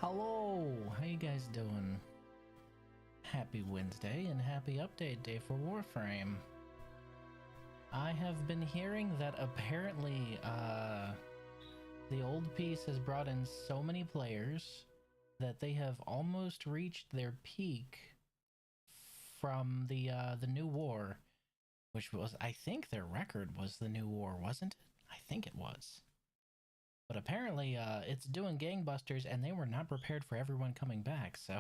Hello, how you guys doing? Happy Wednesday and happy update day for Warframe. I have been hearing that apparently the old piece has brought in so many players that they have almost reached their peak from the new war, which was, I think their record was the new war, wasn't it? I think it was. But apparently it's doing gangbusters and they were not prepared for everyone coming back, so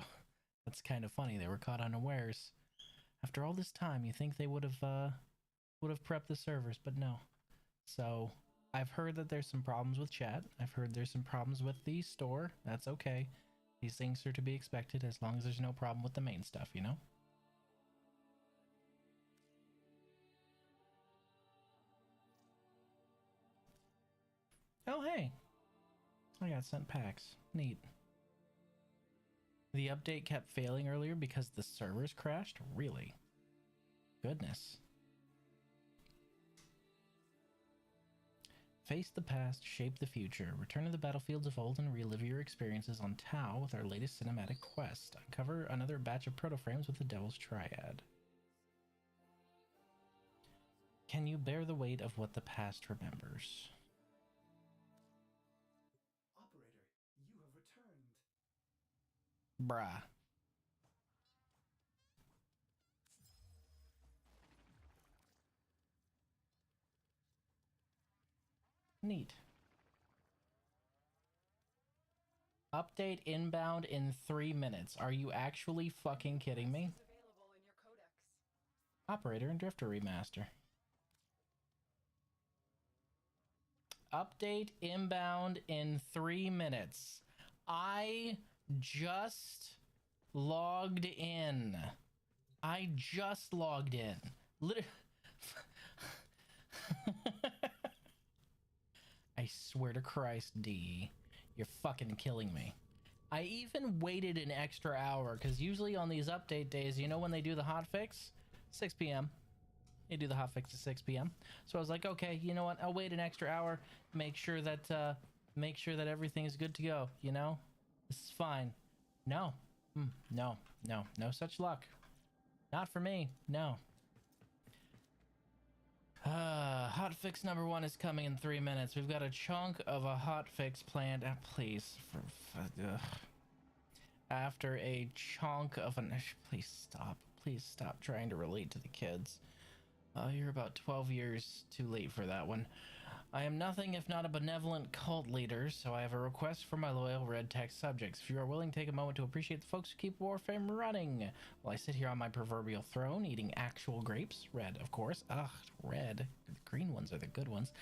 that's kind of funny. They were caught unawares. After all this time, you think they would have prepped the servers, but no. So I've heard that there's some problems with chat. I've heard there's some problems with the store. That's okay. These things are to be expected as long as there's no problem with the main stuff, you know? Oh, hey. I got sent packs. Neat. The update kept failing earlier because the servers crashed? Really? Goodness. Face the past, shape the future. Return to the battlefields of old and relive your experiences on Tau with our latest cinematic quest. Uncover another batch of proto-frames with the Devil's Triad. Can you bear the weight of what the past remembers? Operator, you have returned. Bruh. Neat. Update inbound in 3 minutes. Are you actually fucking kidding me? Operator and Drifter remaster. Update inbound in 3 minutes. I just logged in. I just logged in. I swear to Christ, D, you're fucking killing me. I even waited an extra hour because usually on these update days, you know when they do the hotfix? 6 p.m. They do the hotfix at 6 p.m. So I was like, okay, you know what? I'll wait an extra hour, make sure that everything is good to go. You know, this is fine. No, no such luck. Not for me. No. Hotfix number 1 is coming in 3 minutes. We've got a chunk of a hotfix planned. Please, after a chunk of an. Please stop. Please stop trying to relate to the kids. You're about 12 years too late for that one. I am nothing if not a benevolent cult leader, so I have a request for my loyal red text subjects. If you are willing, take a moment to appreciate the folks who keep Warframe running while I sit here on my proverbial throne eating actual grapes. Red, of course. Ugh, red. The green ones are the good ones.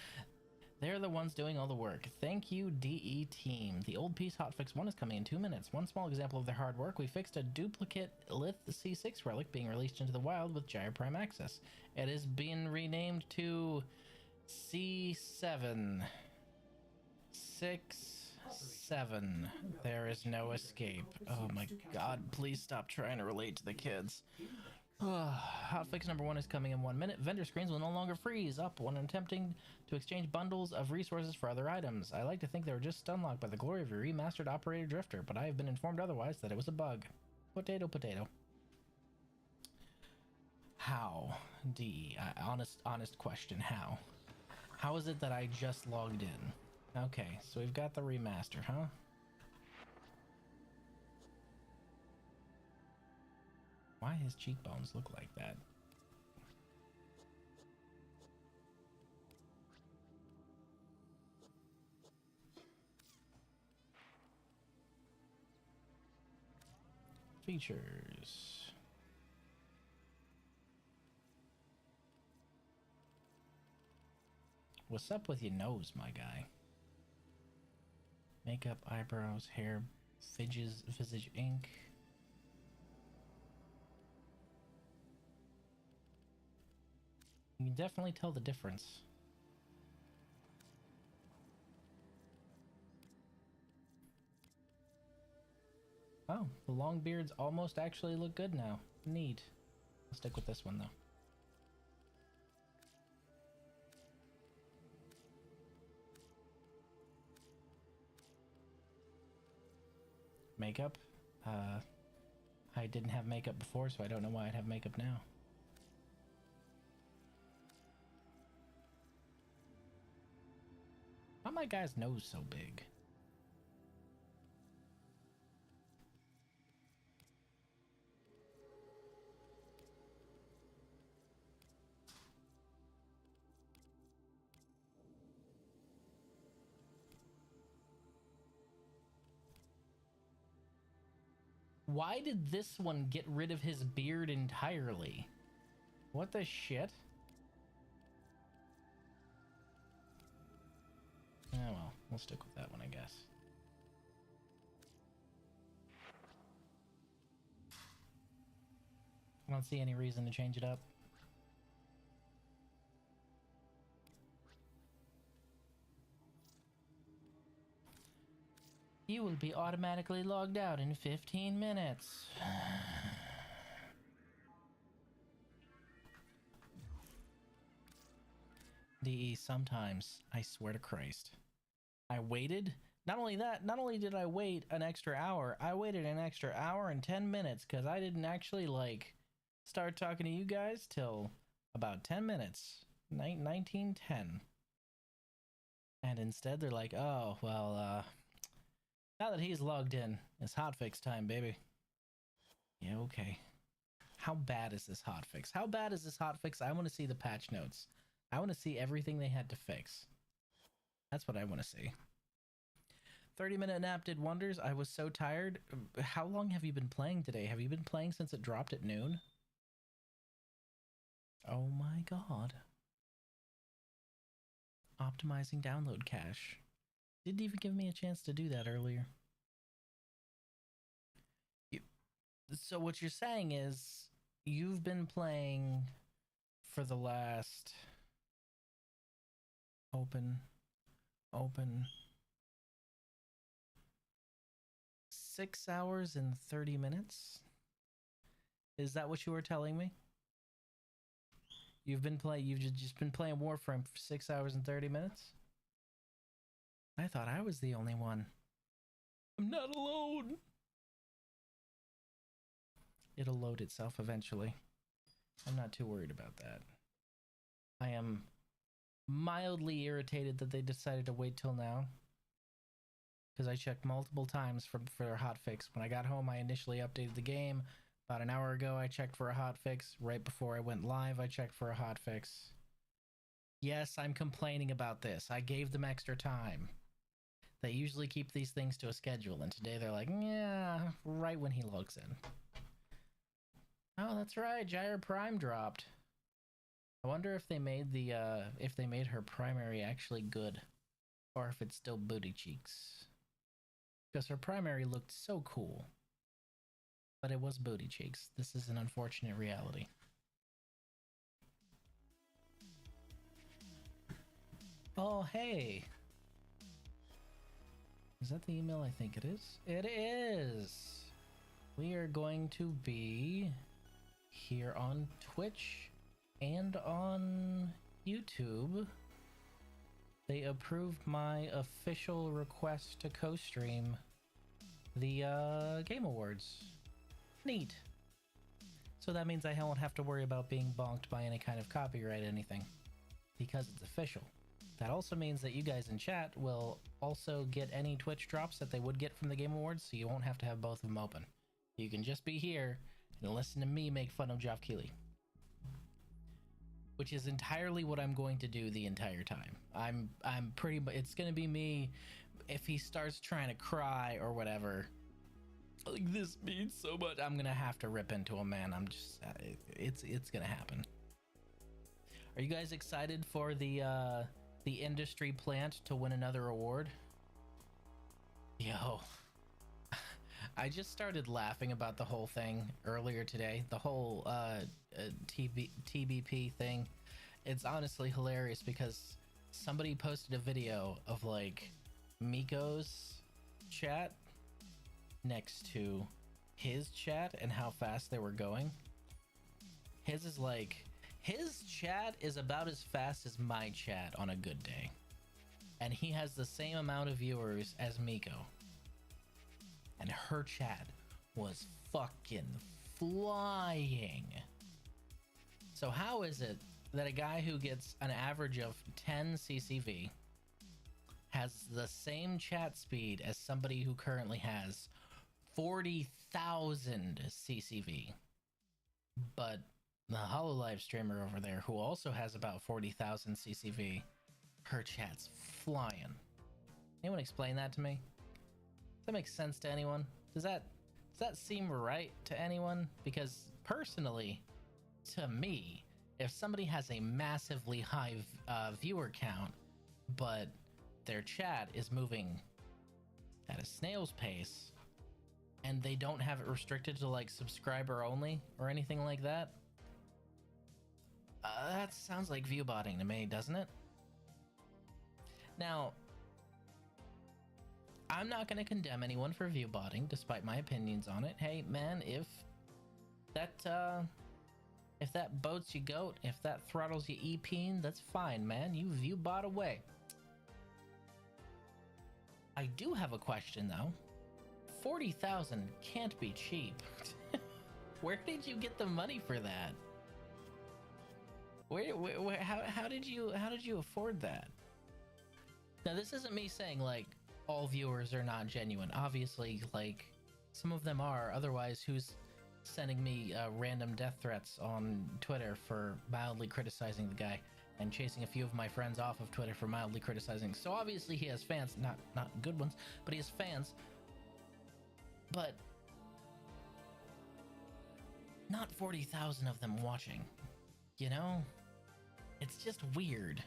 They're the ones doing all the work. Thank you, DE team. The old piece hotfix 1 is coming in 2 minutes. One small example of their hard work, we fixed a duplicate Lith C6 relic being released into the wild with Gyre Prime access. It has been renamed to C7. 6-7. There is no escape. Oh my god, please stop trying to relate to the kids. Hotfix number 1 is coming in 1 minute. Vendor screens will no longer freeze up when attempting to exchange bundles of resources for other items. I like to think they were just stunlocked by the glory of your remastered Operator Drifter, but I have been informed otherwise that it was a bug. Potato, potato. How? D. Honest question. How? How is it that I just logged in? Okay, so we've got the remaster, huh? Why his cheekbones look like that? Features. What's up with your nose, my guy? Makeup, eyebrows, hair, visage ink. You can definitely tell the difference. Oh, the long beards almost actually look good now. Neat. I'll stick with this one though. makeup. I didn't have makeup before, so I don't know why I'd have makeup now. Why my guy's nose so big? Why did this one get rid of his beard entirely? What the shit? Oh well, we'll stick with that one, I guess. I don't see any reason to change it up. You will be automatically logged out in 15 minutes. DE, sometimes, I swear to Christ. I waited. Not only that, not only did I wait an extra hour, I waited an extra hour and 10 minutes because I didn't actually, like, start talking to you guys till about 10 minutes. 1910. And instead, they're like, oh, well, now that he's logged in, it's hotfix time, baby. Yeah, okay. How bad is this hotfix? How bad is this hotfix? I want to see the patch notes. I want to see everything they had to fix. That's what I want to see. 30-minute nap did wonders. I was so tired. How long have you been playing today? Have you been playing since it dropped at noon? Oh my god. Optimizing download cache. Didn't even give me a chance to do that earlier. So what you're saying is you've been playing for the last open 6 hours and 30 minutes? Is that what you were telling me? You've just been playing Warframe for 6 hours and 30 minutes? I thought I was the only one. I'm not alone. It'll load itself eventually. I'm not too worried about that. I am mildly irritated that they decided to wait till now, because I checked multiple times for a hotfix. When I got home, I initially updated the game. About an hour ago, I checked for a hotfix. Right before I went live, I checked for a hotfix. Yes, I'm complaining about this. I gave them extra time. They usually keep these things to a schedule, and today they're like, yeah, right when he logs in. Oh, that's right, Gyre Prime dropped. I wonder if they made her primary actually good, or if it's still booty cheeks. Because her primary looked so cool, but it was booty cheeks. This is an unfortunate reality. Oh, hey. Is that the email I think it is? It is! We are going to be here on Twitch and on YouTube. They approved my official request to co-stream the Game Awards. Neat. So that means I won't have to worry about being bonked by any kind of copyright or anything, because it's official. That also means that you guys in chat will also get any Twitch drops that they would get from the Game Awards, so you won't have to have both of them open. You can just be here and listen to me make fun of Geoff Keighley. Which is entirely what I'm going to do the entire time. I'm pretty much, it's gonna be me if he starts trying to cry or whatever. Like, this means so much. I'm gonna have to rip into him, man. I'm just, it's gonna happen. Are you guys excited for the industry plant to win another award? Yo, I just started laughing about the whole thing earlier today. The whole TBP thing. It's honestly hilarious because somebody posted a video of like Miko's chat next to his chat and how fast they were going. His is like, his chat is about as fast as my chat on a good day. And he has the same amount of viewers as Miko. and her chat was fucking flying. So how is it that a guy who gets an average of 10 CCV has the same chat speed as somebody who currently has 40,000 CCV? But the HoloLive streamer over there, who also has about 40,000 CCV, her chat's flying. Anyone explain that to me? Does that make sense to anyone? Does that seem right to anyone? Because personally, to me, if somebody has a massively high viewer count, but their chat is moving at a snail's pace, and they don't have it restricted to like subscriber only or anything like that, that sounds like view botting to me, doesn't it? Now, I'm not going to condemn anyone for view botting, despite my opinions on it. Hey, man, if that boats you goat, if that throttles you EP, that's fine, man. You view bot away. I do have a question, though. 40,000 can't be cheap. Where did you get the money for that? How did you afford that? Now, this isn't me saying like all viewers are not genuine. Obviously, like some of them are. Otherwise, who's sending me random death threats on Twitter for mildly criticizing the guy, and chasing a few of my friends off of Twitter for mildly criticizing? So obviously he has fans, not good ones, but he has fans. But not 40,000 of them watching, you know? It's just weird.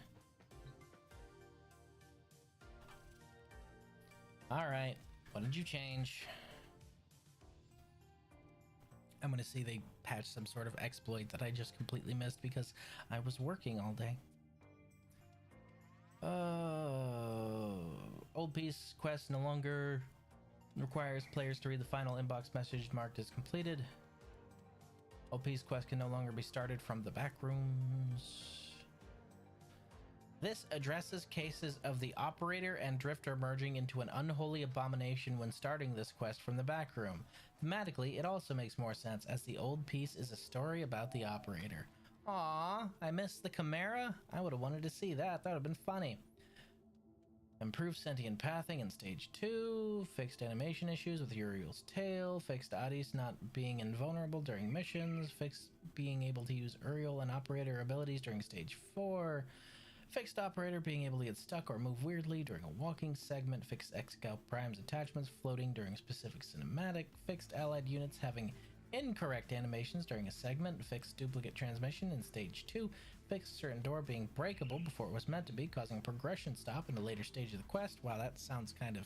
Alright, what did you change? I'm gonna see they patched some sort of exploit that I just completely missed because I was working all day. Old Peace quest no longer requires players to read the final inbox message marked as completed. Old Peace quest can no longer be started from the back rooms. This addresses cases of the operator and drifter merging into an unholy abomination when starting this quest from the back room. Thematically, it also makes more sense as the old piece is a story about the operator. Aww, I missed the Chimera? I would have wanted to see that. That would have been funny. Improved sentient pathing in stage 2, fixed animation issues with Uriel's tail, fixed Adis not being invulnerable during missions, fixed being able to use Uriel and operator abilities during stage 4, fixed operator being able to get stuck or move weirdly during a walking segment, fixed X-Gal Prime's attachments floating during a specific cinematic, fixed allied units having incorrect animations during a segment, fixed duplicate transmission in stage 2, fixed certain door being breakable before it was meant to be, causing a progression stop in a later stage of the quest. Wow, that sounds kind of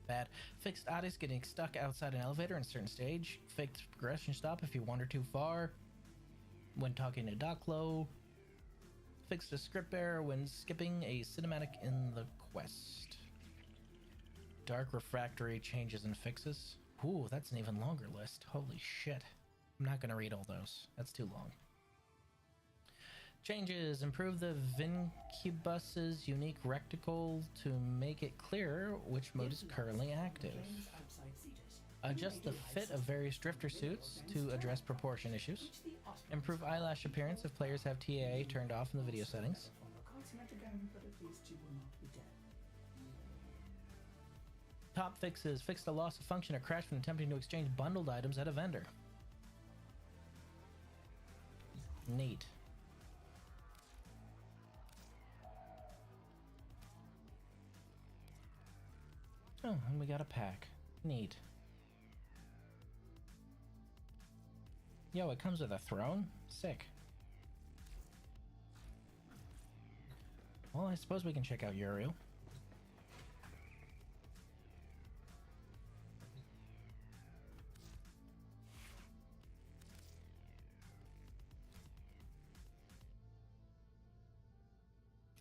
bad. Fixed Adis getting stuck outside an elevator in a certain stage, fixed progression stop if you wander too far when talking to Doclo, fixed a script error when skipping a cinematic in the quest. Dark refractory changes and fixes. Ooh, that's an even longer list. Holy shit. I'm not gonna read all those. That's too long. Changes. Improve the Vincubus's unique reticle to make it clearer which mode is currently active. Adjust the fit of various drifter suits to address proportion issues. Improve eyelash appearance if players have TAA turned off in the video settings. Top fixes. Fixed a loss of function or crash when attempting to exchange bundled items at a vendor. Neat. Oh, and we got a pack. Neat. Yo, it comes with a throne? Sick. Well, I suppose we can check out Uriel.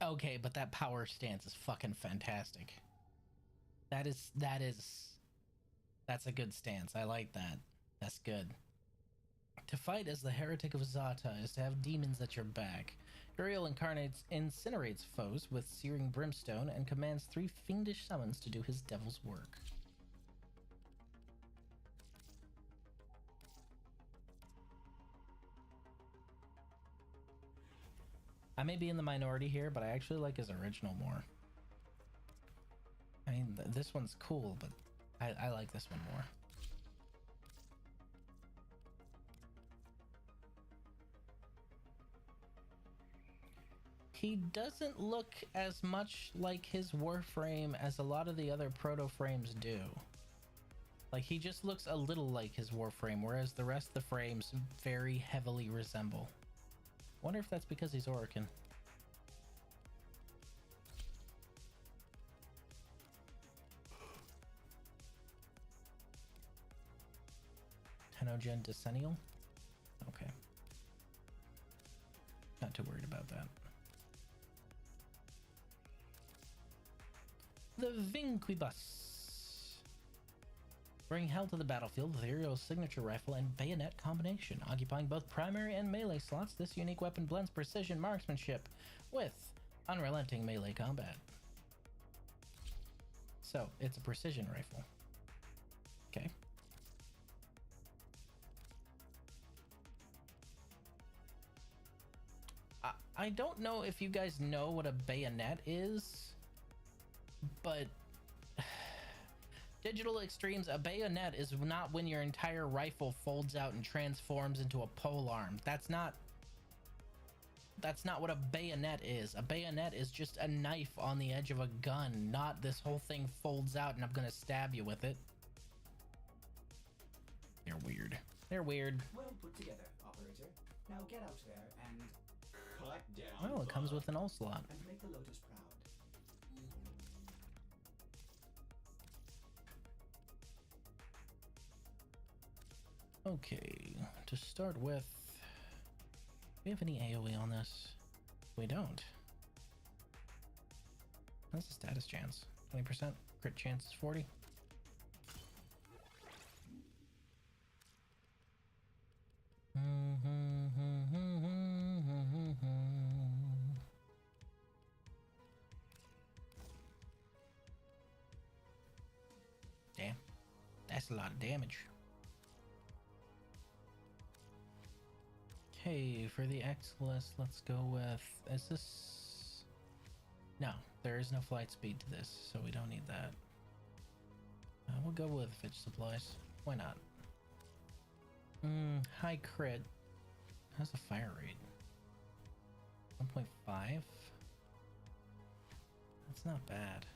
Okay, but that power stance is fucking fantastic. That's a good stance. I like that. That's good. To fight as the Heretic of Zata is to have demons at your back. Uriel incinerates foes with searing brimstone and commands 3 fiendish summons to do his devil's work. I may be in the minority here, but I actually like his original more. I mean, this one's cool, but I like this one more. He doesn't look as much like his Warframe as a lot of the other proto frames do. Like, he just looks a little like his Warframe, whereas the rest of the frames very heavily resemble. Wonder if that's because he's Orican. Tenogen Decennial? Okay. Not too worried about that. The Vinquibus. Bring hell to the battlefield with Irio's signature rifle and bayonet combination. Occupying both primary and melee slots, this unique weapon blends precision marksmanship with unrelenting melee combat. So, it's a precision rifle. Okay. I don't know if you guys know what a bayonet is, but Digital Extremes, a bayonet is not when your entire rifle folds out and transforms into a polearm. That's not what a bayonet is. A bayonet is just a knife on the edge of a gun, not this whole thing folds out and I'm gonna stab you with it. They're weird. They're weird. Well put together, operator. Now get out there and cut down. Well, it comes with an Ocelot. And make the Lotus proud. Okay, to start with, do we have any AoE on this? We don't. That's a status chance. 20%. Crit chance is 40. Damn. That's a lot of damage. Okay, for the Exilus, let's go with... Is this... No, there is no flight speed to this, so we don't need that. We'll go with Fitch Supplies. Why not? High crit. How's the fire rate? 1.5? That's not bad.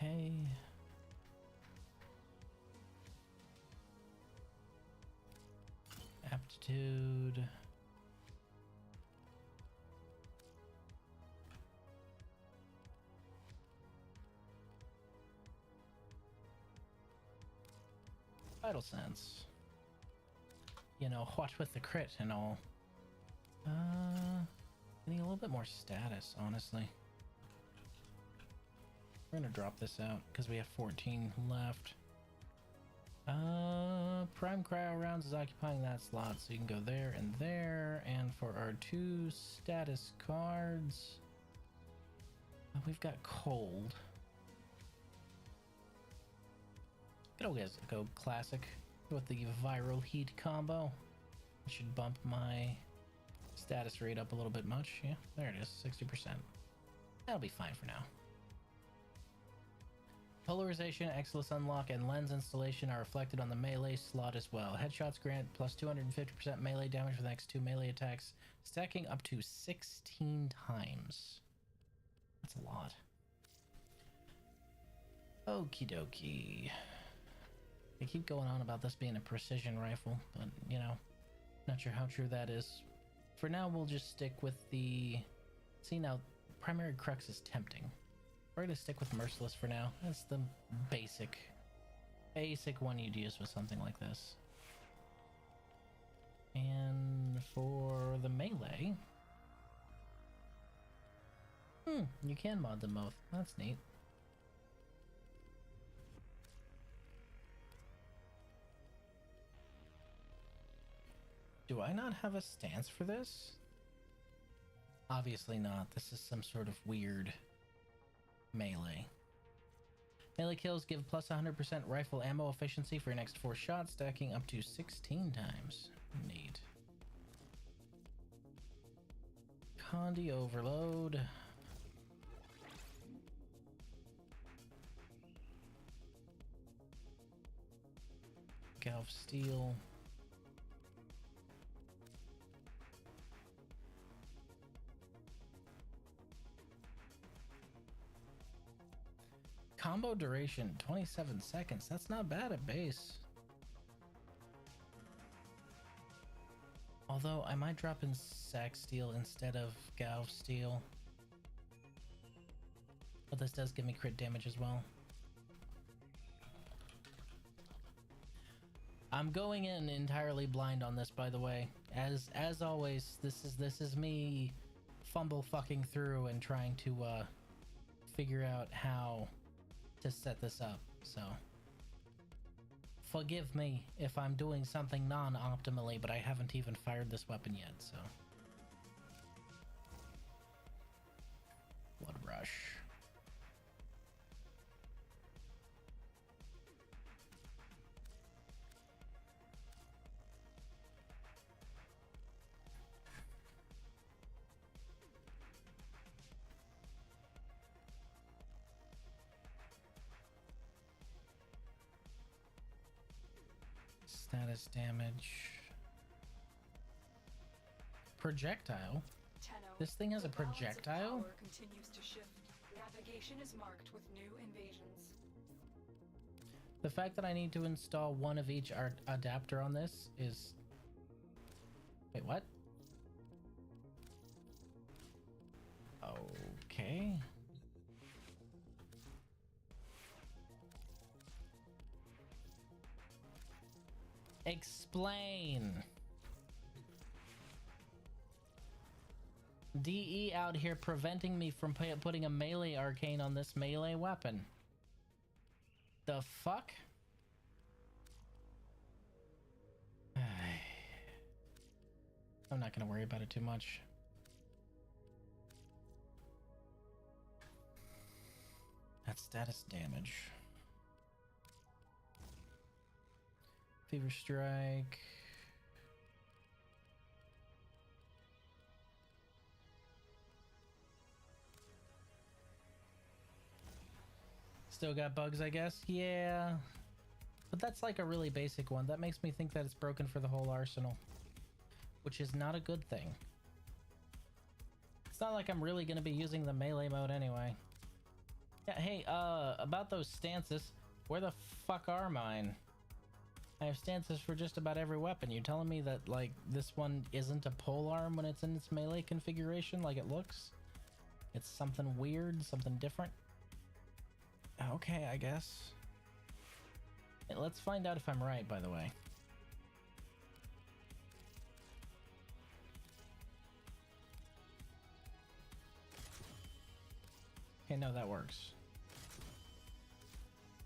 Okay. Aptitude. Vital sense. You know, what with the crit and all. Getting a little bit more status, honestly. We're gonna drop this out because we have 14 left. Prime Cryo Rounds is occupying that slot, so you can go there and there. And for our 2 status cards, we've got Cold. Good old guys, go classic with the Viral Heat combo. It should bump my status rate up a little bit much. Yeah, there it is, 60%. That'll be fine for now. Polarization, Exilus Unlock, and Lens Installation are reflected on the melee slot as well. Headshots grant plus 250% melee damage for the next 2 melee attacks, stacking up to 16 times. That's a lot. Okie dokie. They keep going on about this being a precision rifle, but, you know, not sure how true that is. For now, we'll just stick with the... See, now, Primary Crux is tempting. We're gonna stick with Merciless for now. That's the basic one you'd use with something like this. And for the melee... you can mod them both. That's neat. Do I not have a stance for this? Obviously not. This is some sort of weird melee. Melee kills give plus 100% rifle ammo efficiency for your next 4 shots, stacking up to 16 times. Neat. Condi overload. Galv steel. Combo duration 27 seconds. That's not bad at base. Although I might drop in sack steel instead of Galv steel. But this does give me crit damage as well. I'm going in entirely blind on this, by the way. As always, this is me fumble fucking through and trying to figure out how to set this up. So forgive me if I'm doing something non-optimally, but I haven't even fired this weapon yet, so. Blood rush. Status damage. Projectile? This thing has a projectile? Power continues to shift. Navigation is marked with new invasions. The fact that I need to install one of each adapter on this is... Wait, what? Okay. Explain. DE out here preventing me from putting a melee arcane on this melee weapon. The fuck? I'm not gonna worry about it too much. That's status damage. Fever strike. Still got bugs, I guess? Yeah. But that's like a really basic one. That makes me think that it's broken for the whole arsenal, which is not a good thing. It's not like I'm really gonna be using the melee mode anyway. Yeah, hey, about those stances, where the fuck are mine? I have stances for just about every weapon. You're telling me that, like, this one isn't a polearm when it's in its melee configuration like it looks? It's something weird, something different? Okay, I guess. Yeah, let's find out if I'm right, by the way. Okay, no, that works.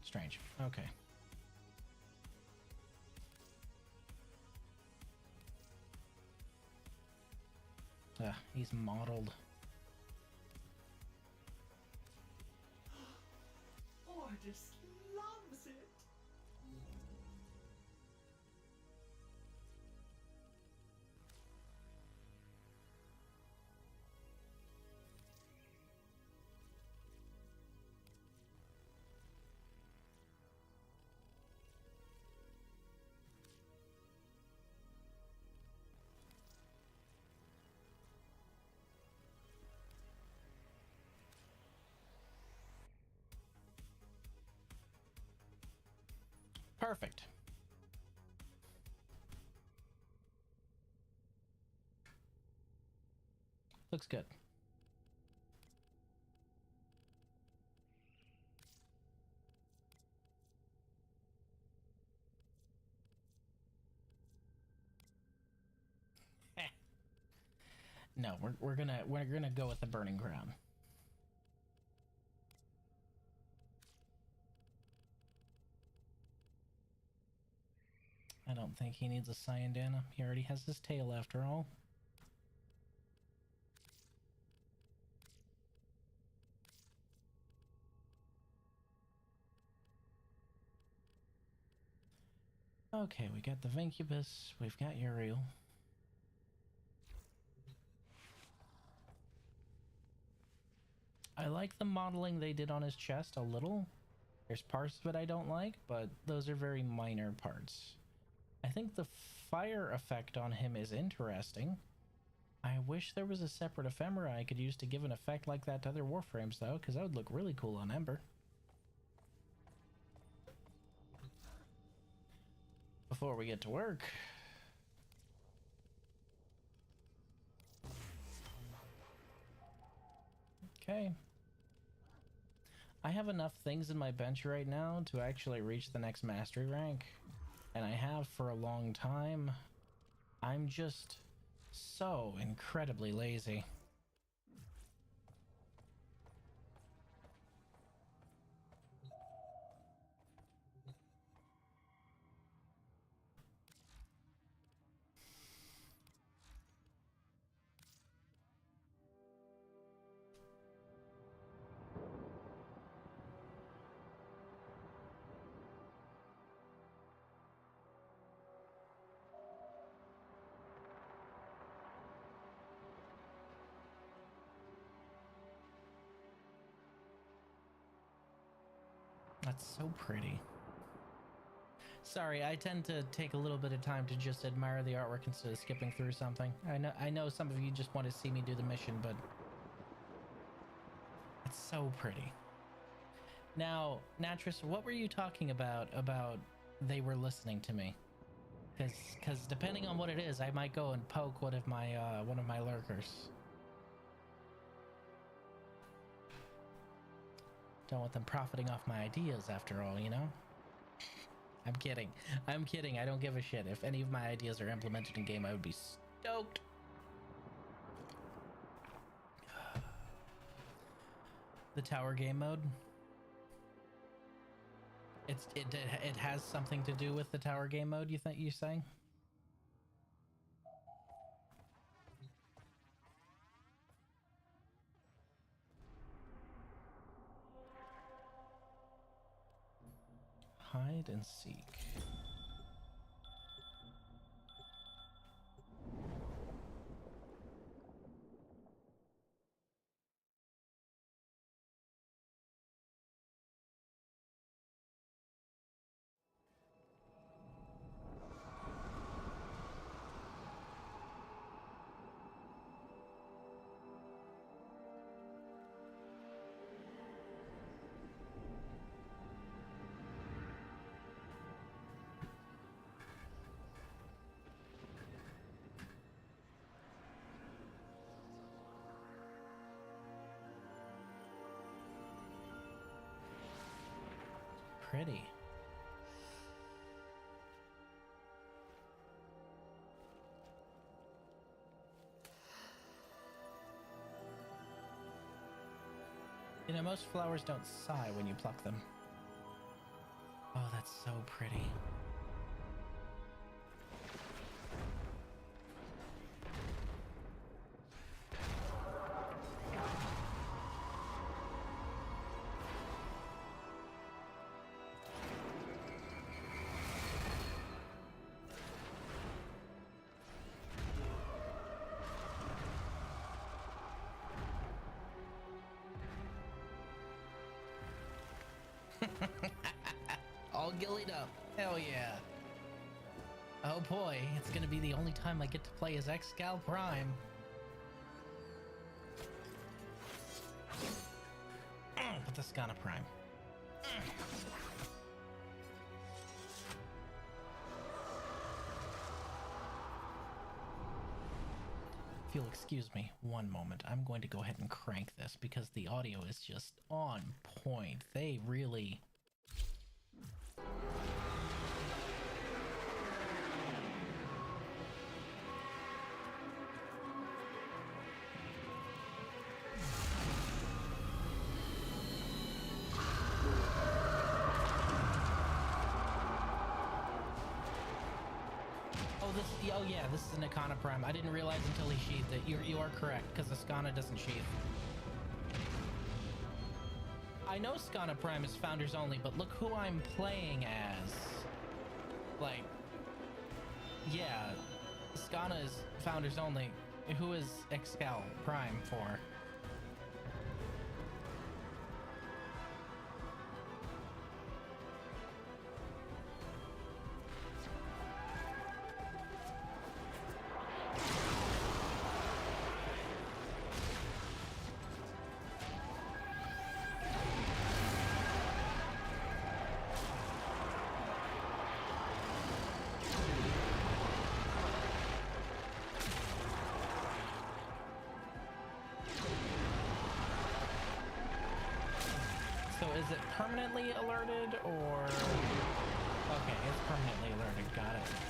Strange. Okay. He's modeled. Ordis loves it. Perfect. Looks good. No, we're gonna go with the Burning Crown. I don't think he needs a Cyandana. He already has his tail after all. Okay, we got the Vincubus, we've got Uriel. I like the modeling they did on his chest a little. There's parts of it I don't like, but those are very minor parts. I think the fire effect on him is interesting. I wish there was a separate ephemera I could use to give an effect like that to other Warframes, though, because that would look really cool on Ember. Before we get to work... Okay. I have enough things in my bench right now to actually reach the next mastery rank, and I have for a long time. I'm just so incredibly lazy. That's so pretty. Sorry, I tend to take a little bit of time to just admire the artwork instead of skipping through something. I know some of you just want to see me do the mission, but it's so pretty. Now, Natris, what were you talking about they were listening to me? Because depending on what it is, I might go and poke one of my lurkers. Don't want them profiting off my ideas, after all, you know? I'm kidding. I'm kidding. I don't give a shit. If any of my ideas are implemented in game, I would be stoked. The tower game mode. It has something to do with the tower game mode, you're saying? Hide and seek. Pretty. You know, most flowers don't sigh when you pluck them. Oh, that's so pretty. All gillied up. Hell yeah. Oh boy, it's gonna be the only time I get to play as Excal Prime. Put the Skana Prime. If you'll excuse me one moment, I'm going to go ahead and crank this because the audio is just on point. They really... Oh yeah, this is an Akana Prime. I didn't realize until he sheathed it. You are correct, because the Skana doesn't sheath. I know Skana Prime is founders only, but look who I'm playing as. Like, Yeah, Skana is founders only. Who is Excal Prime for? So is it permanently alerted or... Okay, it's permanently alerted, got it.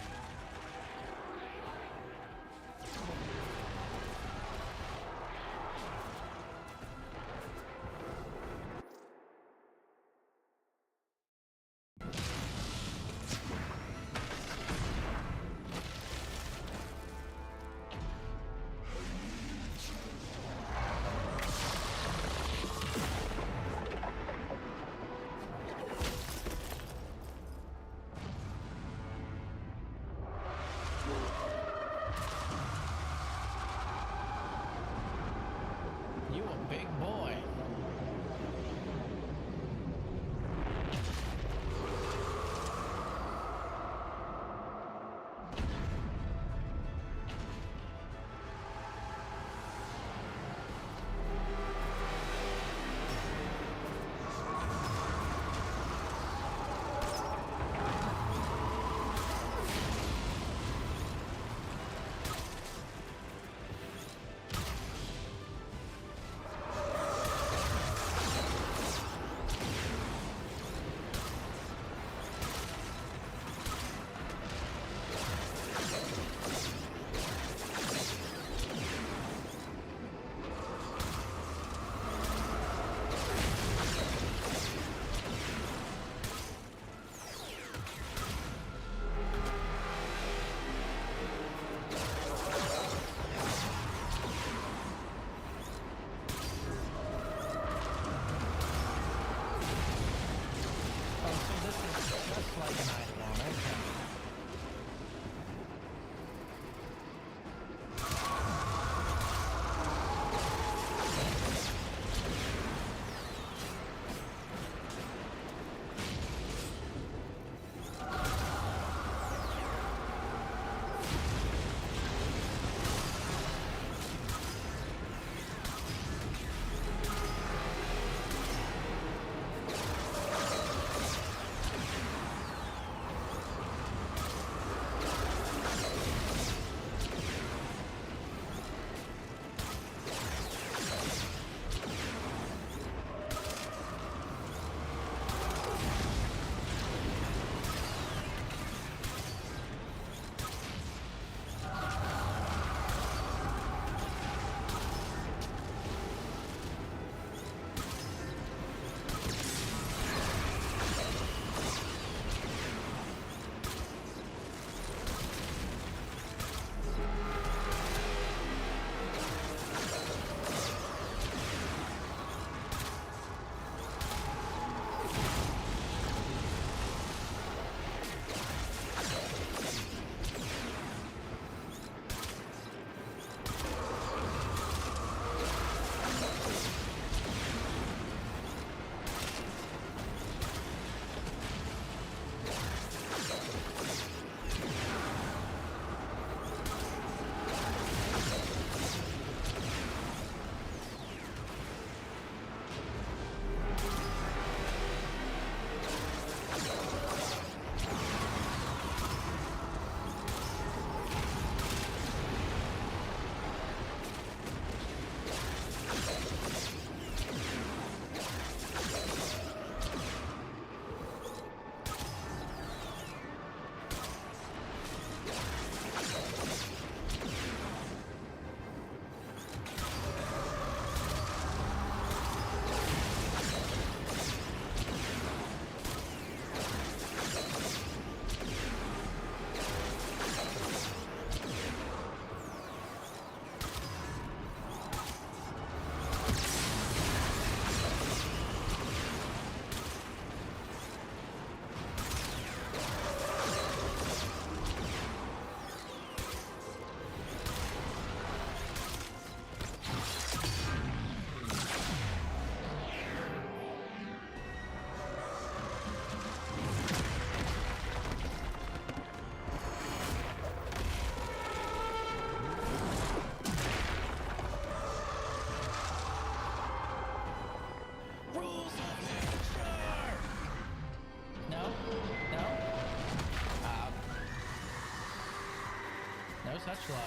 No such luck.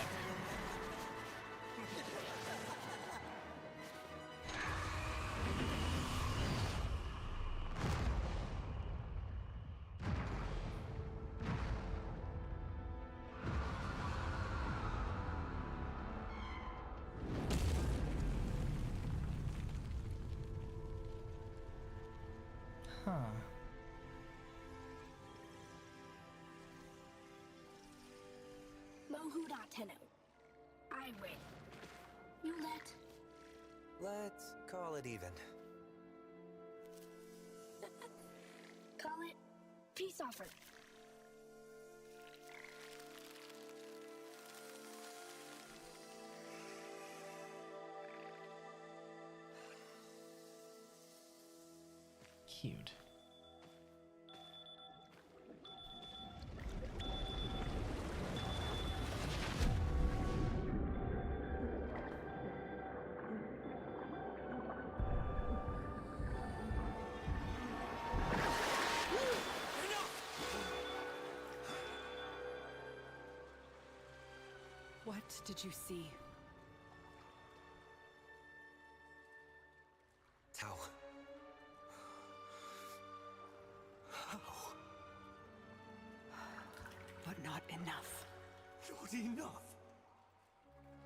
Huh. Mohuda Tenno. I win. You let. Let's call it even. Call it peace offer. Cute. What did you see? Tao. How? But not enough. Not enough.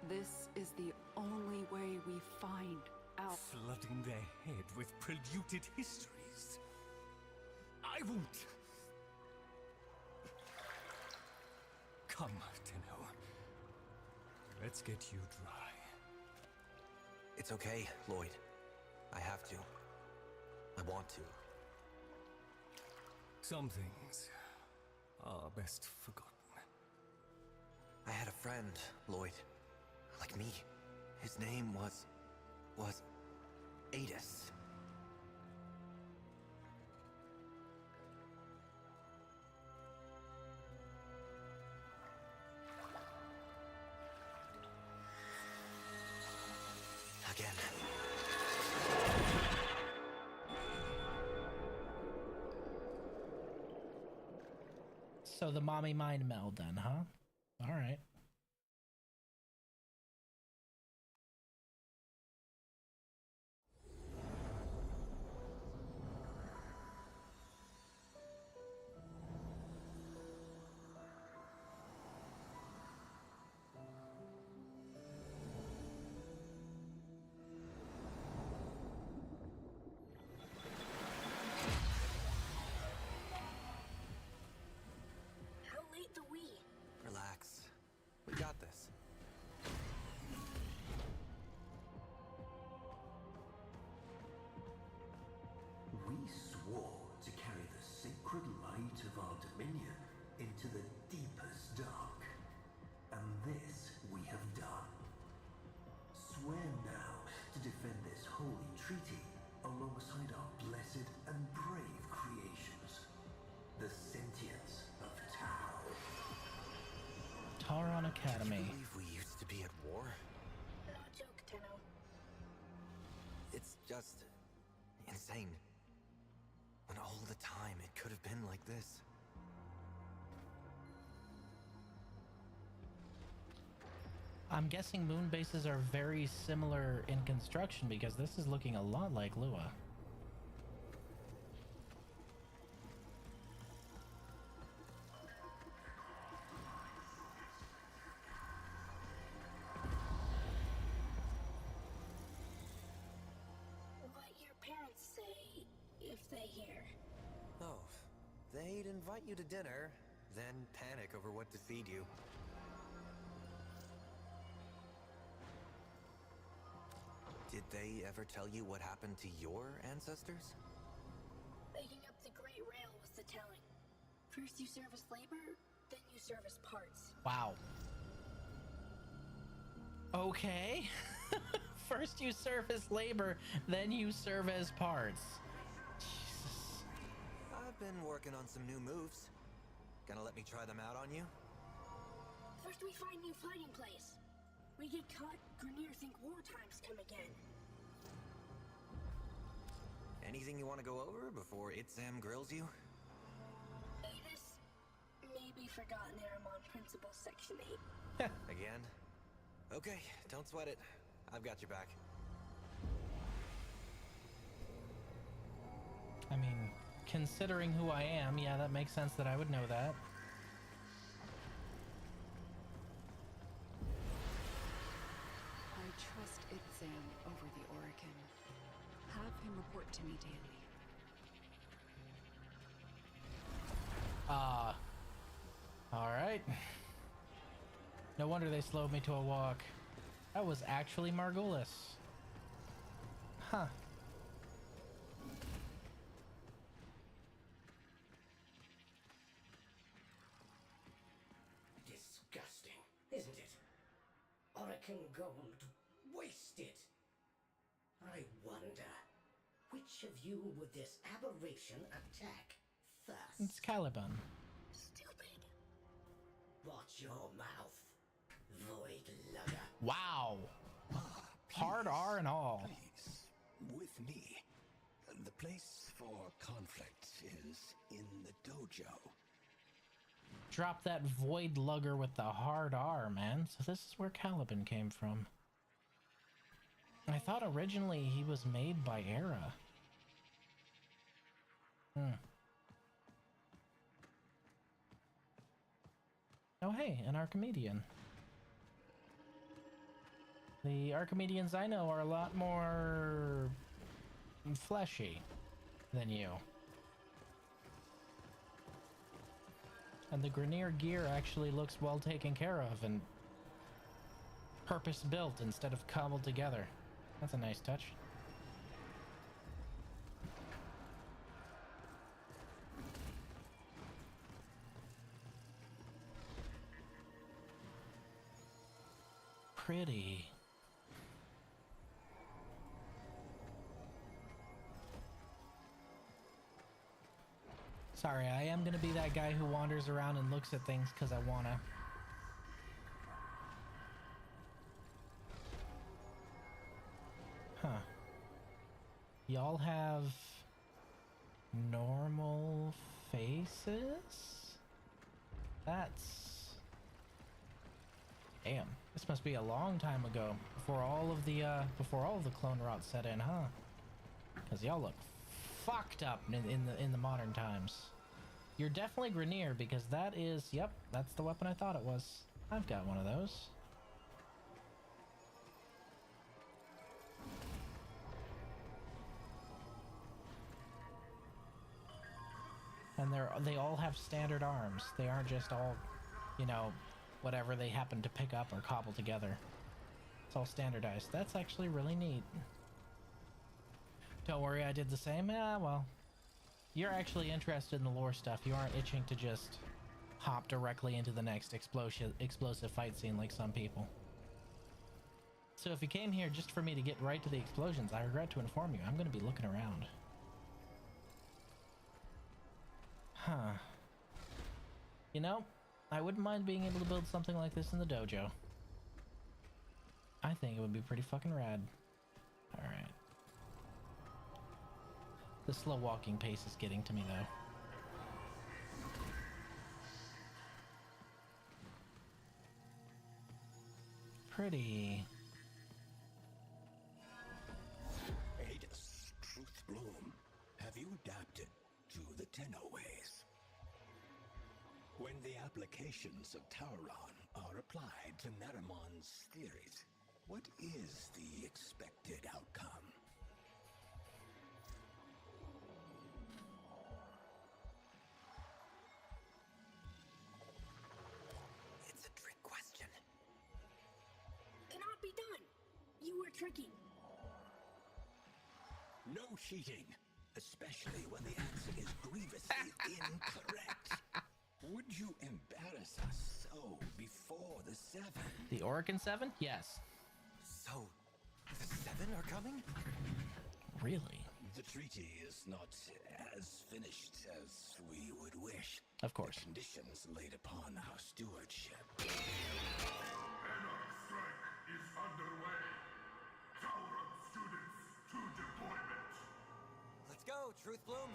This is the only way we find out. Flooding their head with polluted histories. I won't. Come, Tenno. Let's get you dry. It's okay, Lloyd. I have to. I want to. Some things are best forgotten. I had a friend, Lloyd. Like me. His name was Adis. Again. So the mommy mind meld then, huh? All right. How late the we? Relax. We got this. We swore to carry the sacred light of our dominion into the deepest dark. And this we have done. Swear now to defend this holy treaty alongside our blessed and brave creations, the sentience of Tau. Tauron Can Academy. you believe we used to be at war? No joke, Tenno. It's just insane. When all the time it could have been like this. I'm guessing moon bases are very similar in construction because this is looking a lot like Lua. What your parents say if they hear. Oh, they'd invite you to dinner, then panic over what to feed you. Did they ever tell you what happened to your ancestors? Leading up the Great Rail was the telling. First you serve as labor, then you serve as parts. Wow. Okay. First you serve as labor, then you serve as parts. Jesus. I've been working on some new moves. Gonna let me try them out on you? First we find new fighting place. We get caught, Grineer think war times come again. Anything you want to go over before Itzam grills you? Adis, maybe may be forgotten in Aramon Principles Section 8. Again? Okay, don't sweat it. I've got your back. I mean, considering who I am, yeah, that makes sense that I would know that. I trust Itzan over the Orokin. Have him report to me daily. Alright. No wonder they slowed me to a walk. That was actually Margulis. Huh. Disgusting, isn't it? Orokin gold wasted. I wonder, which of you would this aberration attack first? It's Caliban. Stupid. Watch your mouth, void lugger. Wow. Hard R and all. Please, with me. The place for conflict is in the dojo. Drop that void lugger with the hard R, man. So this is where Caliban came from. I thought originally he was made by Era. Oh hey, an Archimedean. The Archimedeans I know are a lot more fleshy than you. And the Grineer gear actually looks well taken care of and purpose-built instead of cobbled together. That's a nice touch. Pretty. Sorry, I am gonna be that guy who wanders around and looks at things because I wanna. Huh. Y'all have normal faces? That's... Damn, this must be a long time ago, before all of the clone rot set in, huh? Because y'all look fucked up in the modern times. You're definitely Grineer because that is, yep, that's the weapon I thought it was. I've got one of those. And they all have standard arms. They aren't just all, you know, whatever they happen to pick up or cobble together. It's all standardized. That's actually really neat. Don't worry, I did the same. Yeah, well, you're actually interested in the lore stuff. You aren't itching to just hop directly into the next explosive fight scene like some people. So if you came here just for me to get right to the explosions, I regret to inform you, I'm going to be looking around. Huh. You know, I wouldn't mind being able to build something like this in the dojo. I think it would be pretty fucking rad. Alright. The slow walking pace is getting to me though. Pretty. Adus, Truth Bloom, have you adapted to the Tenno ways? When the applications of Tauron are applied to Naramon's theories, what is the expected outcome? It's a trick question. Cannot be done. You were tricking. No cheating, especially when the answer is grievously incorrect. Would you embarrass us so before the 7? The Orokin 7? Yes. So, the 7 are coming? Really? The treaty is not as finished as we would wish. Of course. The conditions laid upon our stewardship. Anarch strike is underway. Tauron students to deployment. Let's go, Truth Bloom.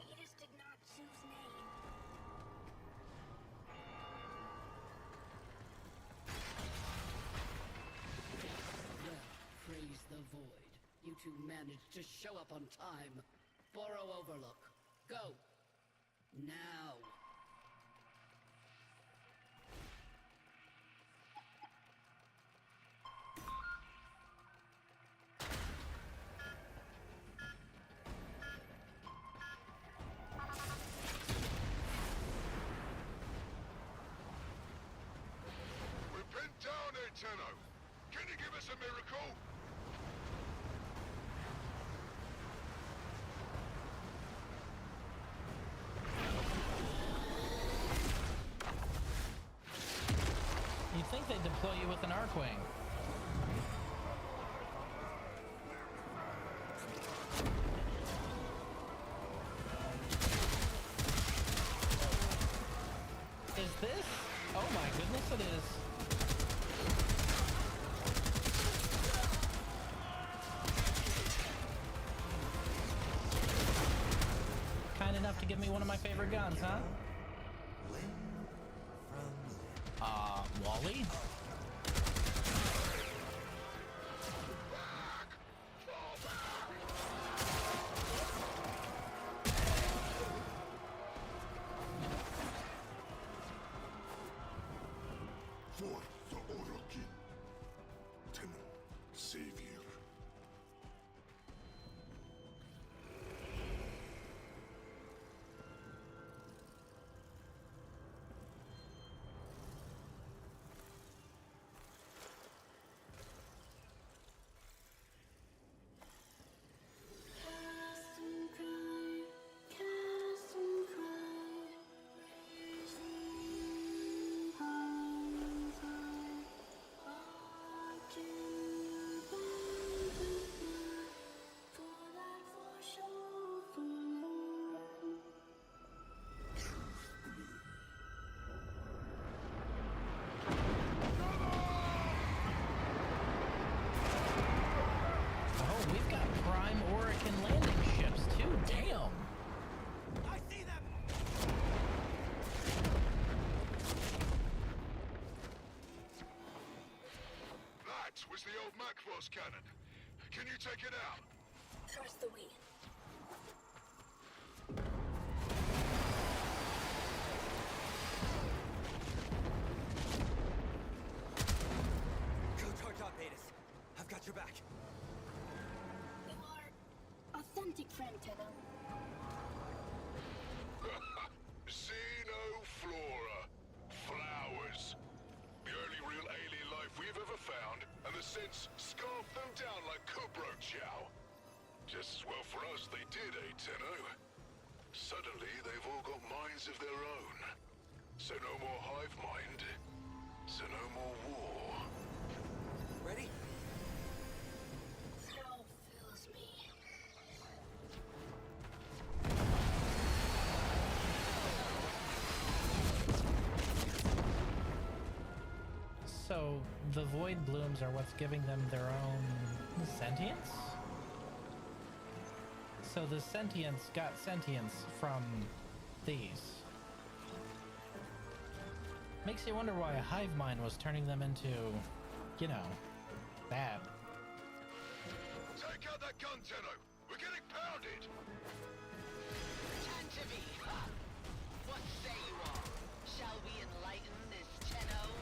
Adis did not choose name. two managed to show up on time. Borrow Overlook. Go. Now. We're pinned down there, Tenno. Can you give us a miracle? You'd think they'd deploy you with an Arcwing. Is this? Oh my goodness, it is. Kind enough to give me one of my favorite guns, huh? Wally? For the Orochi. Tenno, savior. Was the old Macross cannon. Can you take it out? Trust the we. Go charge up, Betis. I've got your back. You are authentic friend, Tenno. Xenoflora. Flowers. The only real alien life we've ever found, and the Synths scarfed them down like Kubro Chow. Just as well for us they did, eh, Tenno? Suddenly they've all got minds of their own. So no more hive mind. So no more war. Ready? Hell fills me. So, the Void Blooms are what's giving them their own sentience? So the sentience got sentience from these. Makes you wonder why a hive mind was turning them into, you know, bad. Take out that gun, Tenno! We're getting pounded! Time to be. What say you all? Shall we enlighten this Tenno?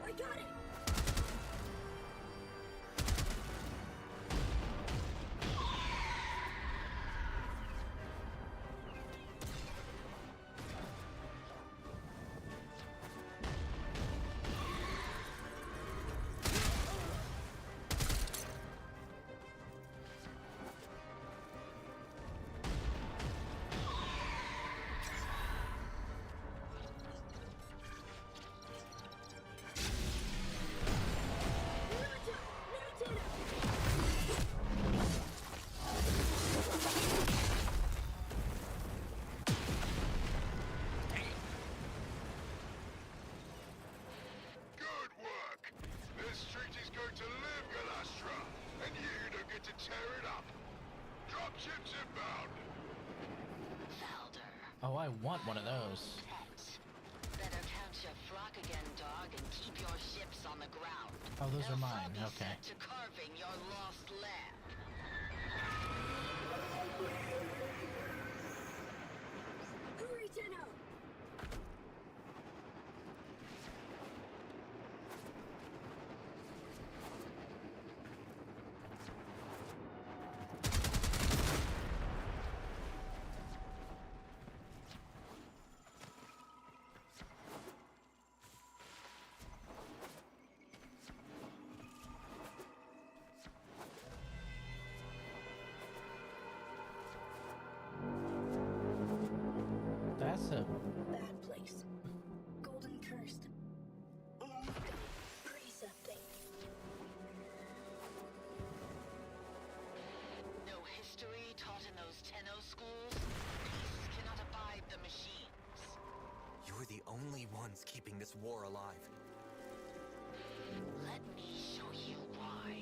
I got it! Oh, I want one of those. Better count your flock again, dog, and keep your ships on the ground. Oh, those are Else mine. I'll be Okay. set to carving your lost land. Hurry, Tenno! That's a... Bad place. Golden cursed. Precepting. No history taught in those Tenno schools? Beasts cannot abide the machines. You're the only ones keeping this war alive. Let me show you why.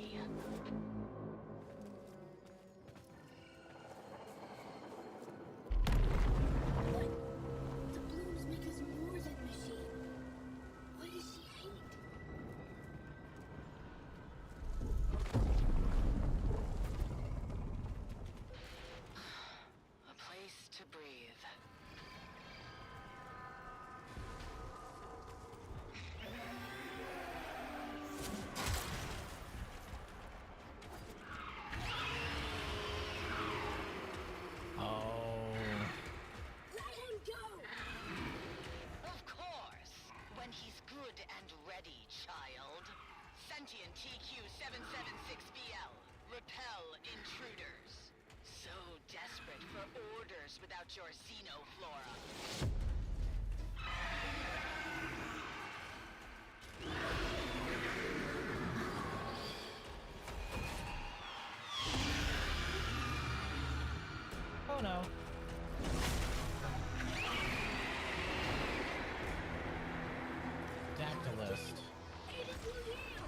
What? The blooms make us more than machine. What does she hate? A place to breathe. Oh... Let him go! Of course! When he's good and ready, child. Sentient TQ-776BL. Repel intruders. So desperate for orders without your xenoflora. Oh no. Dactylist. Aiden will heal!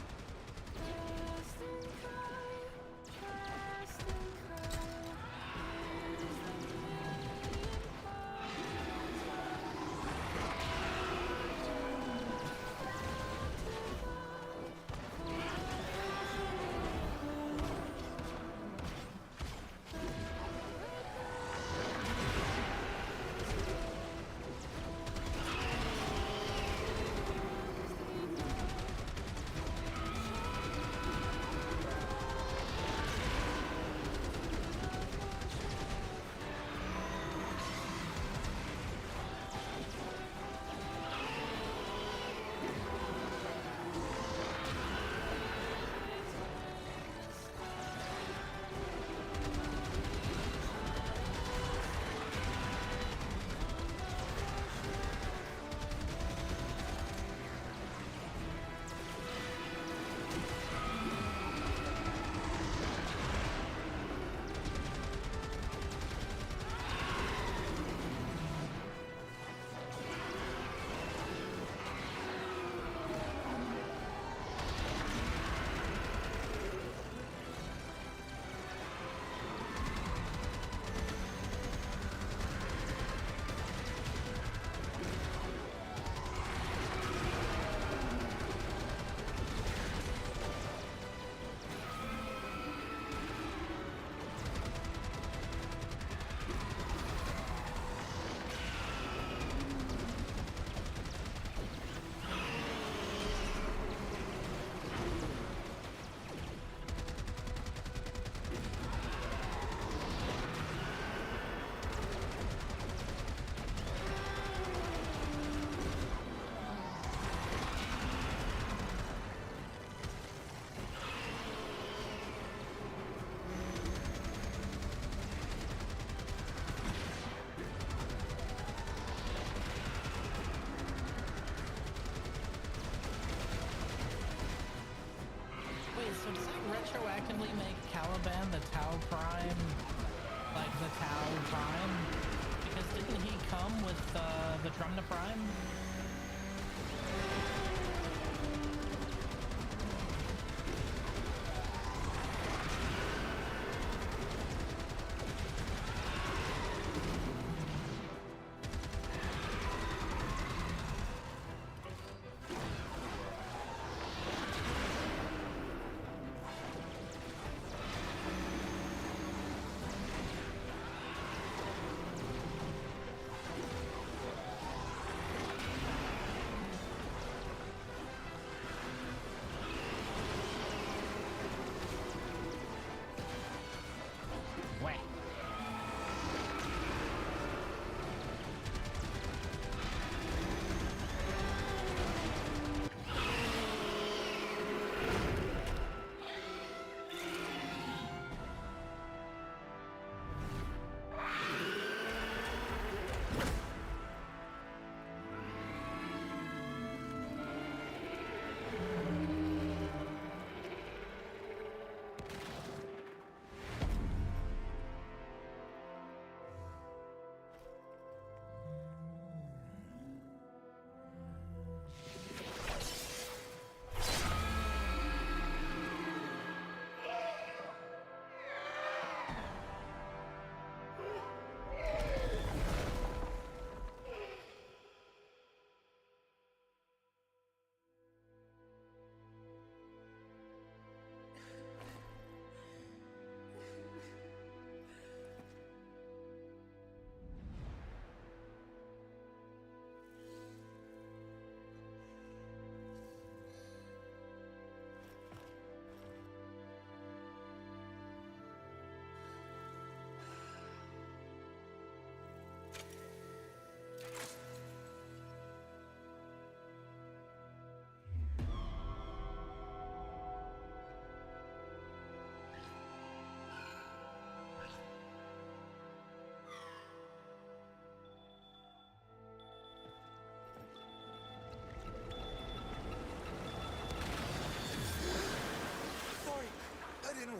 So does that retroactively make Caliban the Tau Prime, like the Tau Prime? Because didn't he come with the Drumna Prime?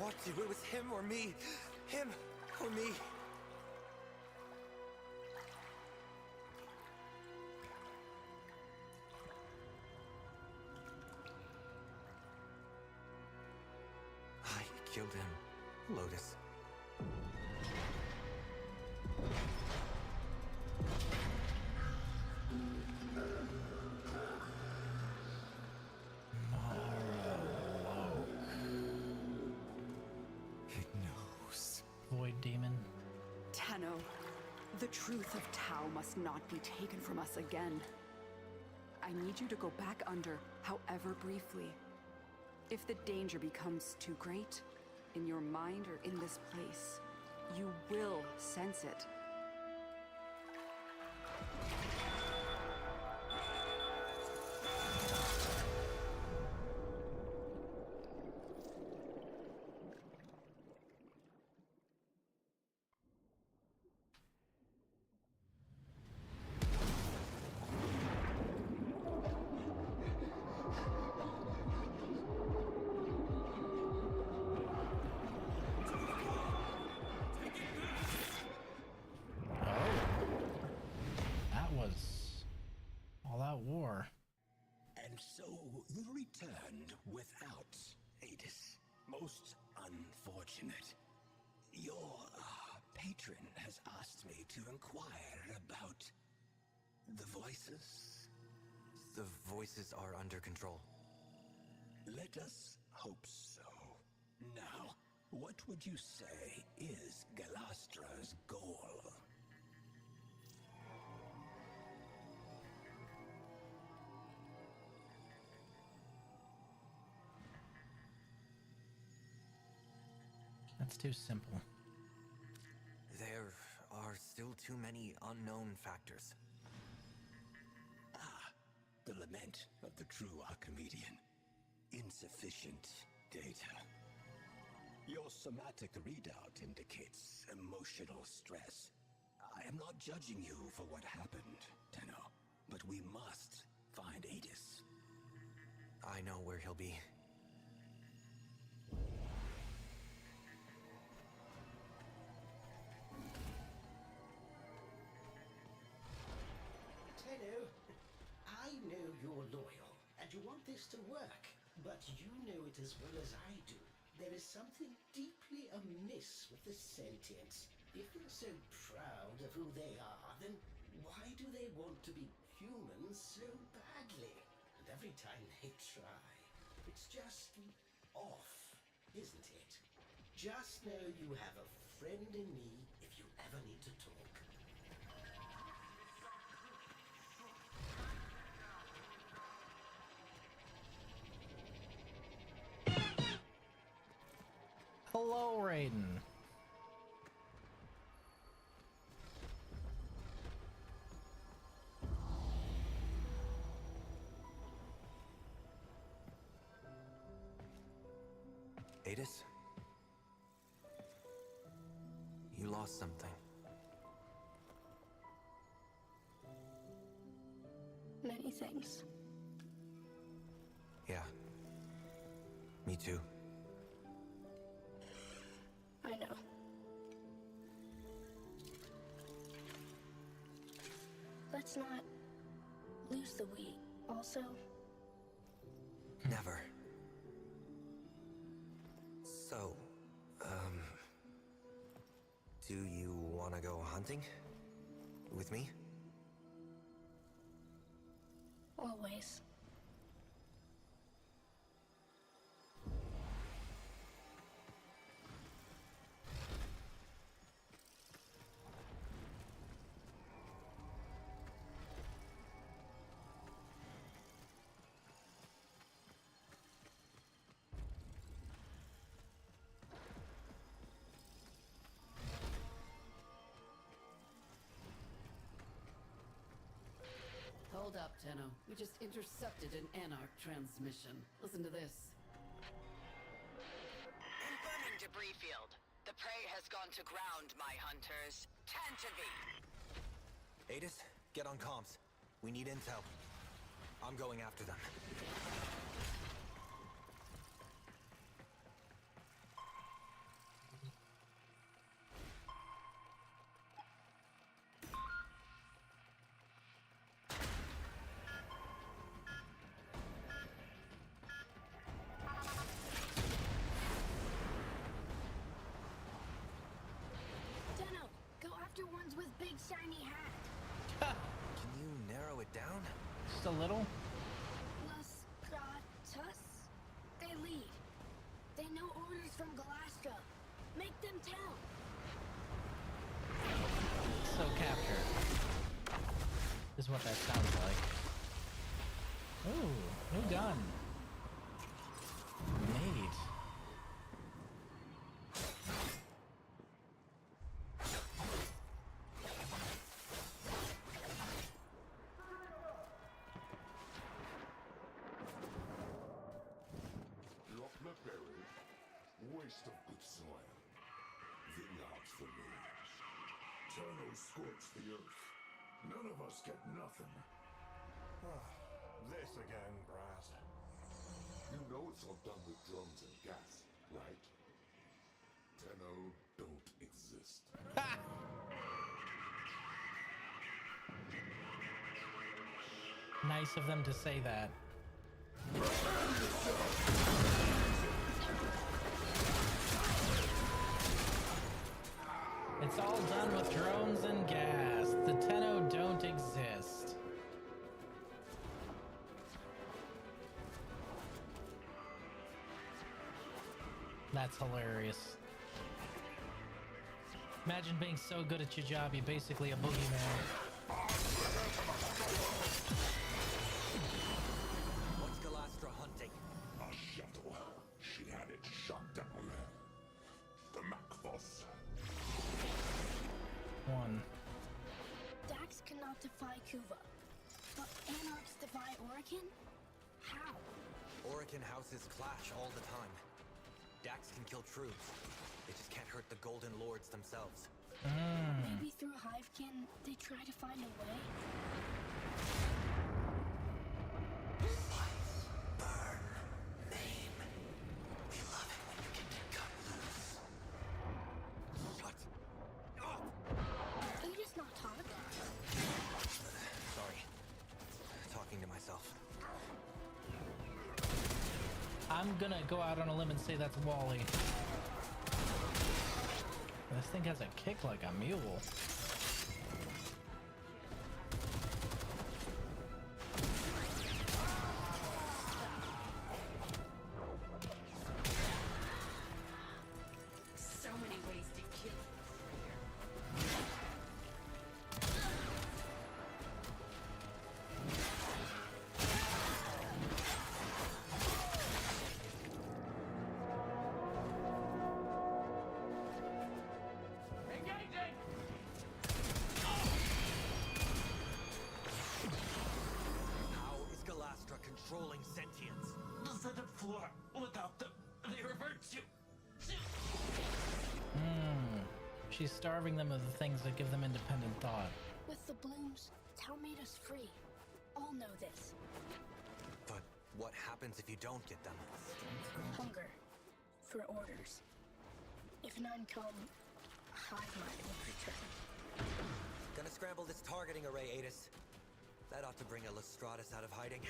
fought you. It was him or me. Him or me. I killed him, Lotus. It knows. Void Demon. Tenno, the truth of Tau must not be taken from us again. I need you to go back under, however briefly. If the danger becomes too great, in your mind or in this place, you will sense it. War. And so you returned without Adis. Most unfortunate. Your patron has asked me to inquire about the voices. The voices are under control. Let us hope so. Now, what would you say is Galastra's goal? That's too simple. There are still too many unknown factors. The lament of the true Archimedean. Insufficient data. Your somatic readout indicates emotional stress. I am not judging you for what happened, Tenno, but we must find Adis. I know where he'll be. Tenno, I know you're loyal, and you want this to work, but you know it as well as I do. There is something deeply amiss with the sentients. If they're so proud of who they are, then why do they want to be humans so badly? And every time they try, it's just off, isn't it? Just know you have a friend in me if you ever need to talk. Hello, Raiden. Adis? You lost something. Many things. Yeah. Me too. I know. Let's not lose the we. Also, Never. So, do you want to go hunting? With me? always. Hold up, Tenno. We just intercepted an Anarch transmission. Listen to this. Confirming debris field. The prey has gone to ground, my hunters. Tantivy! Adis, get on comms. We need intel. I'm going after them. big shiny hat. Can you narrow it down? Just a little? Los Gratus? They lead. They know orders from Galastra. Make them tell. So capture is what that sounds like. Ooh, new gun. Neat. Waste of good soil. Vineyards for me. Turno scorch the earth. None of us get nothing. This again, Brass. You know it's all done with drones and gas, right? Tenno don't exist. Nice of them to say that. It's all done with drones and gas. The Tenno don't exist. That's hilarious. Imagine being so good at your job, you're basically a boogeyman. What's Galastra hunting? A shuttle. She had it shot down. The Macphos. One. Dax cannot defy Kuva. But Anarchs defy Orokin? How? Orokin houses clash all the time. Dax can kill troops. They just can't hurt the Golden Lords themselves. Maybe through Hivekin, they try to find a way? Burn. Name. We love it when you can get cut loose. Shut up! You just not talk? Sorry. Talking to myself. I'm gonna go out on a limb and say that's Wally. This thing has a kick like a mule. So many ways to kill. How is Galastra controlling sentience? The Senate floor. Without them, they revert to... She's starving them of the things that give them independent thought. With the blooms, Tau made us free. All know this. But what happens if you don't get them? Hunger. For orders. If none come, Hive Mind will return. Gonna scramble this targeting array, Adis. That ought to bring a Lestratus out of hiding.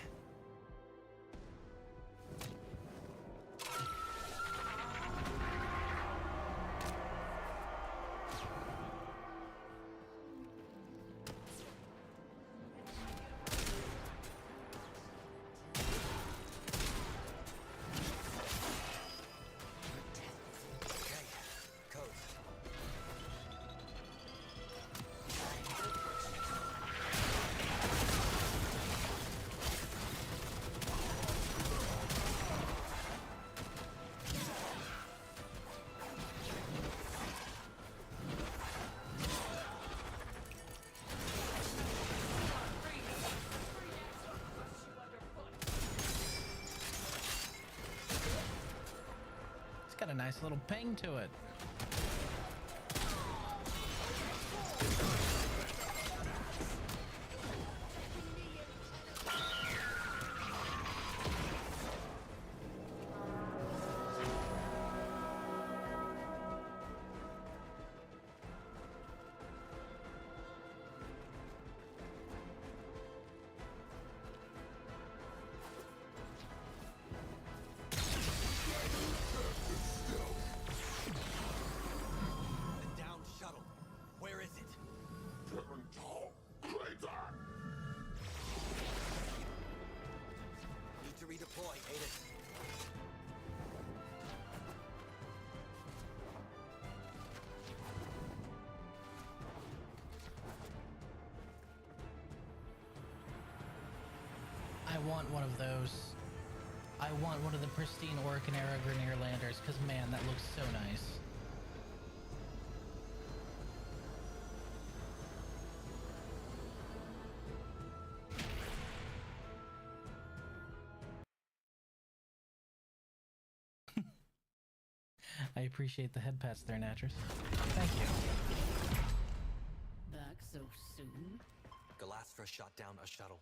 Okay, codes. It's got a nice little ping to it. I want one of those. I want one of the pristine Orcan era Grineer Landers, because man, that looks so nice. I appreciate the head pats there, Natris. Thank you. Back so soon? Galastra shot down a shuttle.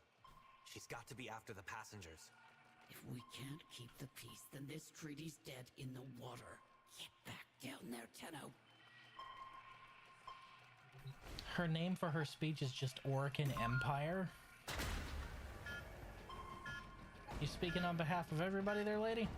She's got to be after the passengers. If we can't keep the peace, then this treaty's dead in the water. Get back down there, Tenno. Her name for her speech is just Orcan Empire. You speaking on behalf of everybody there, lady?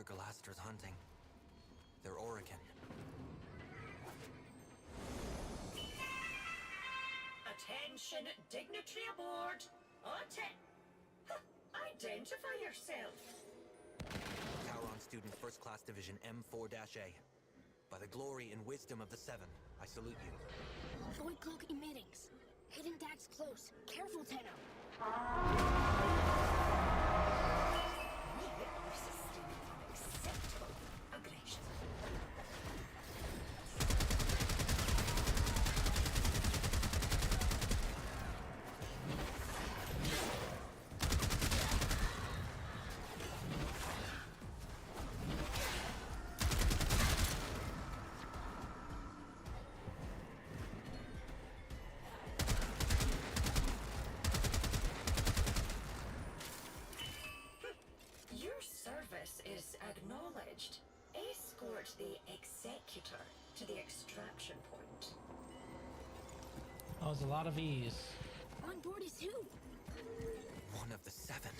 Galastra's hunting. They're Orcan. Attention, dignitary aboard. Identify yourself. Tauron student, First Class Division M4-A. By the glory and wisdom of the Seven, I salute you. Void cloak emittings. Hidden Dax close. Careful, Tenno. Is acknowledged. Escort the Executor to the extraction point. Oh, there's a lot of E's. On board is who? One of the Seven.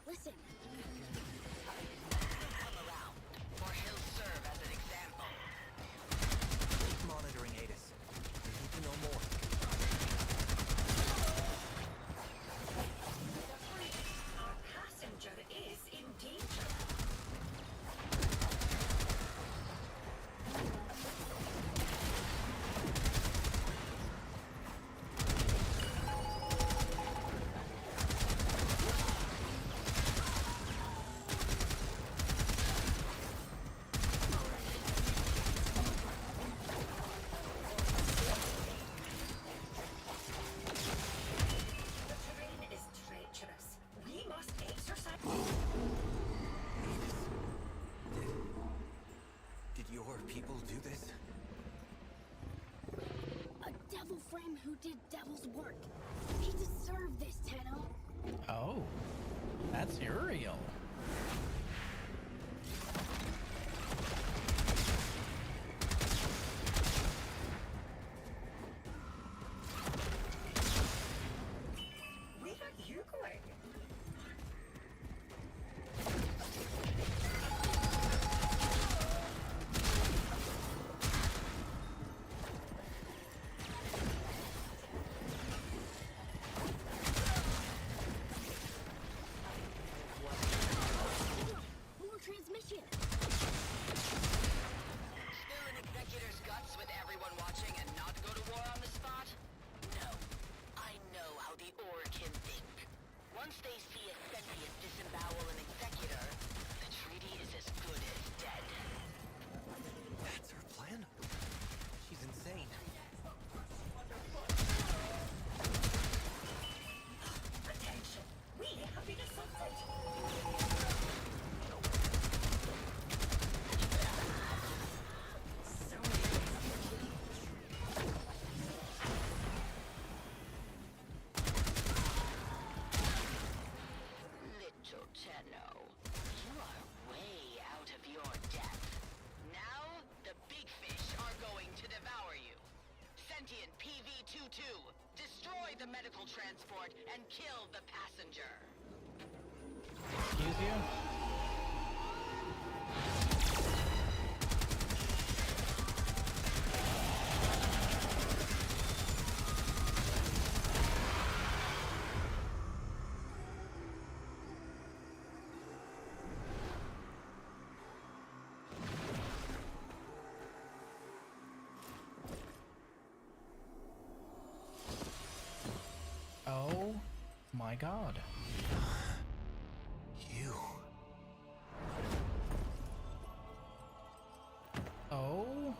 Listen. Come around, or he'll serve as an example. Keep monitoring Adis. We need to know more. Our passenger is in danger. Warframe who did devil's work. He deserved this, Tenno. Oh, that's Uriel. Where are you going? the medical transport and kill the passenger. Excuse you? Oh my god. You. Oh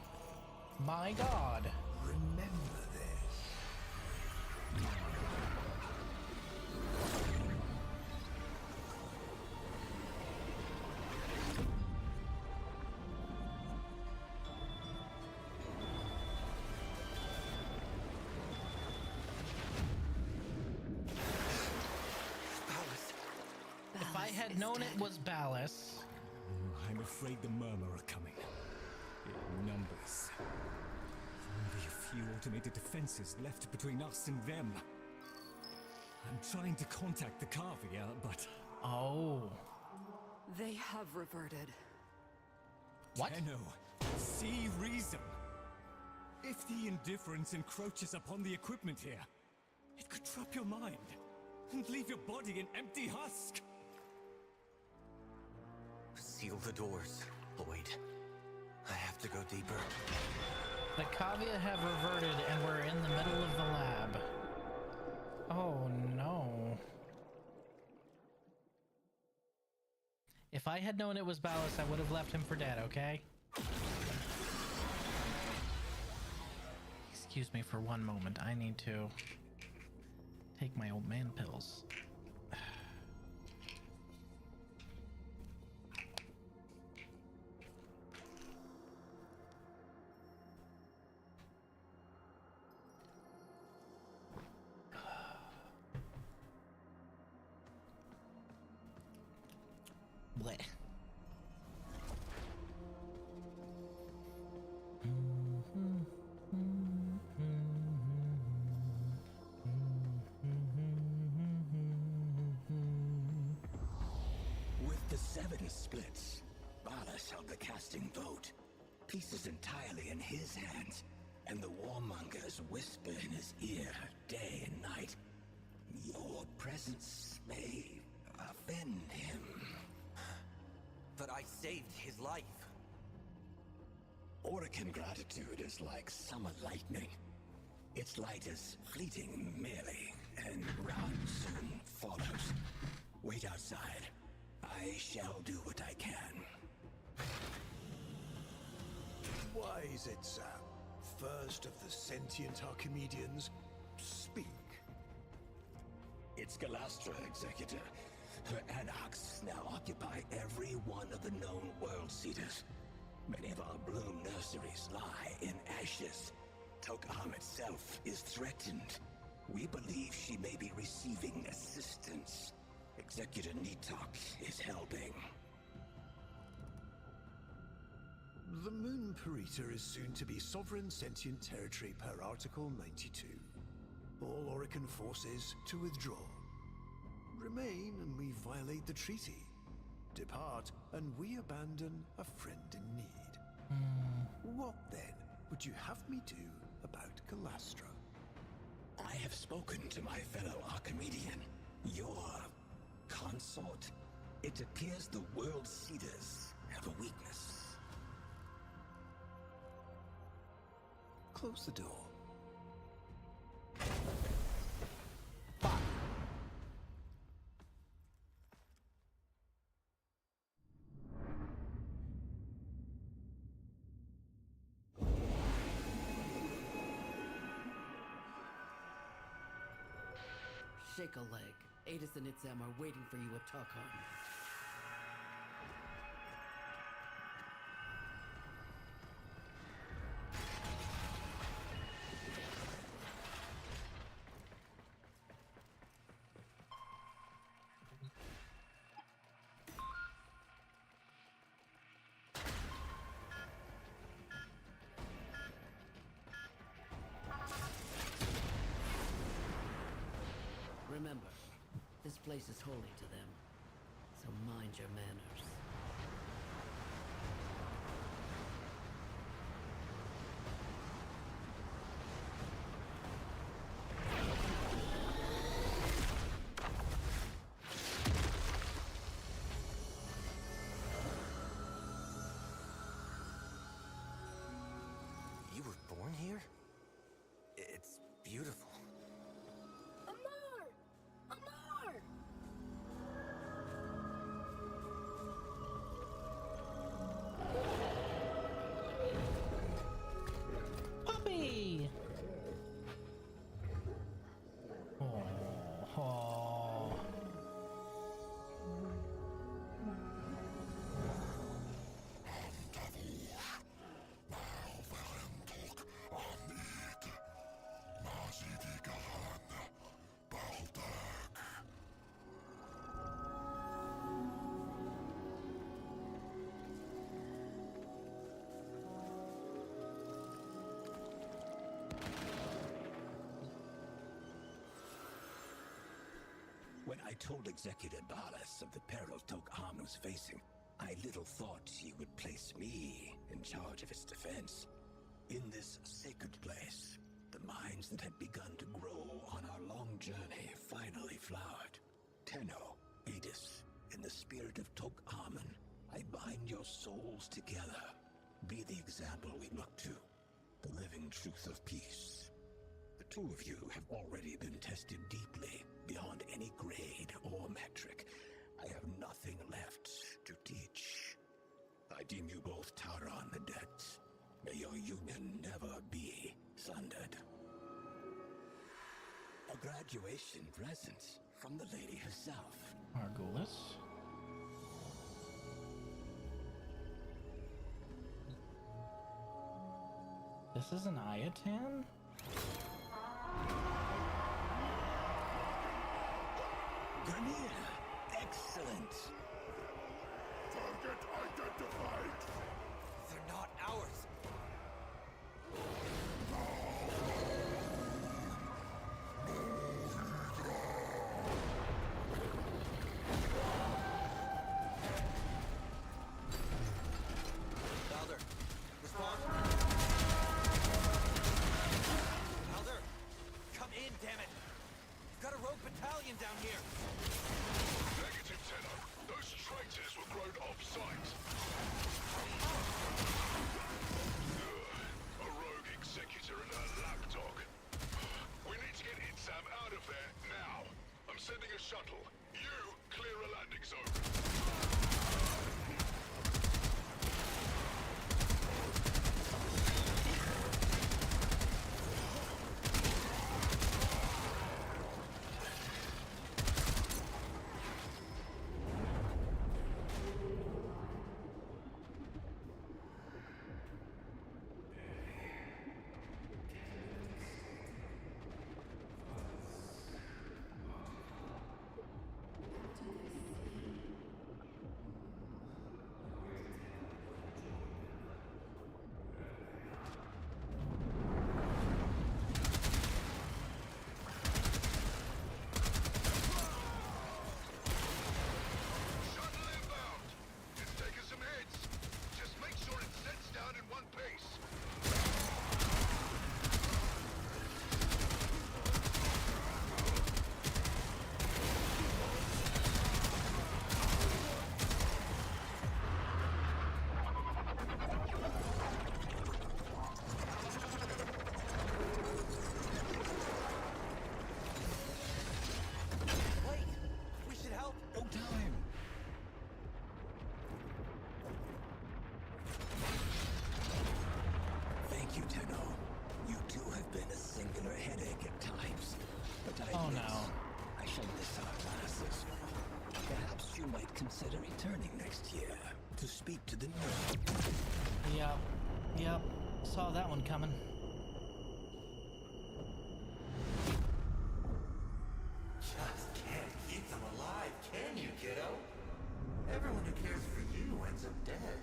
my god. Remember this. If I had known it was Ballas. I'm afraid the Murmur are coming. In numbers. Only a few automated defenses left between us and them. I'm trying to contact the Kavia, but... Oh. They have reverted. What? Tenno, see reason. If the indifference encroaches upon the equipment here, it could trap your mind and leave your body an empty husk. Seal the doors, Lloyd. I have to go deeper. The Kavia have reverted and we're in the middle of the lab. Oh no. If I had known it was Ballas, I would have left him for dead, okay? Excuse me for one moment. I need to take my old man pills. Blech. With the 7 splits, Ballas held the casting vote. Pieces entirely in his hands, and the warmongers whisper in his ear day and night. Your presence may offend him. But I saved his life. Orokin gratitude is like summer lightning. Its light is fleeting merely, and round soon follows. Wait outside. I shall do what I can. Why is it, Sam? First of the sentient Archimedeans, speak. It's Galastra, Executor. Her anarchs now occupy every one of the known world seeders. Many of our bloom nurseries lie in ashes. Tok'am itself is threatened. We believe she may be receiving assistance. Executor Nitok is helping. The Moon Parita is soon to be sovereign sentient territory per Article 92. All Orokin forces to withdraw. Remain and we violate the treaty. Depart and we abandon a friend in need. What then would you have me do about Galastra? I have spoken to my fellow Archimedean. Your consort? It appears the world seeders have a weakness. Close the door. Shake a leg. Adis and Itzam are waiting for you at Tok'am. place is holy to them, so mind your manners. You were born here? It's beautiful. Amar! Amar! Puppy! Oh. When I told Executor Balas of the peril Tok-Am was facing, I little thought he would place me in charge of its defense. In this sacred place, the minds that had begun to grow on our long journey finally flowered. Tenno, Adis, in the spirit of Tok-Amen, I bind your souls together. Be the example we look to, the living truth of peace. The two of you have already been tested deeply, beyond any grade or metric. I have nothing left to teach. I deem you both Tauron adepts. May your union never be sundered. A graduation present from the lady herself. Argulus. This is an Ayatan? Grenier, excellent. Target identified. They're not ours. Balder, respond. Balder, come in, damn it. You've got a rogue battalion down here. Negative, Tenno. Those traitors were grown off-site. A rogue executor and her lapdog. We need to get Itsam out of there now. I'm sending a shuttle. You clear a landing zone. Oh no. I shall miss our classes. Perhaps you might consider returning next year to speak to the new. Yep. Saw that one coming. Just can't keep them alive, can you, kiddo? Everyone who cares for you ends up dead.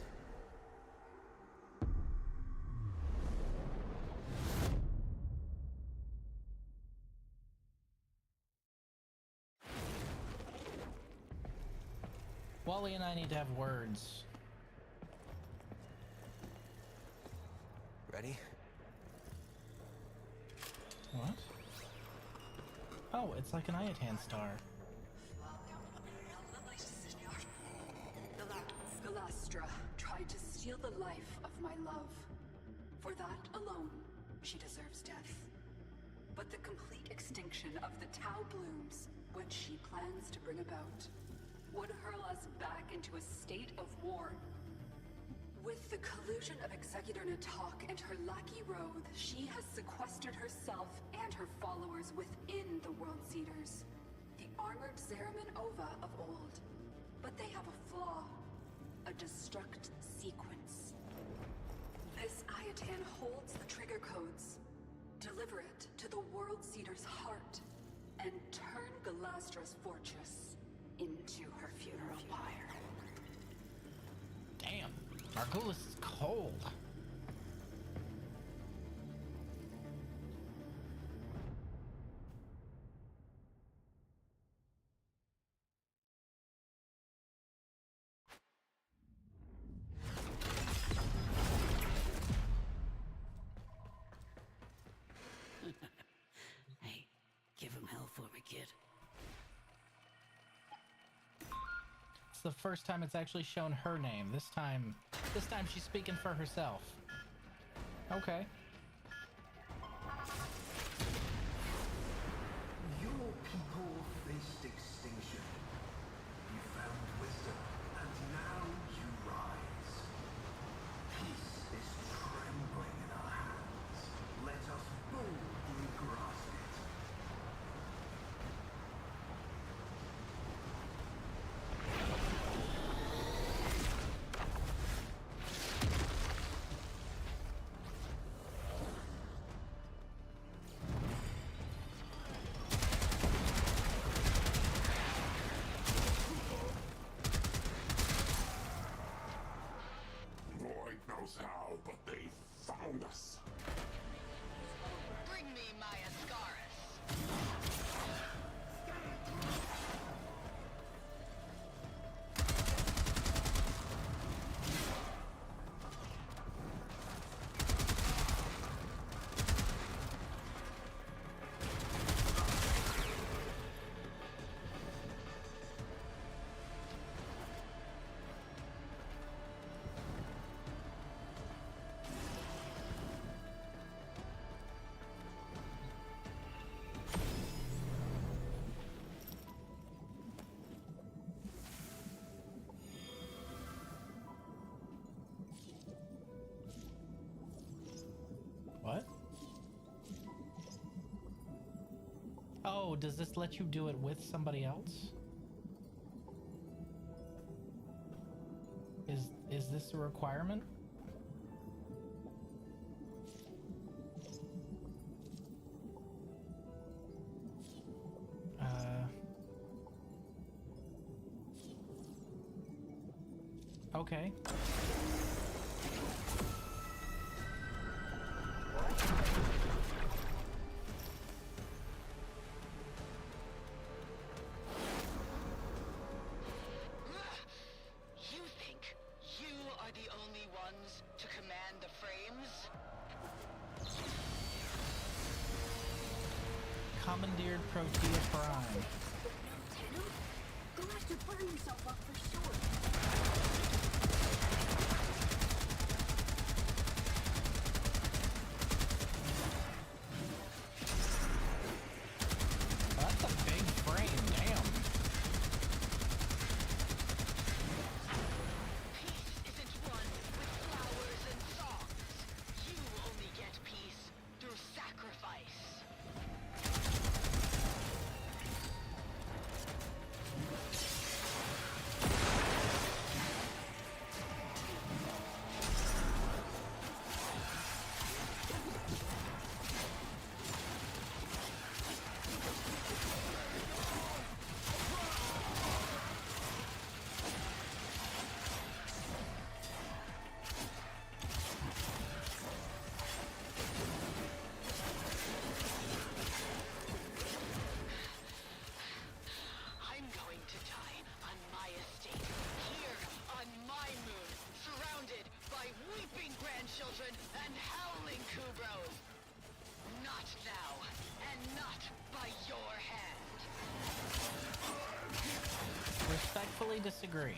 Wally and I need to have words. Ready? What? Oh, it's like an Iatan star. Galastra tried to steal the life of my love. For that alone, she deserves death. But the complete extinction of the Tau blooms, which she plans to bring about, would hurl us back into a state of war. With the collusion of Executor Natak and her lackey Roth, she has sequestered herself and her followers within the World Seeders, the armored Zeraman Ova of old. But they have a flaw, a destruct sequence. This Iatan holds the trigger codes. Deliver it to the World Seeder's heart, and turn Galastra's fortress into her funeral pyre. Damn, Margulis is cold. Hey, give him hell for me, kid. It's the first time it's actually shown her name. This time she's speaking for herself. Okay. Your people faced extinction. You found wisdom, and now you rise. Peace is trembling in our hands. Let us boldly grasp it. Lord knows how, but they found us. Bring me my Ascaris. What? Oh, does this let you do it with somebody else? Is this a requirement? Okay. You think you are the only ones to command the frames? Commandeered Protea Prime. Tenno? Go have to burn yourself up for sure. That's a big frame, damn. Peace isn't won with flowers and songs. You only get peace through sacrifice. disagree.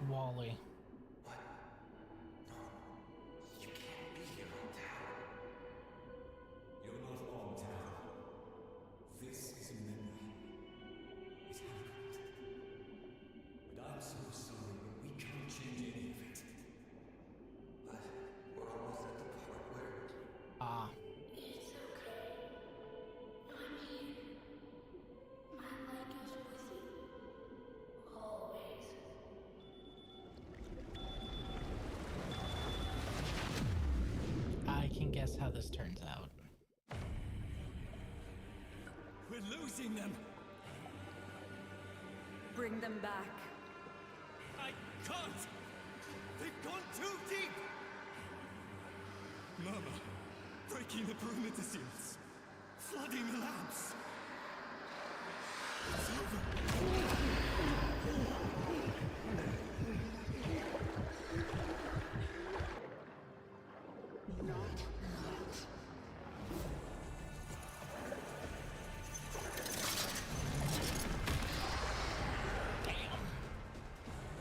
Wally. What? No. You can't be here on Tau. You're not on Tau. This is a memory. It happened. But I'm so sorry, but we can't change any of it. But we're almost at the part where... Ah. It's okay. I'm here. My light is with you. Always. I can guess how this turns out. We're losing them! Bring them back. I can't! They've gone too deep! Mama, breaking the perimeter seals, flooding the lamps. It's over. Not yet. Damn.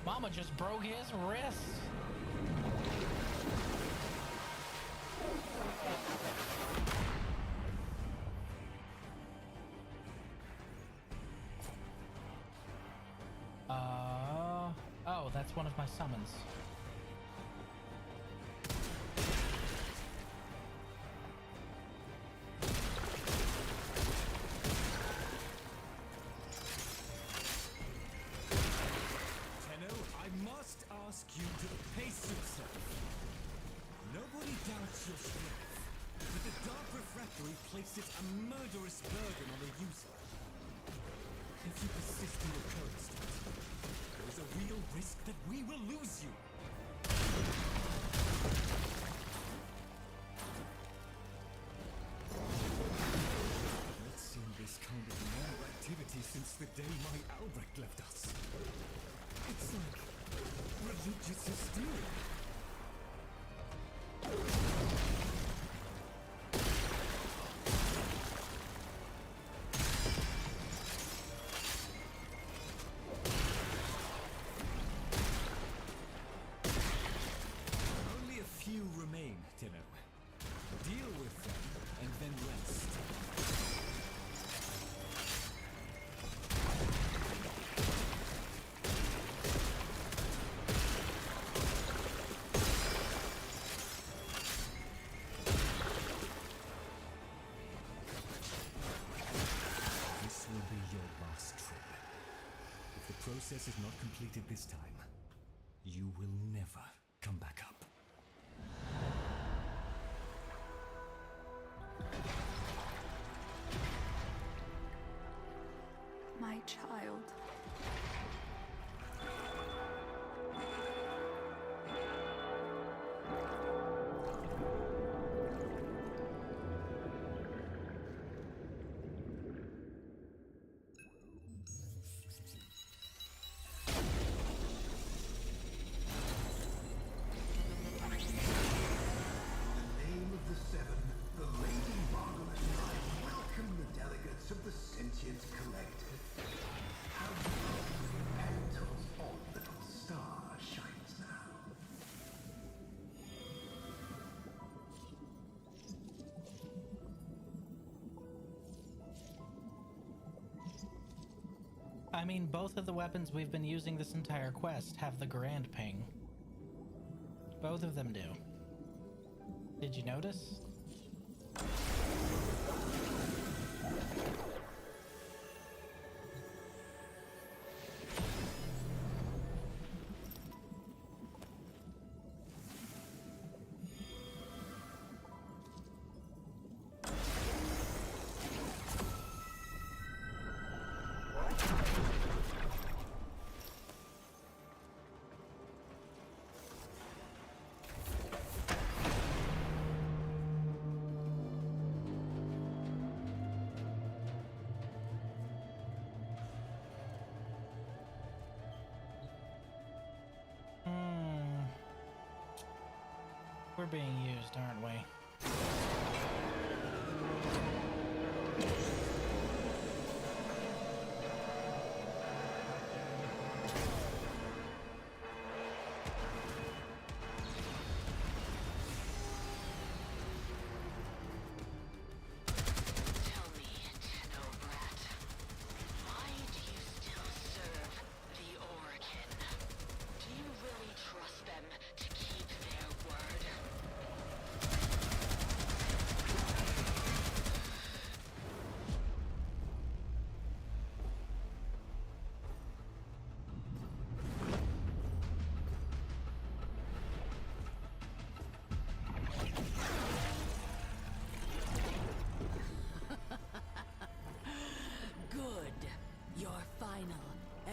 Mama just broke his wrist. Oh, that's one of my summons. Tenno, I must ask you to pace yourself. Nobody doubts your strength, but the Dark Refractory places a murderous burden on the user. If you persist in your current state, there is a real risk that we will lose you. Let's see this kind of normal activity since the day my Albrecht left us. It's like religious hysteria. Only a few remain, Tenno. Deal with them and then rest. This will be your last trip. If the process is not completed this time, you will never come back up. My child. Name of the Seven, the Lady Margaret and I welcome the delegates of the Sentient Collective. Have I mean, both of the weapons we've been using this entire quest have the grand ping. Both of them do. Did you notice? We're being used, aren't we?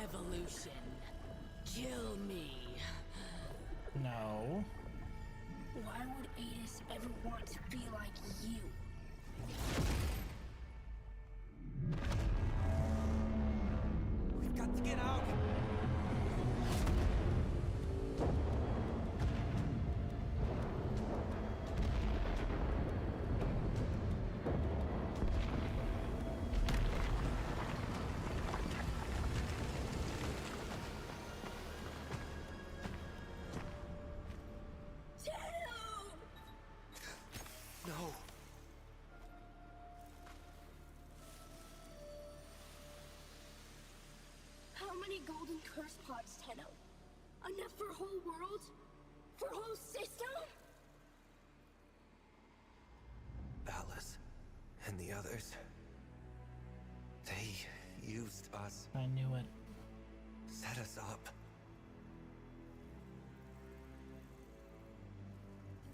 Evolution. Kill me. No. Why would Adis ever want to be like you? We've got to get out! How many golden curse pods, Tenno? Enough for a whole world? For a whole system? Alice and the others, they used us. I knew it. Set us up.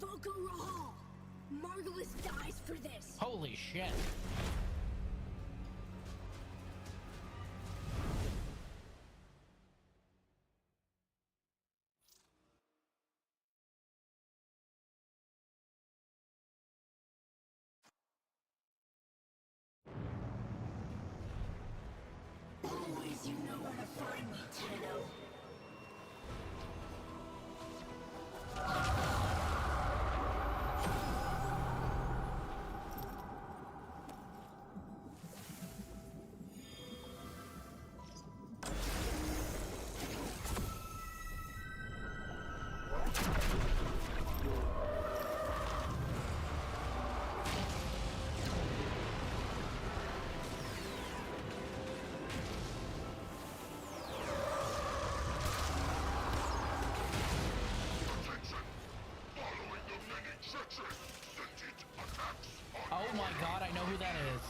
Volko Rahal! Margulis dies for this! Holy shit! Always you know where to find me, Tenno. Oh my god, I know who that is.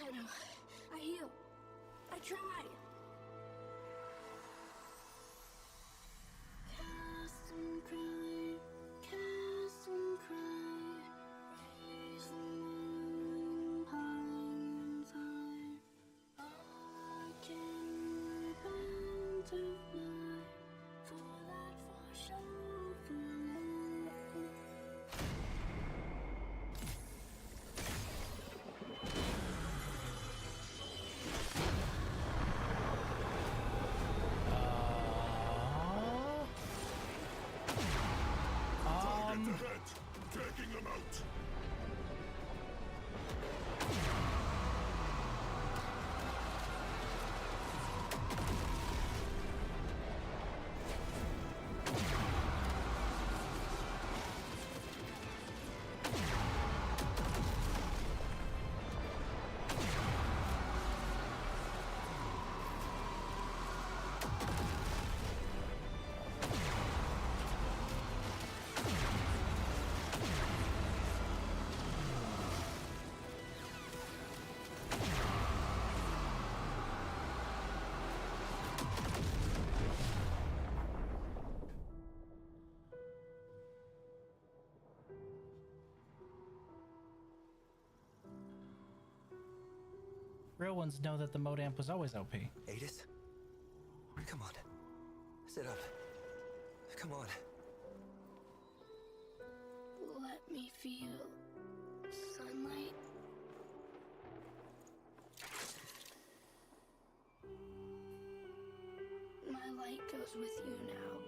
Tenno. I heal. I try. Cast and cry, cast and cry. Raise the moon high inside. I can repent of my for that for sure. Taking them out. Real ones know that the modamp was always OP. Adis? Come on. Sit up. Come on. Let me feel sunlight. My light goes with you now.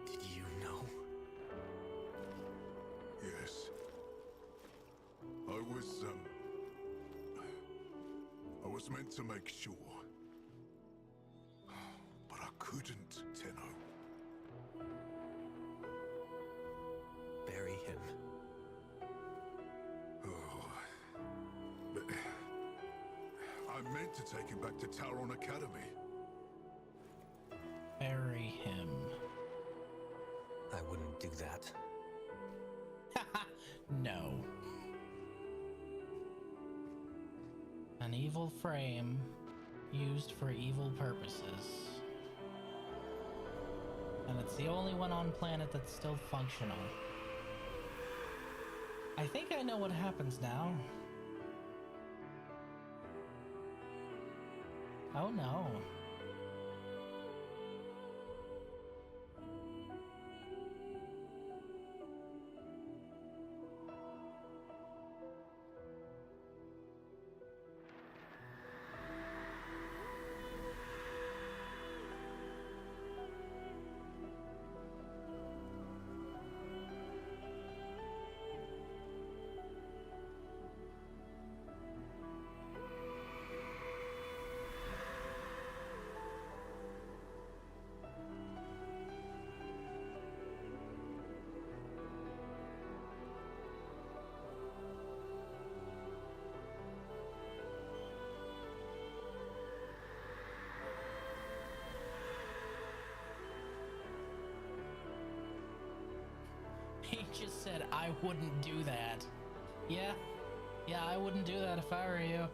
Did you know? Yes. I was meant to make sure. But I couldn't, Tenno. Bury him. Oh. But I meant to take him back to Tauron Academy. Bury him. I wouldn't do that. No. An evil frame used for evil purposes. And it's the only one on planet that's still functional. I think I know what happens now. Oh no. He just said, I wouldn't do that. Yeah, I wouldn't do that if I were you.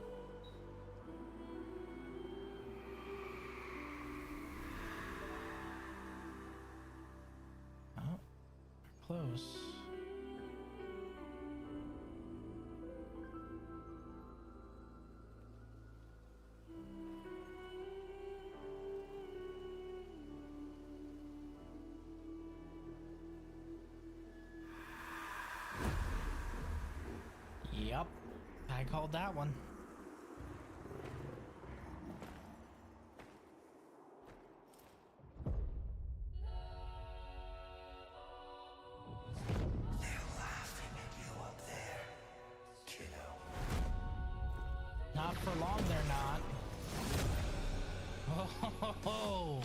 Oh, we're close. Yup, I called that one. They're laughing at you up there, kiddo. Not for long, they're not. Oh, ho, ho, ho.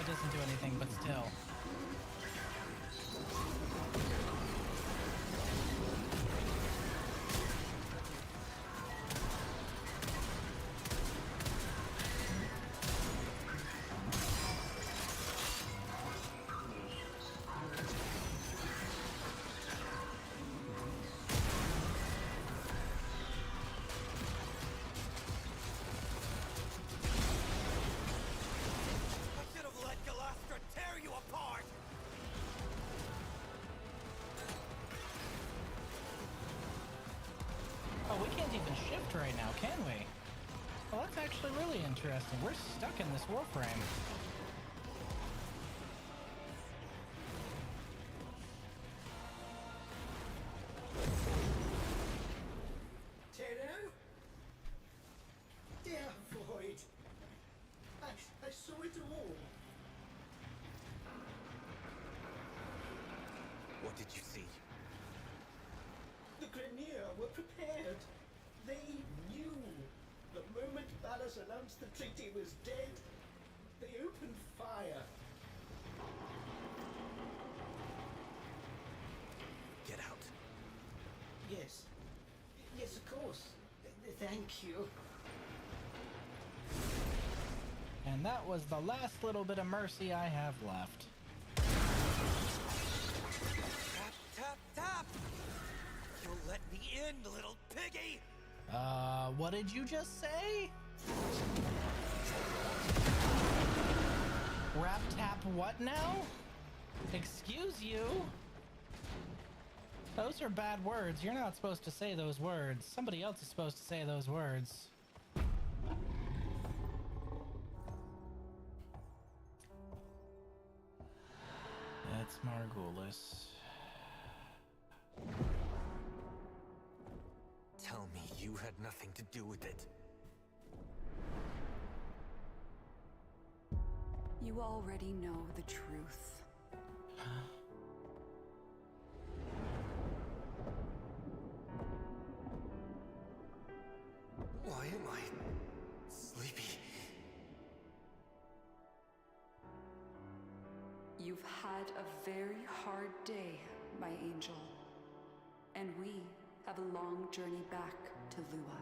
it doesn't do anything, but still. Oh, we can't even shift right now, can we? Well, that's actually really interesting. We're stuck in this Warframe. Tenno? Dear Void, I saw it all. What did you see? The Grenier were prepared. They knew. The moment Ballas announced the treaty was dead, they opened fire. Get out. Yes. Yes, of course. Thank you. And that was the last little bit of mercy I have left. Tap, tap, tap! You'll let me in, little piggy! What did you just say? Rap tap what now? Excuse you? Those are bad words. You're not supposed to say those words. Somebody else is supposed to say those words. That's Margulis. Tell me you had nothing to do with it. You already know the truth. Why am I sleepy? You've had a very hard day, my angel. And we have a long journey back to Lua.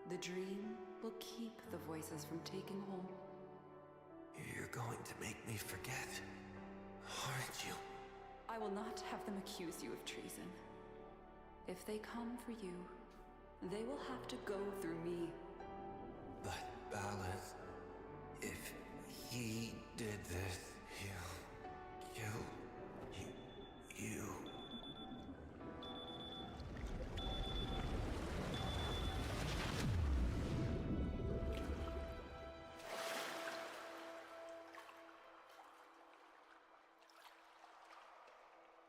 The dream will keep the voices from taking hold. You're going to make me forget, aren't you? I will not have them accuse you of treason. If they come for you, they will have to go through me. But Ballas, if he did this, he'll kill you.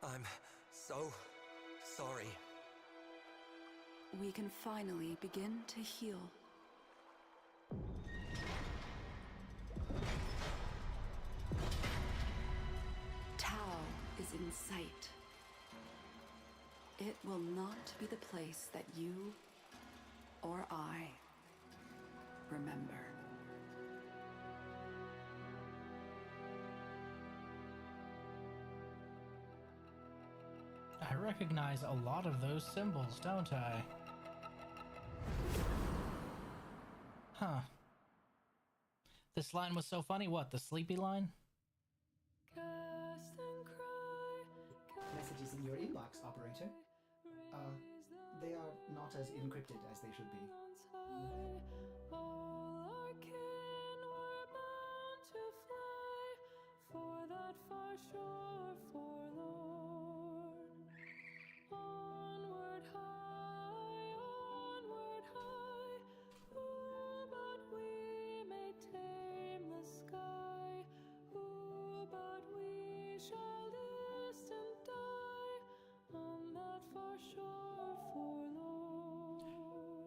I'm so sorry. We can finally begin to heal. Tau is in sight. It will not be the place that you or I remember. I recognize a lot of those symbols, don't I? Huh. This line was so funny. What, the sleepy line? Messages in your inbox, operator. They are not as encrypted as they should be.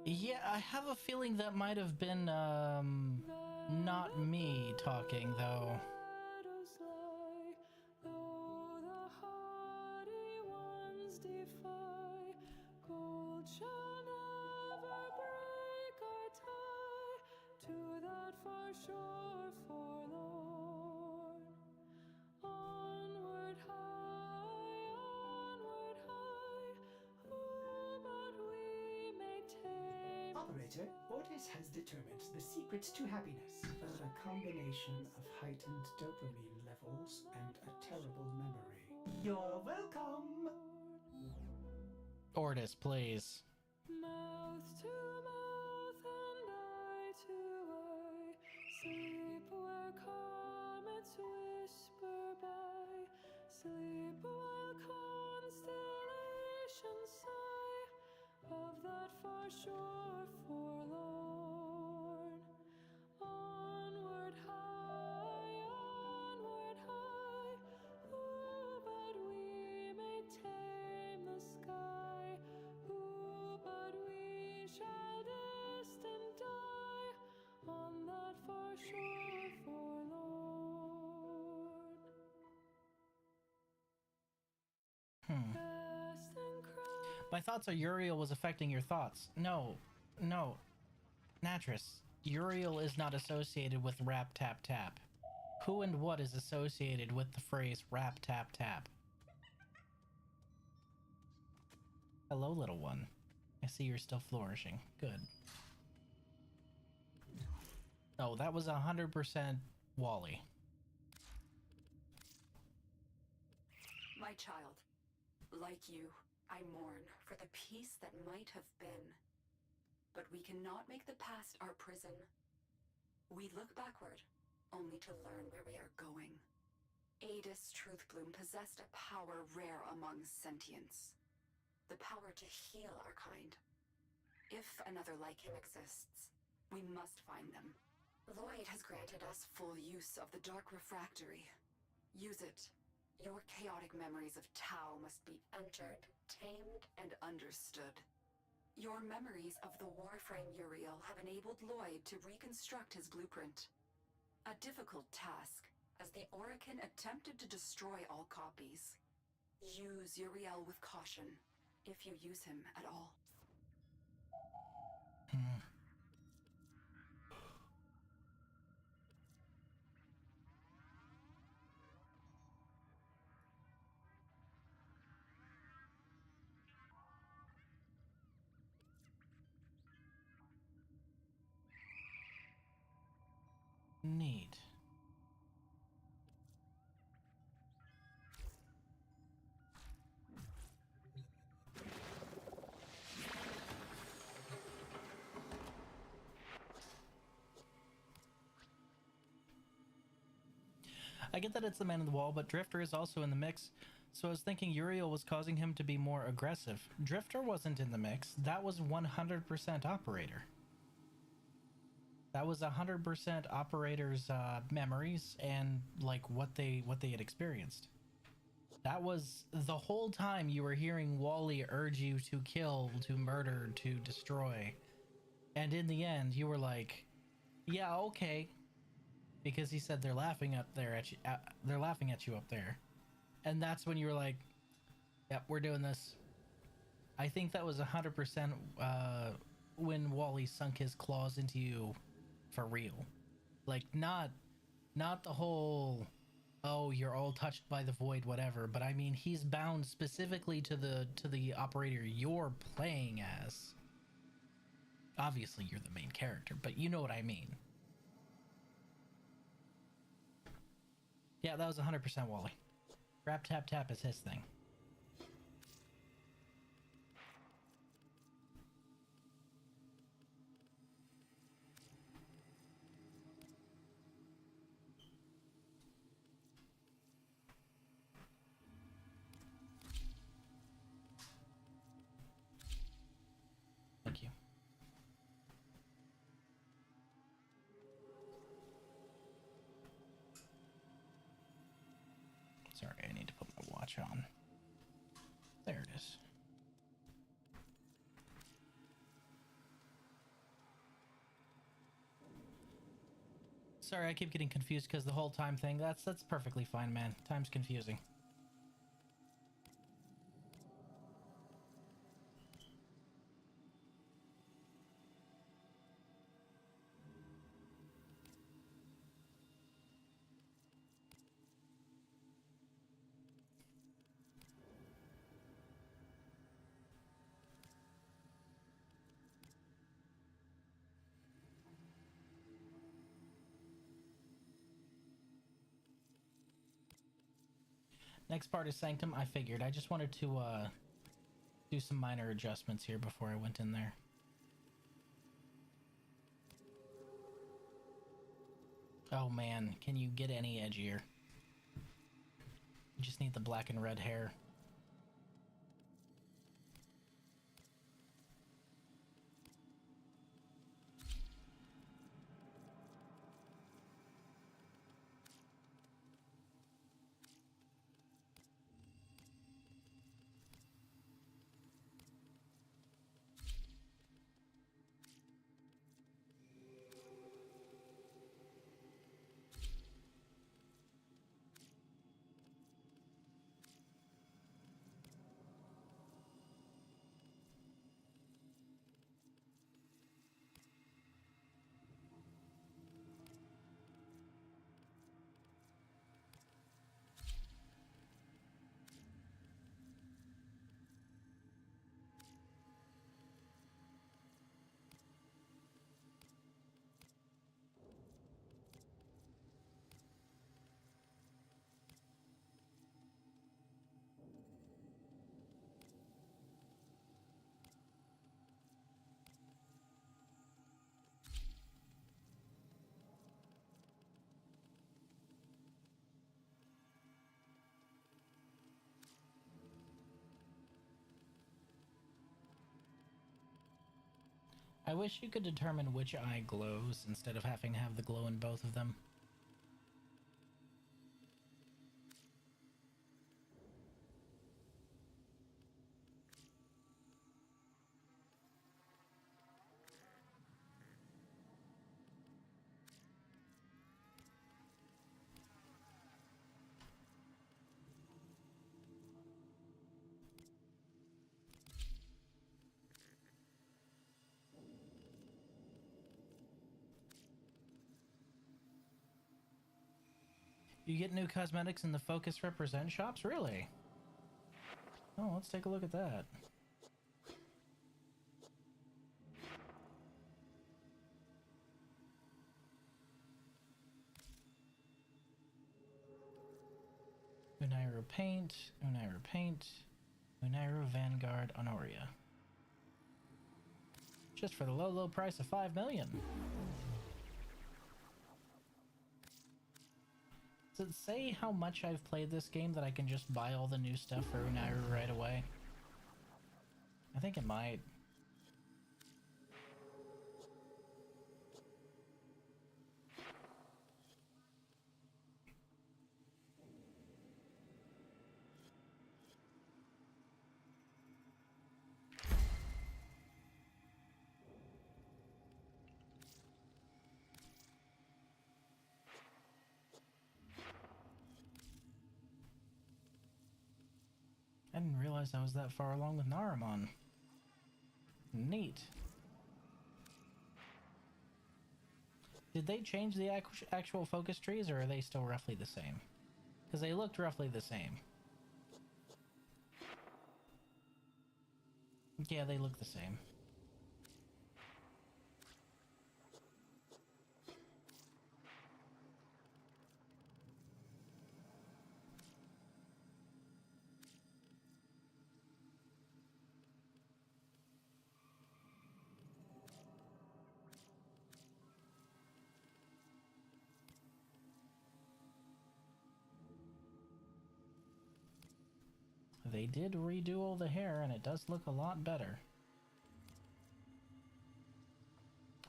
Yeah, I have a feeling that might have been, not me talking, though. Operator, Ortis has determined the secret to happiness. A combination of heightened dopamine levels and a terrible memory. You're welcome! Ortis, please. Mouth to mouth and eye to eye, sleep where comets whisper by, sleep while constellations sigh of that far shore forlorn. Onward high, ooh, but we may tame the sky, ooh, but we shall destined die on that far shore forlorn. Fast and My thoughts are Uriel was affecting your thoughts. No. Natris, Uriel is not associated with rap tap tap. Who and what is associated with the phrase rap tap tap? Hello, little one. I see you're still flourishing. Good. Oh, that was 100% Wally. My child, like you, I mourn for the peace that might have been. But we cannot make the past our prison. We look backward, only to learn where we are going. Adis Truthbloom possessed a power rare among sentients. The power to heal our kind. If another like him exists, we must find them. Lloyd has granted us full use of the Dark Refractory. Use it. Your chaotic memories of Tau must be entered, tamed, and understood. Your memories of the Warframe Uriel have enabled Lloyd to reconstruct his blueprint. A difficult task, as the Orokin attempted to destroy all copies. Use Uriel with caution, if you use him at all. Neat. I get that it's the man in the wall, but Drifter is also in the mix, so I was thinking Uriel was causing him to be more aggressive. Drifter wasn't in the mix. That was 100% Operator. That was 100% Operator's memories and like what they had experienced. That was the whole time you were hearing Wally urge you to kill, to murder, to destroy. And in the end, you were like, yeah, okay. Because he said they're laughing up there at you. They're laughing at you up there. And that's when you were like, yep, we're doing this. I think that was 100% when Wally sunk his claws into you for real. Like, not the whole, oh, you're all touched by the void, whatever. But I mean, he's bound specifically to the operator you're playing as. Obviously, you're the main character, but you know what I mean. Yeah, that was 100% Wally. Rap tap tap is his thing. Thank you. Sorry, I need to put my watch on. There it is. Sorry, I keep getting confused because the whole time thing. That's perfectly fine, man. Time's confusing. Next part is Sanctum. I figured. I just wanted to do some minor adjustments here before I went in there. Oh man, can you get any edgier? You just need the black and red hair. I wish you could determine which eye glows instead of having to have the glow in both of them. You get new cosmetics in the Focus Represent shops? Really? Oh, let's take a look at that. Unaira Paint, Unaira Paint, Unaira Vanguard Honoria. Just for the low, low price of 5 million. Does it say how much I've played this game that I can just buy all the new stuff for Unaira right away? I think it might. I didn't realize I was that far along with Naramon. Neat. Did they change the actual focus trees, or are they still roughly the same? Because they looked roughly the same. Yeah, they look the same. They did redo all the hair, and it does look a lot better.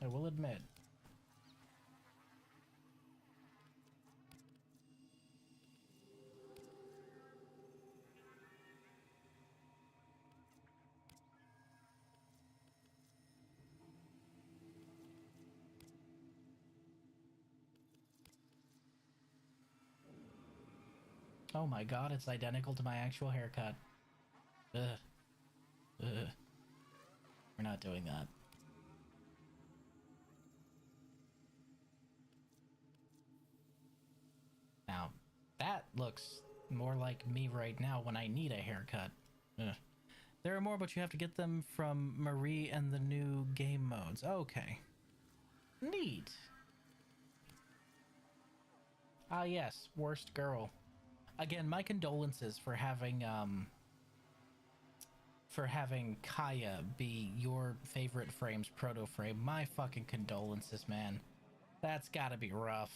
I will admit. Oh my god, it's identical to my actual haircut. Ugh. Ugh. We're not doing that. Now, that looks more like me right now when I need a haircut. Ugh. There are more, but you have to get them from Marie and the new game modes. Okay. Neat. Ah yes, worst girl. Again, my condolences for having Kaya be your favorite Frame's proto frame. My fucking condolences, man. That's gotta be rough.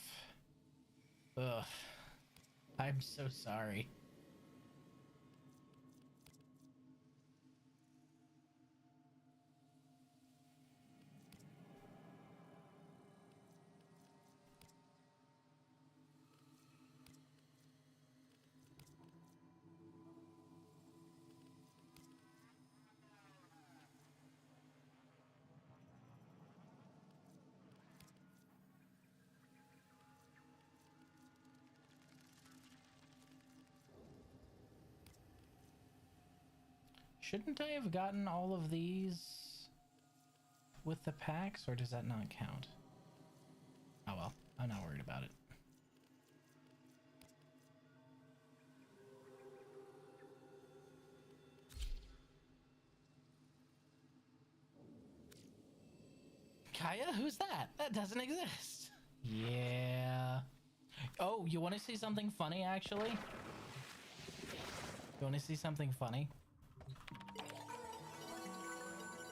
Ugh. I'm so sorry. Shouldn't I have gotten all of these with the packs, or does that not count? Oh well, I'm not worried about it. Kaya? Who's that? That doesn't exist. Yeah. Oh, you want to see something funny, actually? You want to see something funny?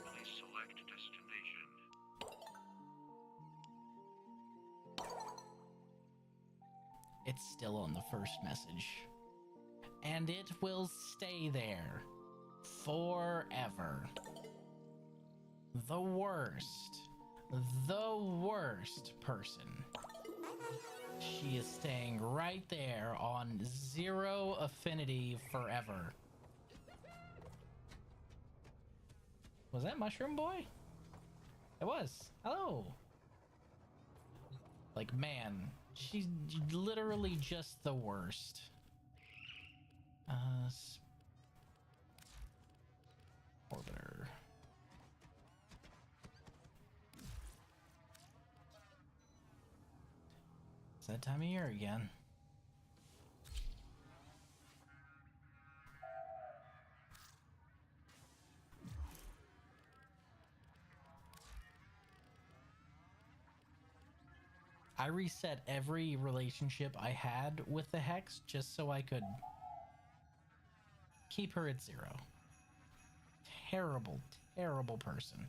Please select destination. It's still on the first message. And it will stay there. Forever. The worst. The worst person. She is staying right there on 0 affinity forever. Was that Mushroom Boy? It was. Hello. Like, man, she's literally just the worst. Orbiter. It's that time of year again. I reset every relationship I had with the Hex just so I could keep her at 0. Terrible, terrible person.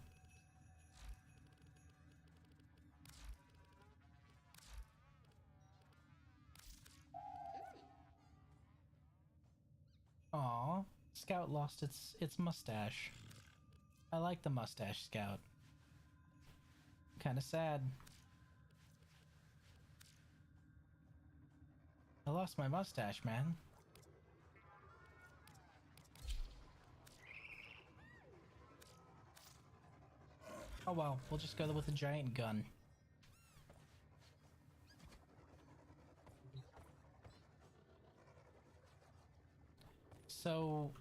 Aw, Scout lost its mustache. I like the mustache, Scout. Kinda sad. I lost my mustache, man. Oh well, we'll just go with a giant gun. So...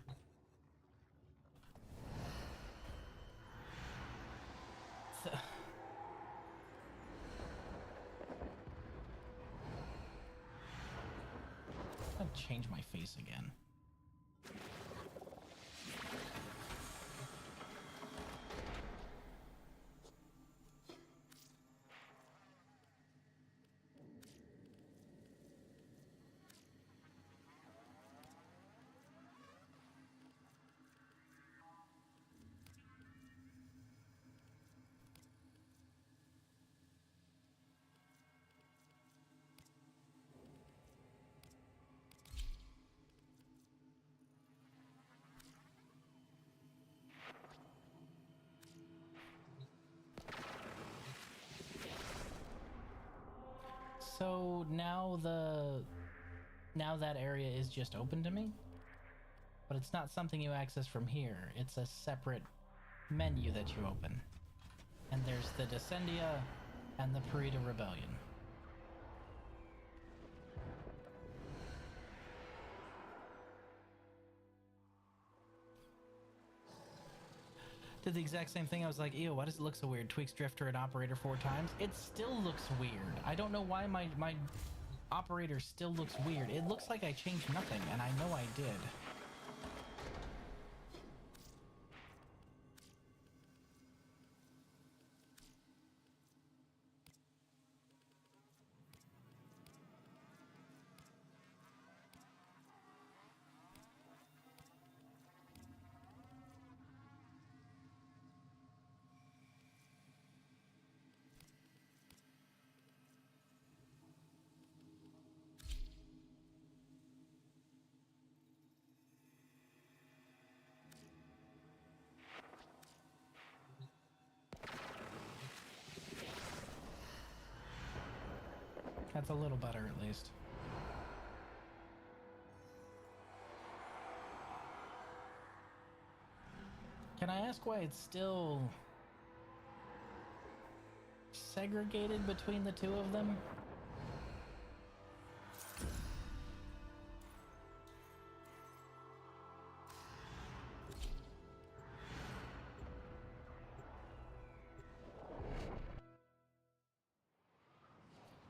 I'll change my face again. So now that area is just open to me, but it's not something you access from here. It's a separate menu that you open. And there's the Descendia and the Parida Rebellion. Did the exact same thing. I was like, ew, why does it look so weird? Tweaks Drifter and Operator 4 times. It still looks weird. I don't know why my Operator still looks weird. It looks like I changed nothing, and I know I did. That's a little better, at least. Can I ask why it's still segregated between the two of them?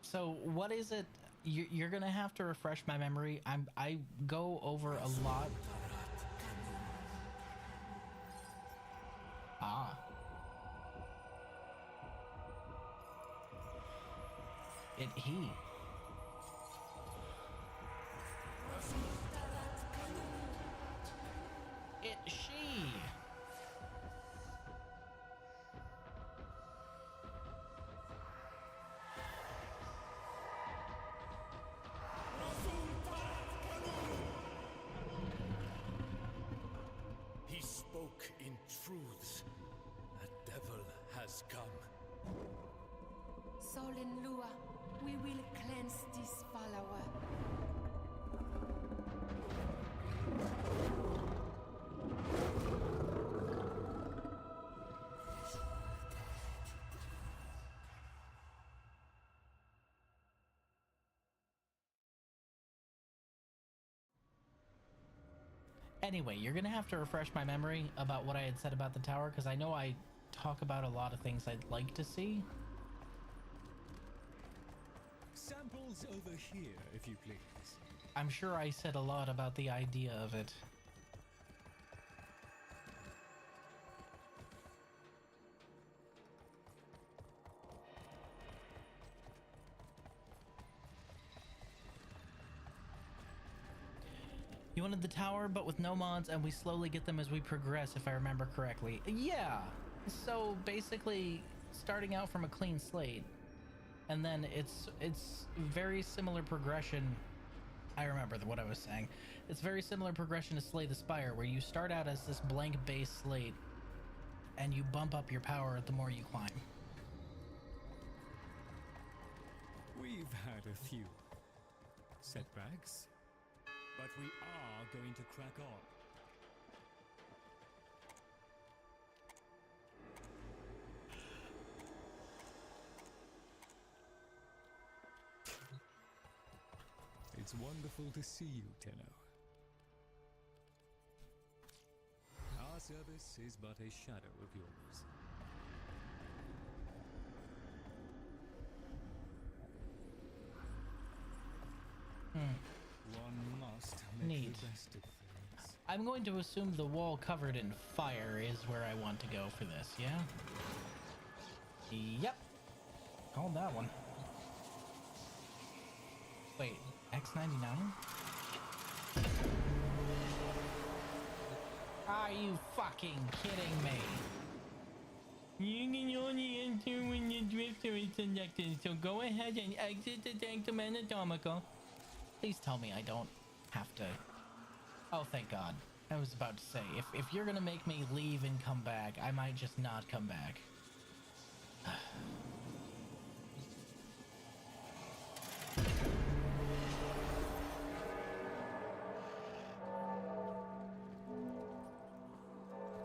So what is it? You're gonna have to refresh my memory. I go over a lot. Ah. He. She. He spoke in truths. A devil has come. Solen Lua, we will cleanse this follower. Anyway, you're gonna have to refresh my memory about what I had said about the tower, because I know I talk about a lot of things I'd like to see. Samples over here, if you please. I'm sure I said a lot about the idea of it. You wanted the tower, but with no mods, and we slowly get them as we progress, if I remember correctly. Yeah! So, basically, starting out from a clean slate. And then it's very similar progression. I remember what I was saying. It's very similar progression to Slay the Spire, where you start out as this blank base slate, and you bump up your power the more you climb. We've had a few setbacks, but we are going to crack on. It's wonderful to see you, Tenno. Our service is but a shadow of yours. One must make the best of things. I'm going to assume the wall covered in fire is where I want to go for this, yeah? Yep. Called that one. Wait, X99? Are you fucking kidding me? You can only enter when the drifter is selected, so go ahead and exit the Sanctum Anatomical. Please tell me I don't have to. Oh, thank God. I was about to say, if you're gonna make me leave and come back, I might just not come back.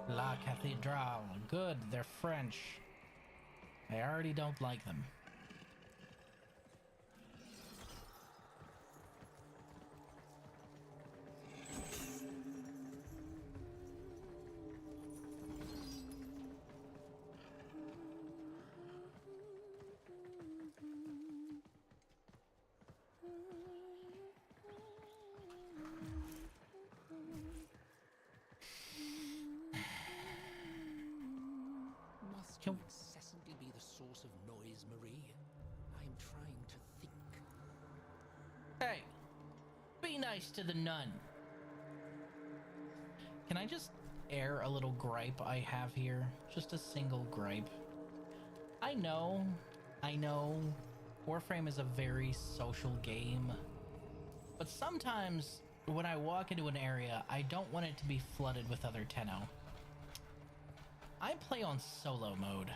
La Cathedral. Good, they're French. I already don't like them. Must you incessantly be the source of noise, Marie? I'm trying to think. Hey, be nice to the nun. Can I just air a little gripe I have here? Just a single gripe. I know, Warframe is a very social game, but sometimes when I walk into an area, I don't want it to be flooded with other Tenno. I play on solo mode.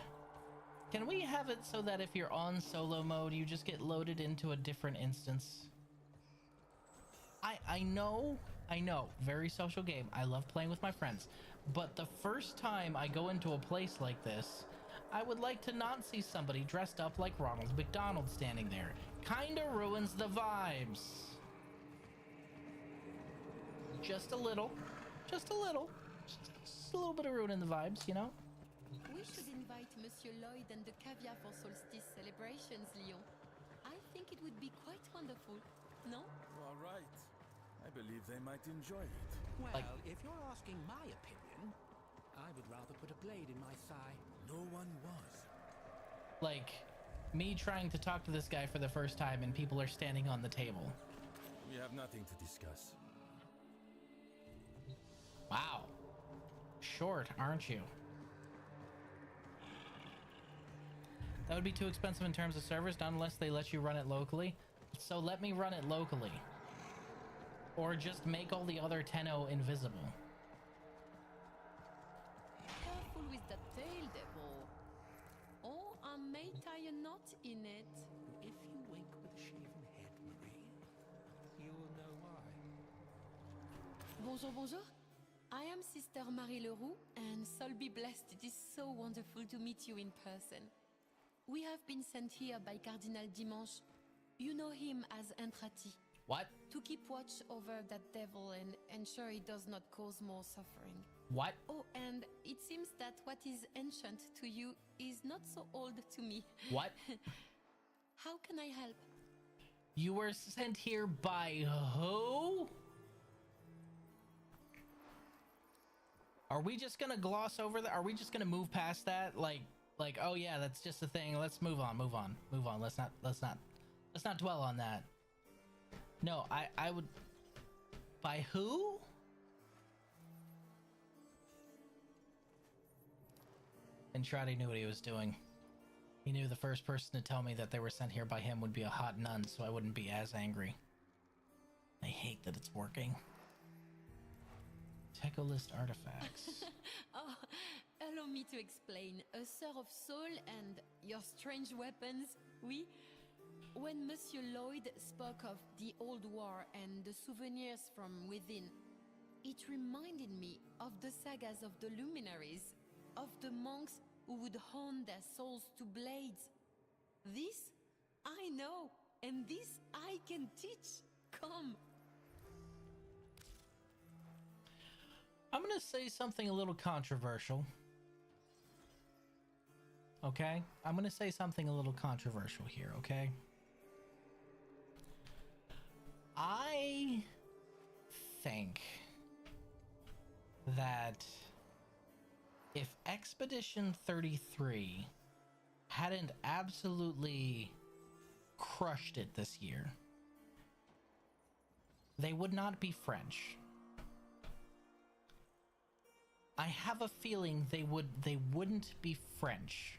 Can we have it so that if you're on solo mode, you just get loaded into a different instance? I know, very social game. I love playing with my friends. But the first time I go into a place like this, I would like to not see somebody dressed up like Ronald McDonald standing there. Kinda ruins the vibes. Just a little. Just a little. Just a little bit of ruining the vibes, you know? We should invite Monsieur Lloyd and the caviar for solstice celebrations, Leon. I think it would be quite wonderful, no? All right. I believe they might enjoy it. Well, Like- if you're asking my opinion, I would rather put a blade in my thigh. No one was. Like, me trying to talk to this guy for the first time and people are standing on the table. We have nothing to discuss. Wow. Short, aren't you? That would be too expensive in terms of servers, not unless they let you run it locally. So let me run it locally. Or just make all the other Tenno invisible. Careful with that tail, devil. Or I may tie a knot in it. If you wink with a shaven head, Marie, you will know why. Bonjour, bonjour. I am Sister Marie Leroux, and soul be blessed, it is so wonderful to meet you in person. We have been sent here by Cardinal Dimanche. You know him as Entrati. What? To keep watch over that devil and ensure he does not cause more suffering. What? Oh, and it seems that what is ancient to you is not so old to me. What? How can I help? You were sent here by who? Are we just gonna gloss over that? Are we just gonna move past that? Like, oh yeah, that's just a thing. Let's move on. Let's not dwell on that. No, I would. By who? Entrati knew what he was doing. He knew the first person to tell me that they were sent here by him would be a hot nun, so I wouldn't be as angry. I hate that it's working. Techolist artifacts. Oh, allow me to explain. A sir of soul and your strange weapons, oui? When Monsieur Lloyd spoke of the old war and the souvenirs from within, it reminded me of the sagas of the luminaries, of the monks who would hone their souls to blades. This I know, and this I can teach. Come. I'm gonna say something a little controversial. Okay? I'm gonna say something a little controversial here, okay? I think that if Expedition 33 hadn't absolutely crushed it this year, they would not be French. I have a feeling they wouldn't be French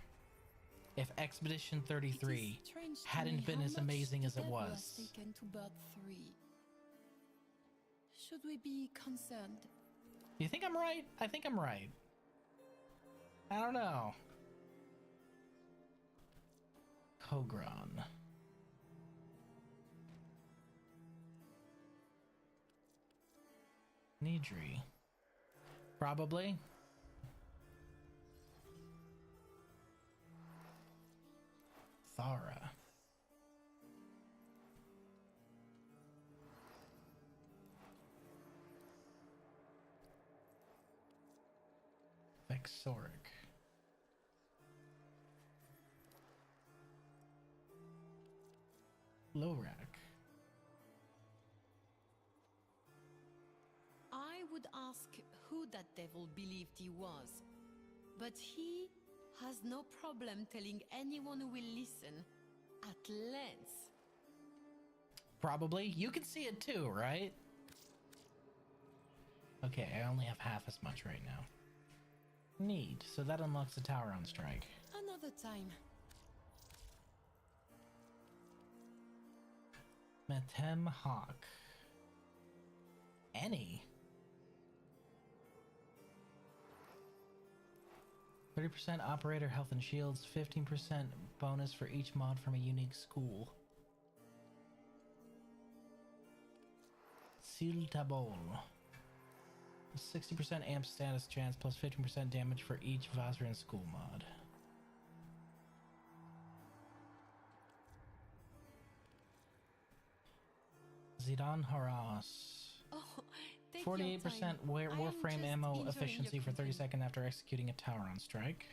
if Expedition 33 hadn't been as amazing as it was. Taken to Bird 3. Should we be concerned? You think I'm right? I think I'm right. I don't know. Kogron. Nidri. Probably. Thara. Vexoric. Lorak. I would ask who that devil believed he was, but he has no problem telling anyone who will listen at length. Probably. You can see it too, right? Okay, I only have half as much right now. Neat. So that unlocks the tower on strike. Another time. Metem Hawk. Any. 30% operator health and shields, 15% bonus for each mod from a unique school. Siltabol. 60% amp status chance plus 15% damage for each Vazrin school mod. Zidane Haras. Oh, 48% Warframe ammo efficiency for 30 seconds after executing a Tauron strike.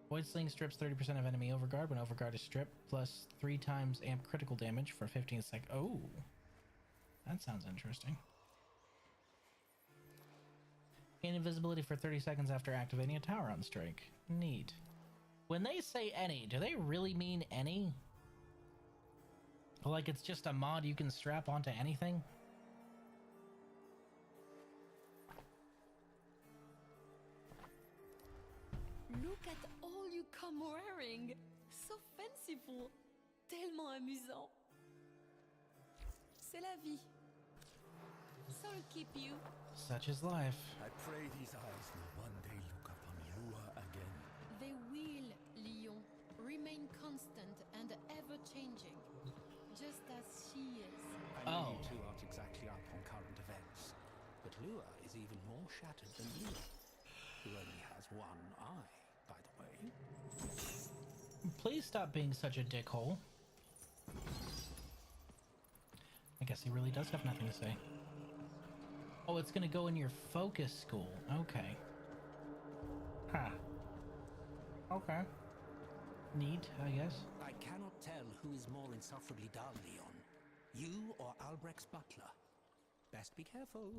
Void Sling strips 30% of enemy overguard when overguard is stripped, plus 3 times amp critical damage for 15 seconds. Oh, that sounds interesting. Gain invisibility for 30 seconds after activating a Tauron strike. Neat. When they say any, do they really mean any? Like it's just a mod you can strap onto anything? Look at all you come wearing. So fanciful. Tellement amusant. C'est la vie. So'll keep you. Such is life. I pray these eyes will one day look upon Lua again. They will, Leon. Remain constant and ever-changing. Just as she is. I know you two aren't exactly up on current events, but Lua is even more shattered than you, who only has one eye, by the way. Please stop being such a dickhole. I guess he really does have nothing to say. Oh, it's gonna go in your focus school. Okay. Huh. Okay. Neat, I guess. I cannot tell who is more insufferably dull, Leon. You or Albrecht's butler. Best be careful,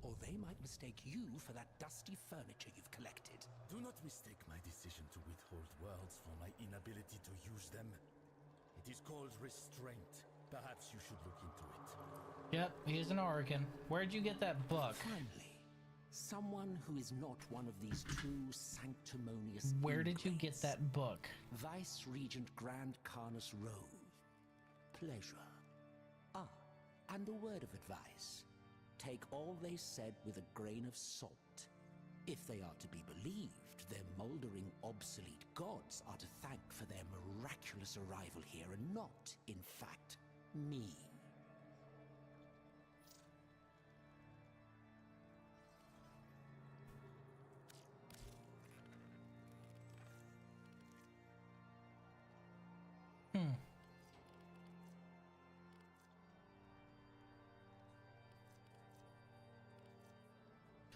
or they might mistake you for that dusty furniture you've collected. Do not mistake my decision to withhold worlds for my inability to use them. It is called restraint. Perhaps you should look into it. Yep, he's an Oregon. Where'd you get that book? Finally, someone who is not one of these true sanctimonious. Where did you get that book? Vice Regent Grand Carnus Rove. Pleasure. Ah, and a word of advice. Take all they said with a grain of salt. If they are to be believed, their mouldering, obsolete gods are to thank for their miraculous arrival here, and not, in fact, me.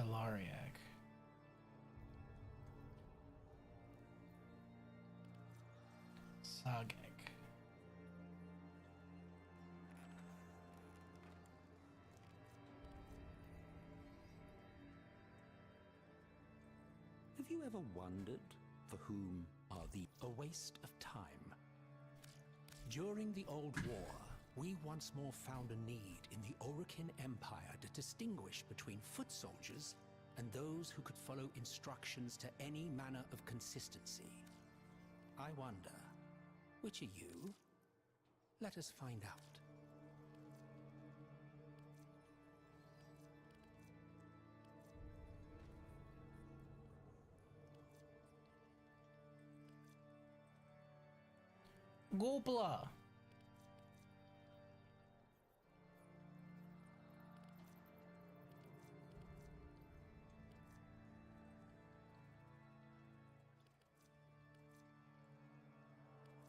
Galariak. Sagek. Have you ever wondered for whom are the a waste of time? During the Old War, we once more found a need in the Orokin Empire to distinguish between foot soldiers and those who could follow instructions to any manner of consistency. I wonder, which are you? Let us find out. Goopla.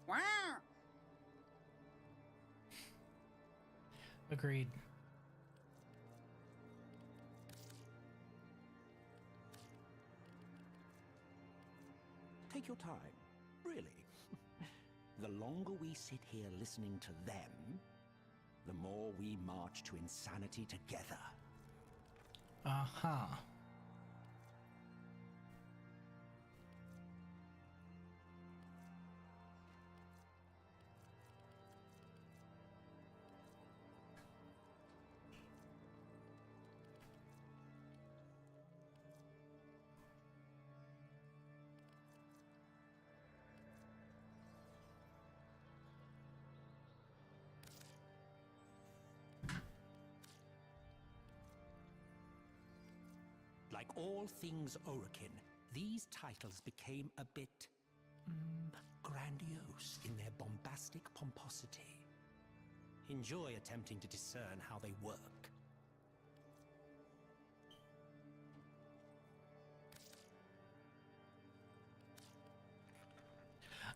Wow. Agreed. Take your time, really. The longer we sit here listening to them, the more we march to insanity together. Aha. Like all things Orokin, these titles became a bit grandiose in their bombastic pomposity. Enjoy attempting to discern how they work.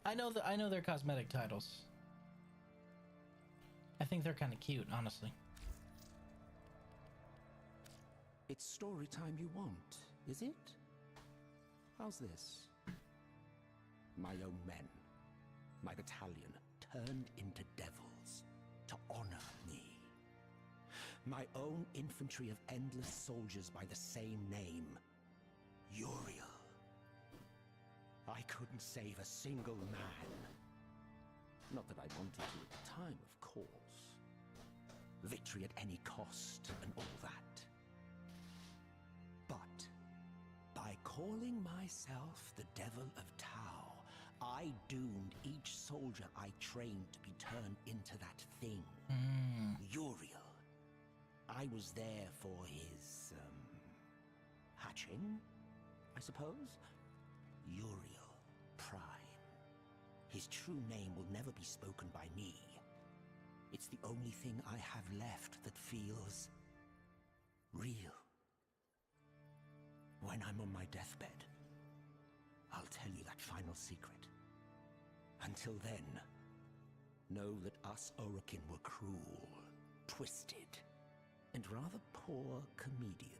I know they're cosmetic titles. I think they're kind of cute, honestly. It's story time you want, is it? How's this? My own men, my battalion, turned into devils to honor me. My own infantry of endless soldiers by the same name, Uriel. I couldn't save a single man. Not that I wanted to at the time, of course. Victory at any cost and all that. But by calling myself the Devil of Tau, I doomed each soldier I trained to be turned into that thing. Uriel. I was there for his, hatching, I suppose? Uriel Prime. His true name will never be spoken by me. It's the only thing I have left that feels real. When I'm on my deathbed, I'll tell you that final secret. Until then, know that us Orokin were cruel, twisted, and rather poor comedians.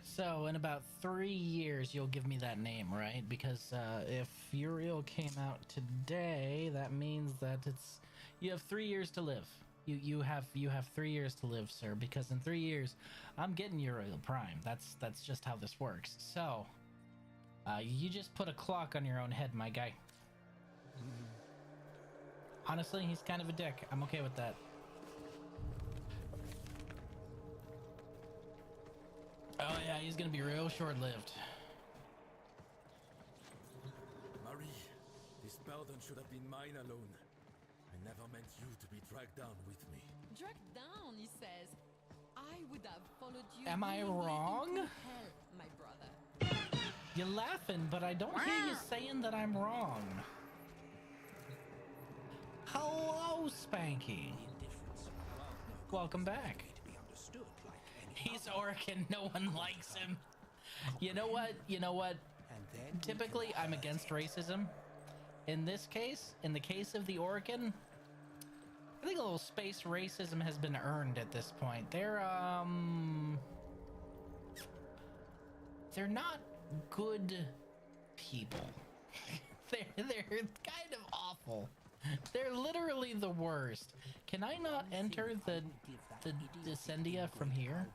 So, in about 3 years, you'll give me that name, right? Because if Uriel came out today, that means that you have 3 years to live. You have 3 years to live, sir. Because in 3 years, I'm getting Uriel Prime. That's just how this works. So, you just put a clock on your own head, my guy. Honestly, he's kind of a dick. I'm okay with that. Oh yeah, he's gonna be real short-lived. Marie, this burden should have been mine alone. I never meant you to be dragged down with me. Dragged down, he says. I would have followed you. Am I wrong? Into hell, my brother. You're laughing, but I don't hear you saying that I'm wrong. Hello, Spanky. Welcome back. He's Orokin, no one likes him. You know what? Typically, I'm against racism. In this case, in the case of the Orokin, I think a little space racism has been earned at this point. They're not good people. they're kind of awful. They're literally the worst. Can I not enter the Descendia from here?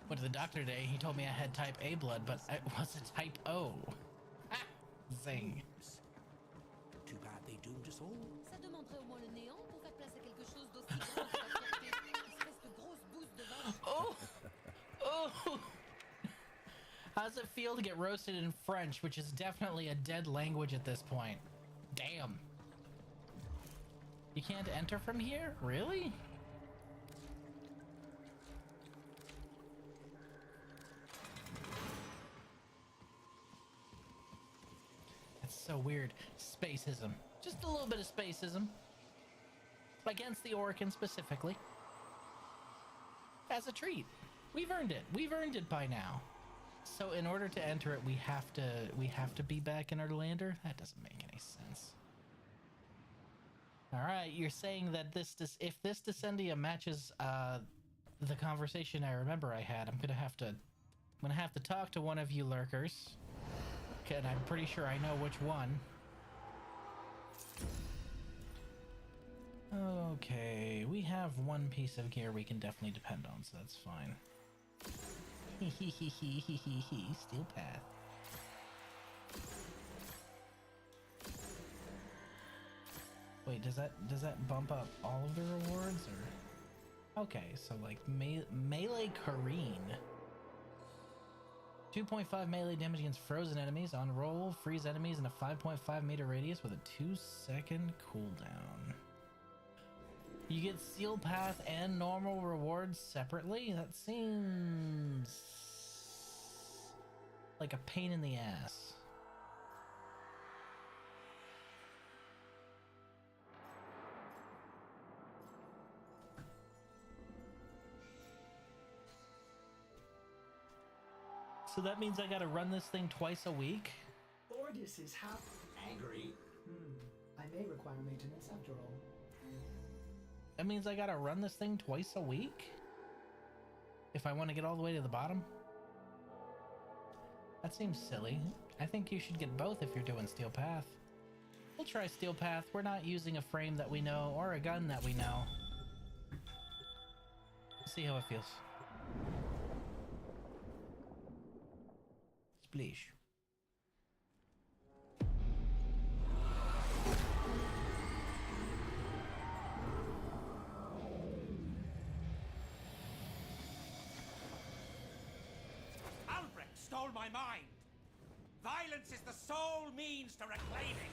Went to the doctor today. He told me I had type A blood, but it was a type O. Ah, zing. Too bad they doomed us all. Ça demanderait au moins le néant pour faire place à quelque chose d'aussi grand que la fierté. Espèce de grosse bouse de vache. Oh! Oh! How does it feel to get roasted in French, which is definitely a dead language at this point? Damn. You can't enter from here? Really? That's so weird. Spacism. Just a little bit of spacism. Against the Orokin specifically. As a treat. We've earned it. We've earned it by now. So in order to enter it, we have to be back in Erlander? That doesn't make any sense. All right, you're saying that if this Descendia matches the conversation I remember I had, I'm gonna have to talk to one of you lurkers, and I'm pretty sure I know which one. Okay, we have one piece of gear we can definitely depend on, so that's fine. Steel path. Wait, does that bump up all of the rewards, or? Okay, so like melee Kareen. 2.5 melee damage against frozen enemies on roll, freeze enemies in a 5.5 meter radius with a 2-second cooldown. You get Seal Path and normal rewards separately? That seems like a pain in the ass. So that means I gotta run this thing twice a week? Ordis is angry. I may require maintenance after all. That means I gotta run this thing twice a week? If I want to get all the way to the bottom? That seems silly. I think you should get both if you're doing Steel Path. We'll try Steel Path. We're not using a frame that we know or a gun that we know. See how it feels. Spleesh. Albrecht stole my mind. Violence is the sole means to reclaim it.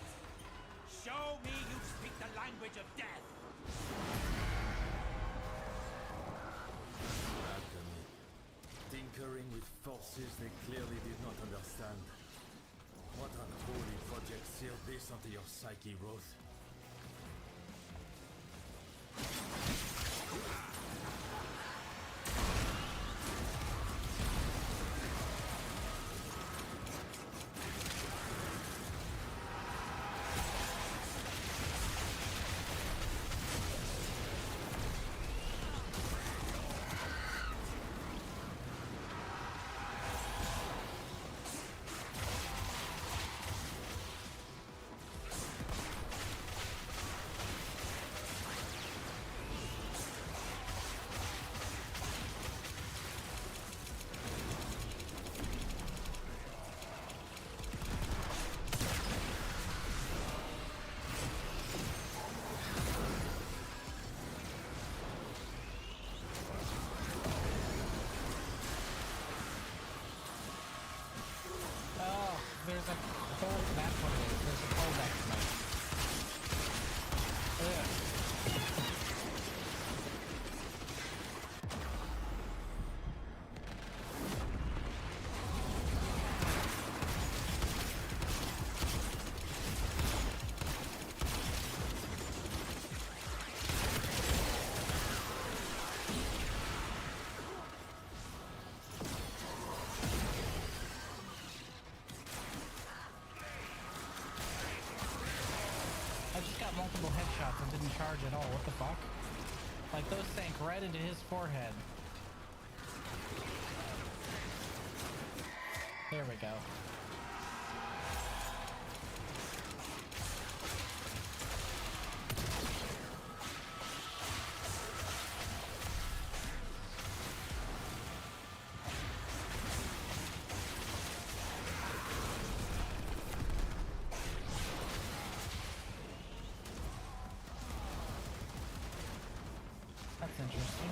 Show me you speak the language of death. Alchemy. Tinkering with forces they clearly did not understand. What unholy project sealed this onto your psyche, Rose? There's a hole. That's what it is. There's a hole back tonight. I just got multiple headshots and didn't charge at all. What the fuck? Like, those sank right into his forehead. There we go. That's interesting.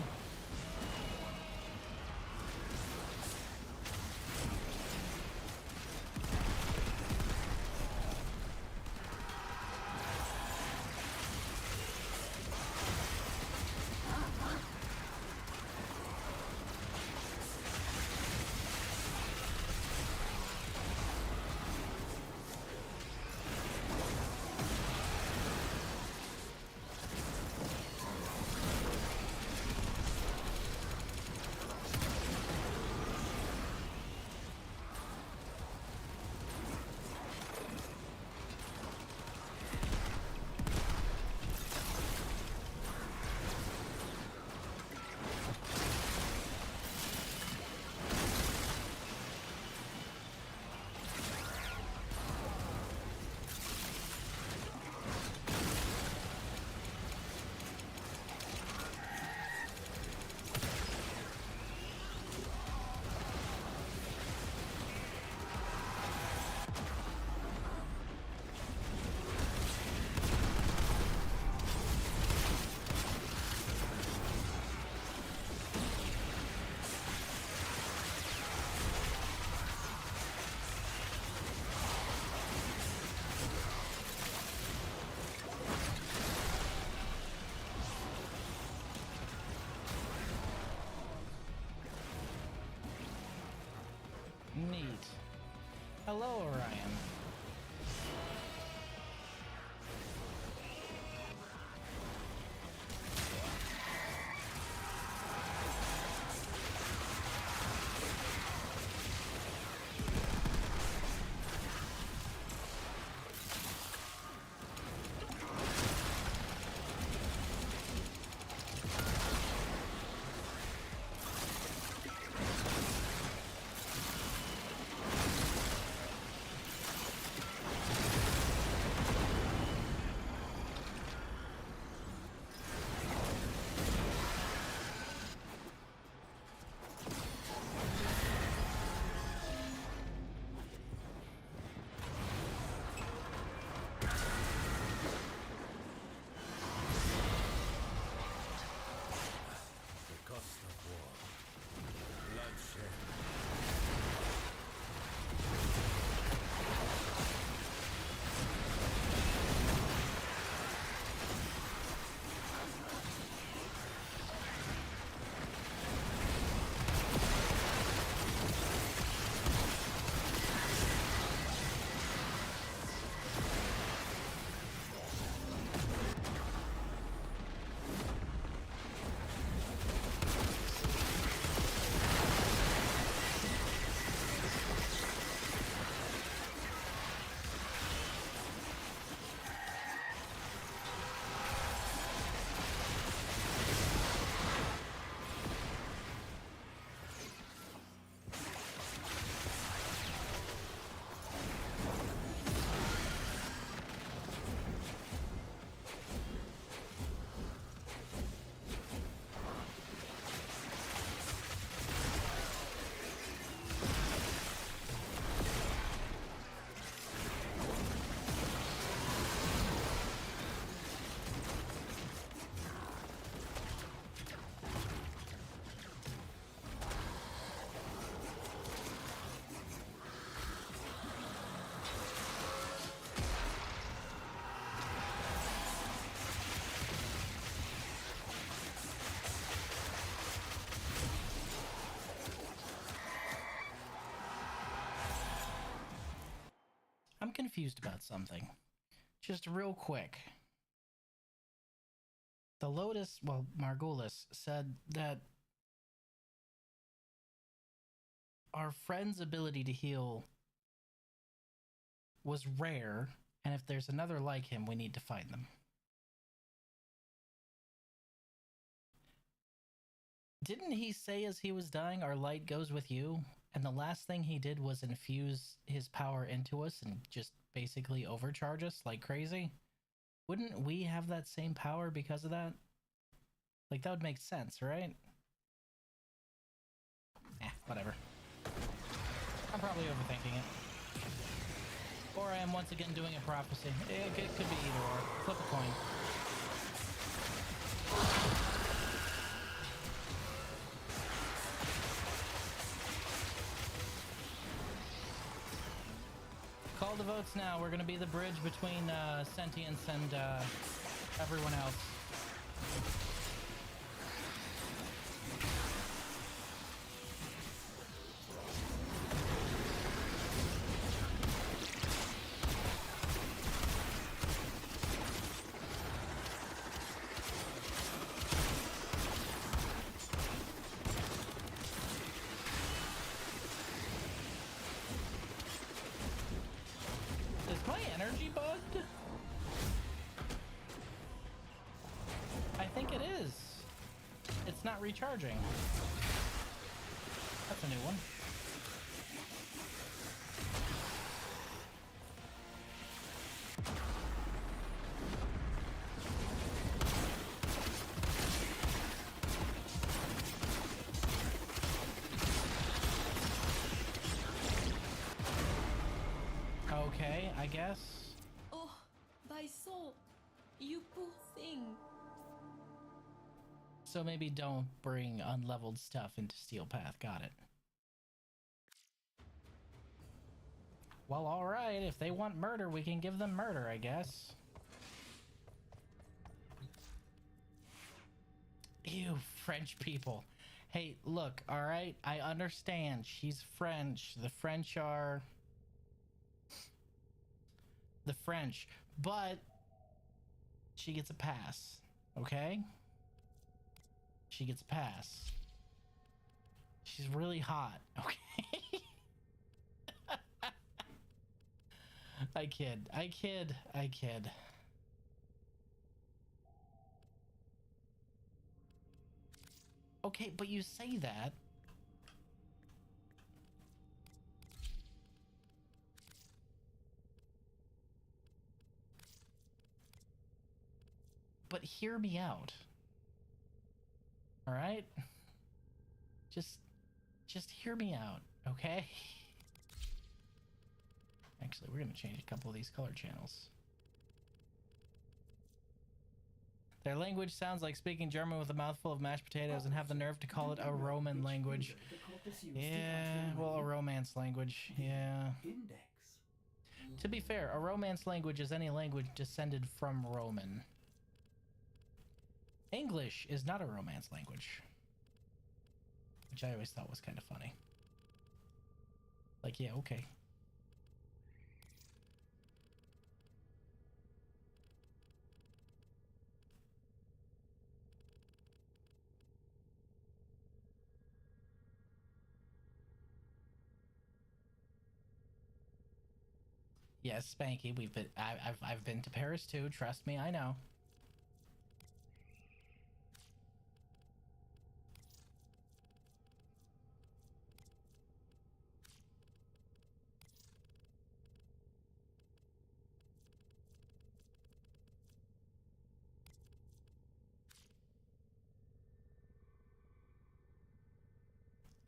Hello, Orion. I'm confused about something. Just real quick. The Lotus, well, Margulis, said that our friend's ability to heal was rare, and if there's another like him, we need to find them. Didn't he say as he was dying, our light goes with you? And the last thing he did was infuse his power into us and just basically overcharge us like crazy? Wouldn't we have that same power because of that? Like, that would make sense, right? Whatever. I'm probably overthinking it. Or I am once again doing a prophecy. It could be either or. Flip a coin. Call the votes now. We're going to be the bridge between sentience and everyone else. Recharging. That's a new one. Okay, I guess. Oh, my soul, you poor thing. So maybe don't bring unleveled stuff into Steel Path. Got it. Well, alright. If they want murder, we can give them murder, I guess. Ew, French people. Hey, look, alright? I understand. She's French. The French are the French, but she gets a pass, okay? She gets a pass. She's really hot, okay? I kid. Okay, but you say that. But hear me out. All right? Just hear me out, okay? Actually, we're going to change a couple of these color channels. Their language sounds like speaking German with a mouthful of mashed potatoes and have the nerve to call it a Roman language. Yeah, well, a Romance language, yeah. To be fair, a Romance language is any language descended from Roman. English is not a Romance language, which I always thought was kind of funny. Like, yeah, okay. Yes, Spanky, I've been to Paris too, trust me, I know.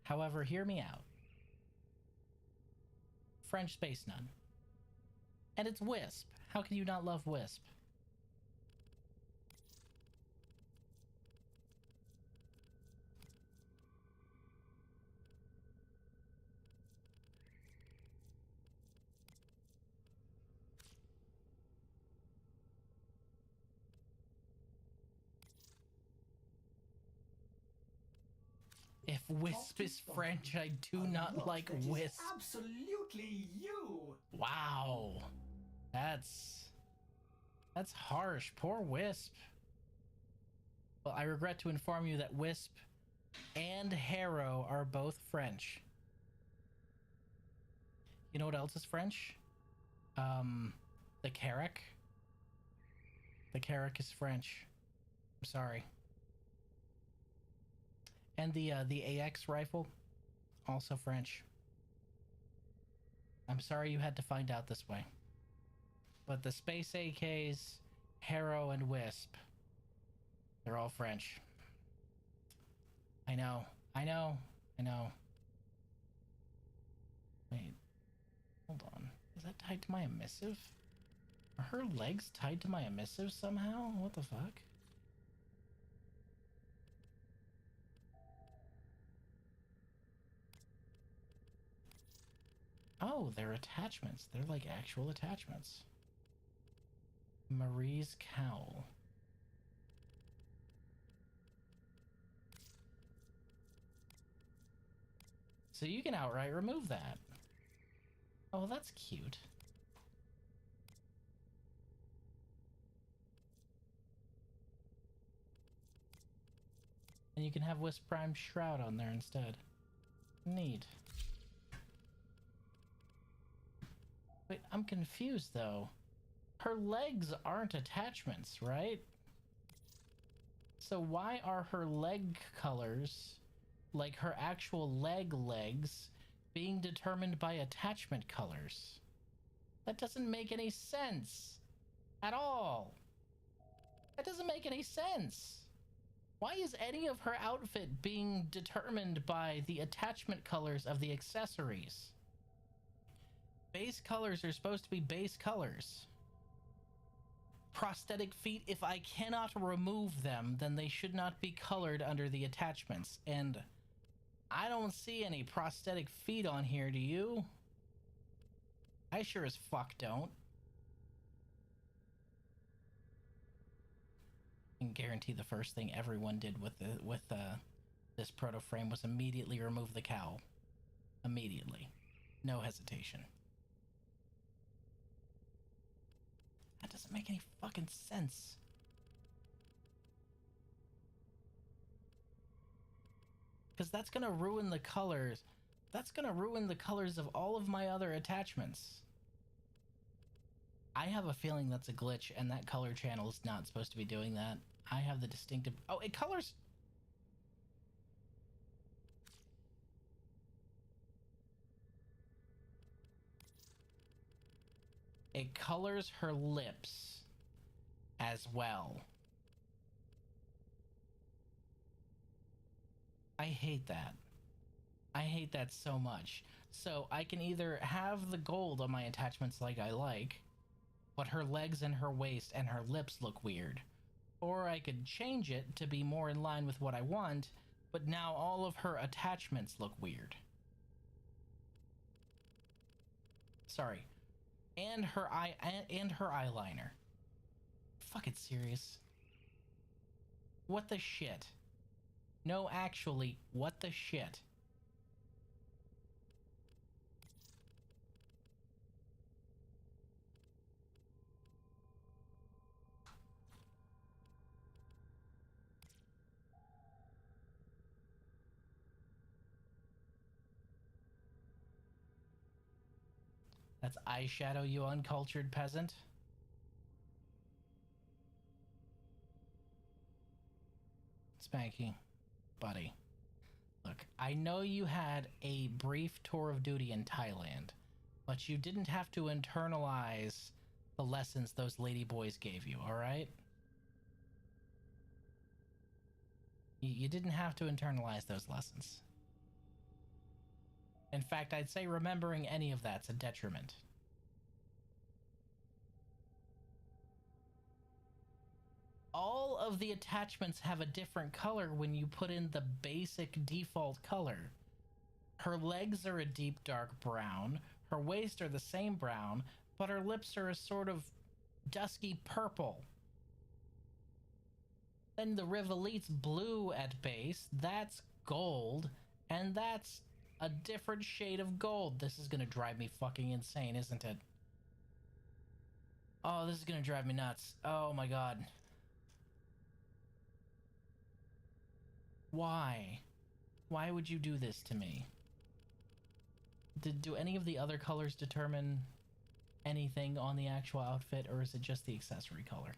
However, hear me out. French Space Nun. And it's Wisp. How can you not love Wisp? If Wisp is French, I do not like Wisp. Absolutely you. Wow. That's harsh. Poor Wisp. Well, I regret to inform you that Wisp and Harrow are both French. You know what else is French? The Carrack. The Carrack is French. I'm sorry. And the AX rifle, also French. I'm sorry you had to find out this way. But the Space AKs, Harrow, and Wisp, they're all French. I know. Wait, hold on. Is that tied to my emissive? Are her legs tied to my emissive somehow? What the fuck? Oh, they're attachments. They're like actual attachments. Marie's cowl. So you can outright remove that. Oh, that's cute. And you can have Wisp Prime Shroud on there instead. Neat. Wait, I'm confused though. Her legs aren't attachments, right? So why are her leg colors, like her actual legs, being determined by attachment colors? That doesn't make any sense at all. That doesn't make any sense. Why is any of her outfit being determined by the attachment colors of the accessories? Base colors are supposed to be base colors. Prosthetic feet, if I cannot remove them, then they should not be colored under the attachments. And I don't see any prosthetic feet on here, do you? I sure as fuck don't. I can guarantee the first thing everyone did with this proto frame was immediately remove the cowl. Immediately. No hesitation. That doesn't make any fucking sense. Because that's gonna ruin the colors. That's gonna ruin the colors of all of my other attachments. I have a feeling that's a glitch, and that color channel is not supposed to be doing that. I have the distinctive... Oh, it colors... It colors her lips as well. I hate that. I hate that so much. So I can either have the gold on my attachments like I like, but her legs and her waist and her lips look weird. Or I could change it to be more in line with what I want, but now all of her attachments look weird. Sorry. And her eye and her eyeliner. Fucking serious. What the shit? No, actually, what the shit? That's eyeshadow, you uncultured peasant. Spanky, buddy. Look, I know you had a brief tour of duty in Thailand, but you didn't have to internalize the lessons those ladyboys gave you, alright? You didn't have to internalize those lessons. In fact, I'd say remembering any of that's a detriment. All of the attachments have a different color when you put in the basic default color. Her legs are a deep dark brown, her waist are the same brown, but her lips are a sort of dusky purple. Then the Rivolite's blue at base, that's gold, and that's a different shade of gold. This is gonna drive me fucking insane, isn't it? Oh, this is gonna drive me nuts. Oh my god. Why? Why would you do this to me? Do any of the other colors determine anything on the actual outfit, or is it just the accessory color?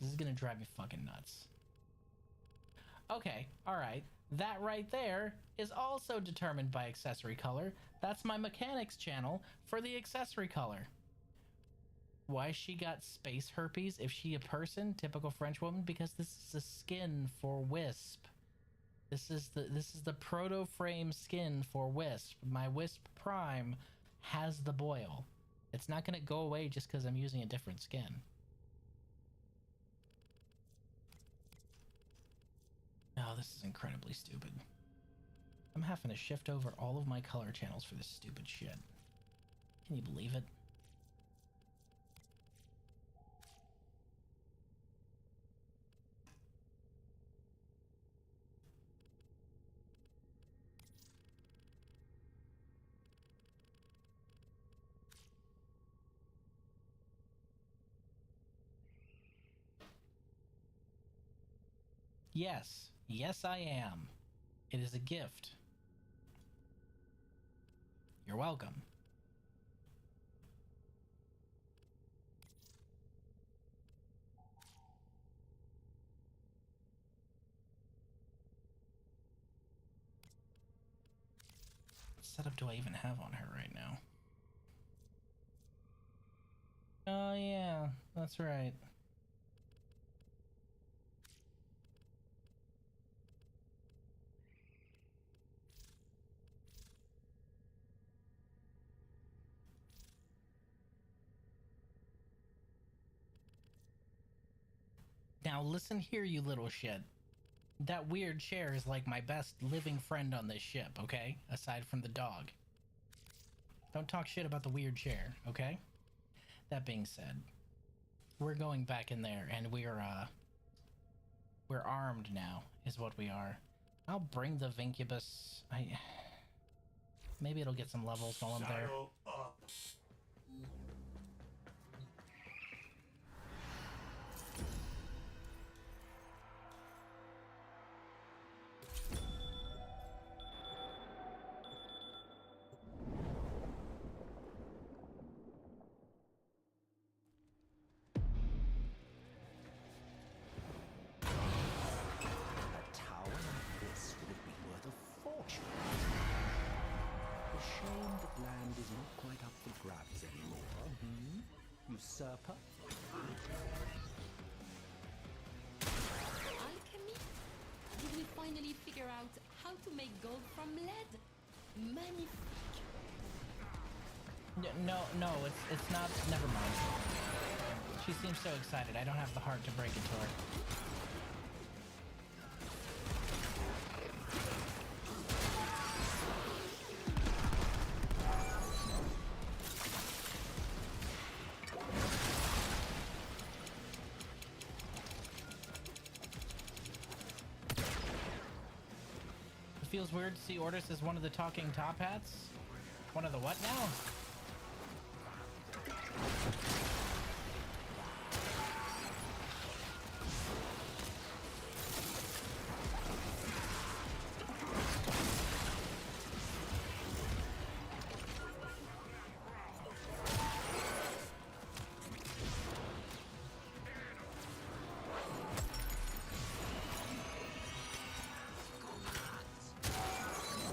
This is gonna drive me fucking nuts. Okay, alright. That right there is also determined by accessory color. That's my mechanics channel for the accessory color. Why she got space herpes if she a person? Typical French woman? Because this is a skin for Wisp. This is the proto frame skin for Wisp. My Wisp Prime has the boil. It's not gonna go away just because I'm using a different skin. Oh, this is incredibly stupid. I'm having to shift over all of my color channels for this stupid shit. Can you believe it? Yes. Yes, I am. It is a gift. You're welcome. What setup do I even have on her right now? Oh yeah, that's right. Now listen here, you little shit. That weird chair is like my best living friend on this ship, okay? Aside from the dog. Don't talk shit about the weird chair, okay? That being said, we're going back in there and we're armed now, is what we are. I'll bring the Vincubus. Maybe it'll get some levels while I'm there. Saddle up. usurper? Alchemy? Did we finally figure out how to make gold from lead? Magnifique. No, it's not. Never mind. She seems so excited. I don't have the heart to break it to her. It feels weird to see Ordis as one of the talking top hats. One of the what now?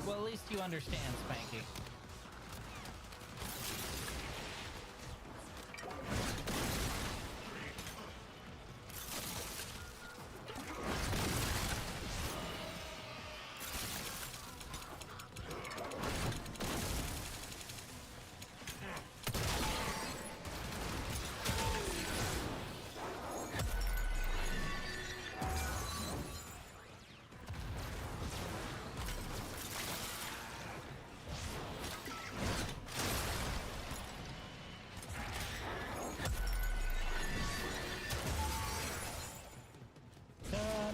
Well, at least you understand, Spanky.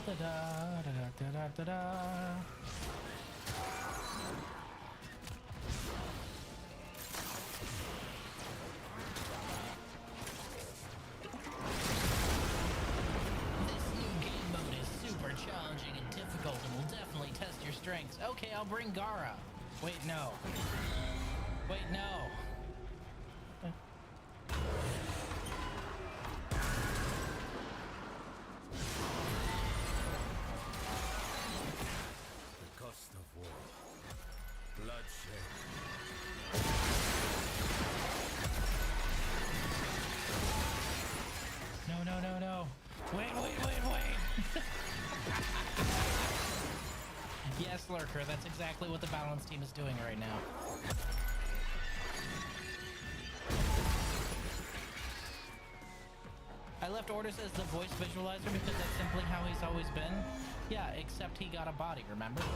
Da-da-da-da-da-da-da. This new game mode is super challenging and difficult and will definitely test your strengths. Okay, I'll bring Gara. Wait, no. Wait, no. The cost of war. Bloodshed. No. Wait. Yes, Lurker, that's exactly what the balance team is doing right now. I left Ordis as the voice visualizer because that's simply how he's always been. Yeah, except he got a body, remember? What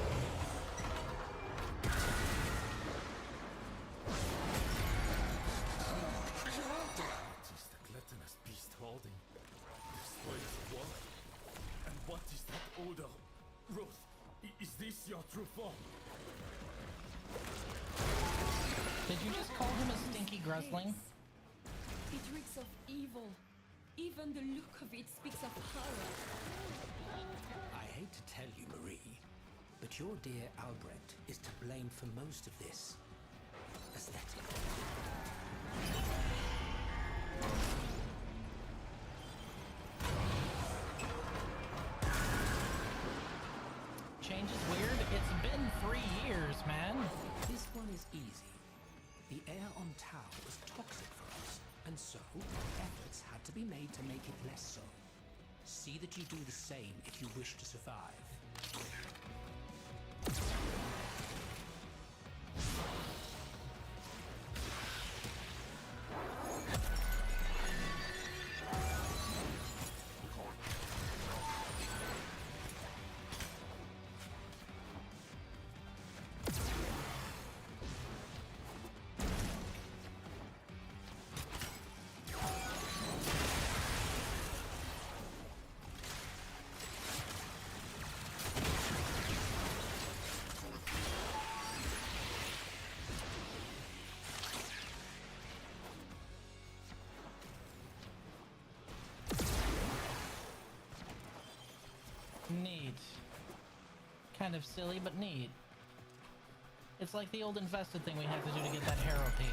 is the gluttonous beast holding? The spoils of war? And what is that odor? Ruth, is this your true form? Did you just call him a stinky grusling? It reeks of evil. Even the look of it speaks of horror. I hate to tell you, Marie, but your dear Albrecht is to blame for most of this aesthetic. Change is weird. It's been 3 years, man. This one is easy. The air on Tau was toxic for us, and so efforts had to be made to make it less so. See that you do the same if you wish to survive. Neat. Kind of silly, but neat. It's like the old infested thing we had to do to get that hero piece.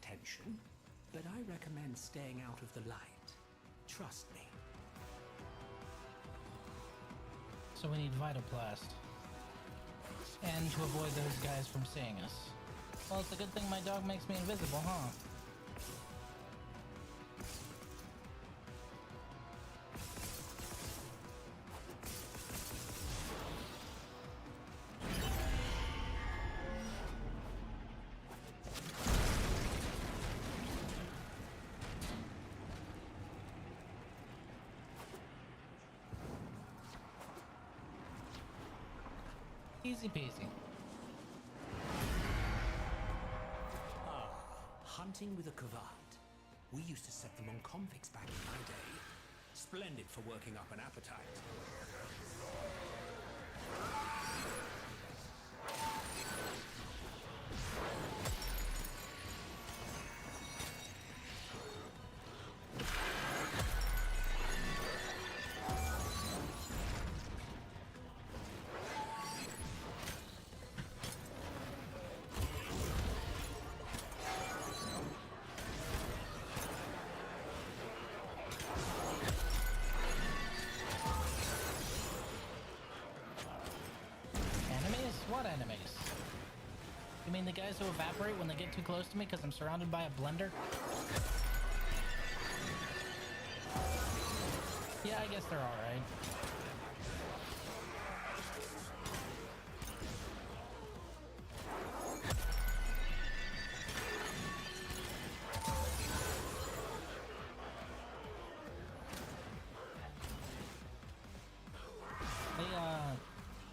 attention, but I recommend staying out of the light. Trust me. So we need Vitoplast. And to avoid those guys from seeing us. Well, it's a good thing my dog makes me invisible, huh? Easy peasy. Ah, hunting with a cavard. We used to set them on convicts back in my day. Splendid for working up an appetite. What enemies? You mean the guys who evaporate when they get too close to me because I'm surrounded by a blender? Yeah, I guess they're alright.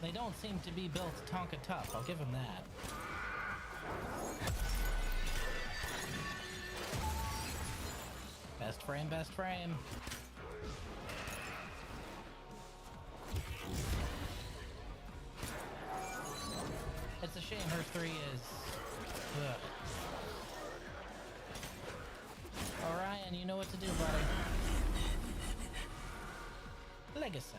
They don't seem to be built Tonka tough, I'll give them that. Best frame, best frame. It's a shame her 3 is... Ugh. Orion, you know what to do, buddy. Legacy.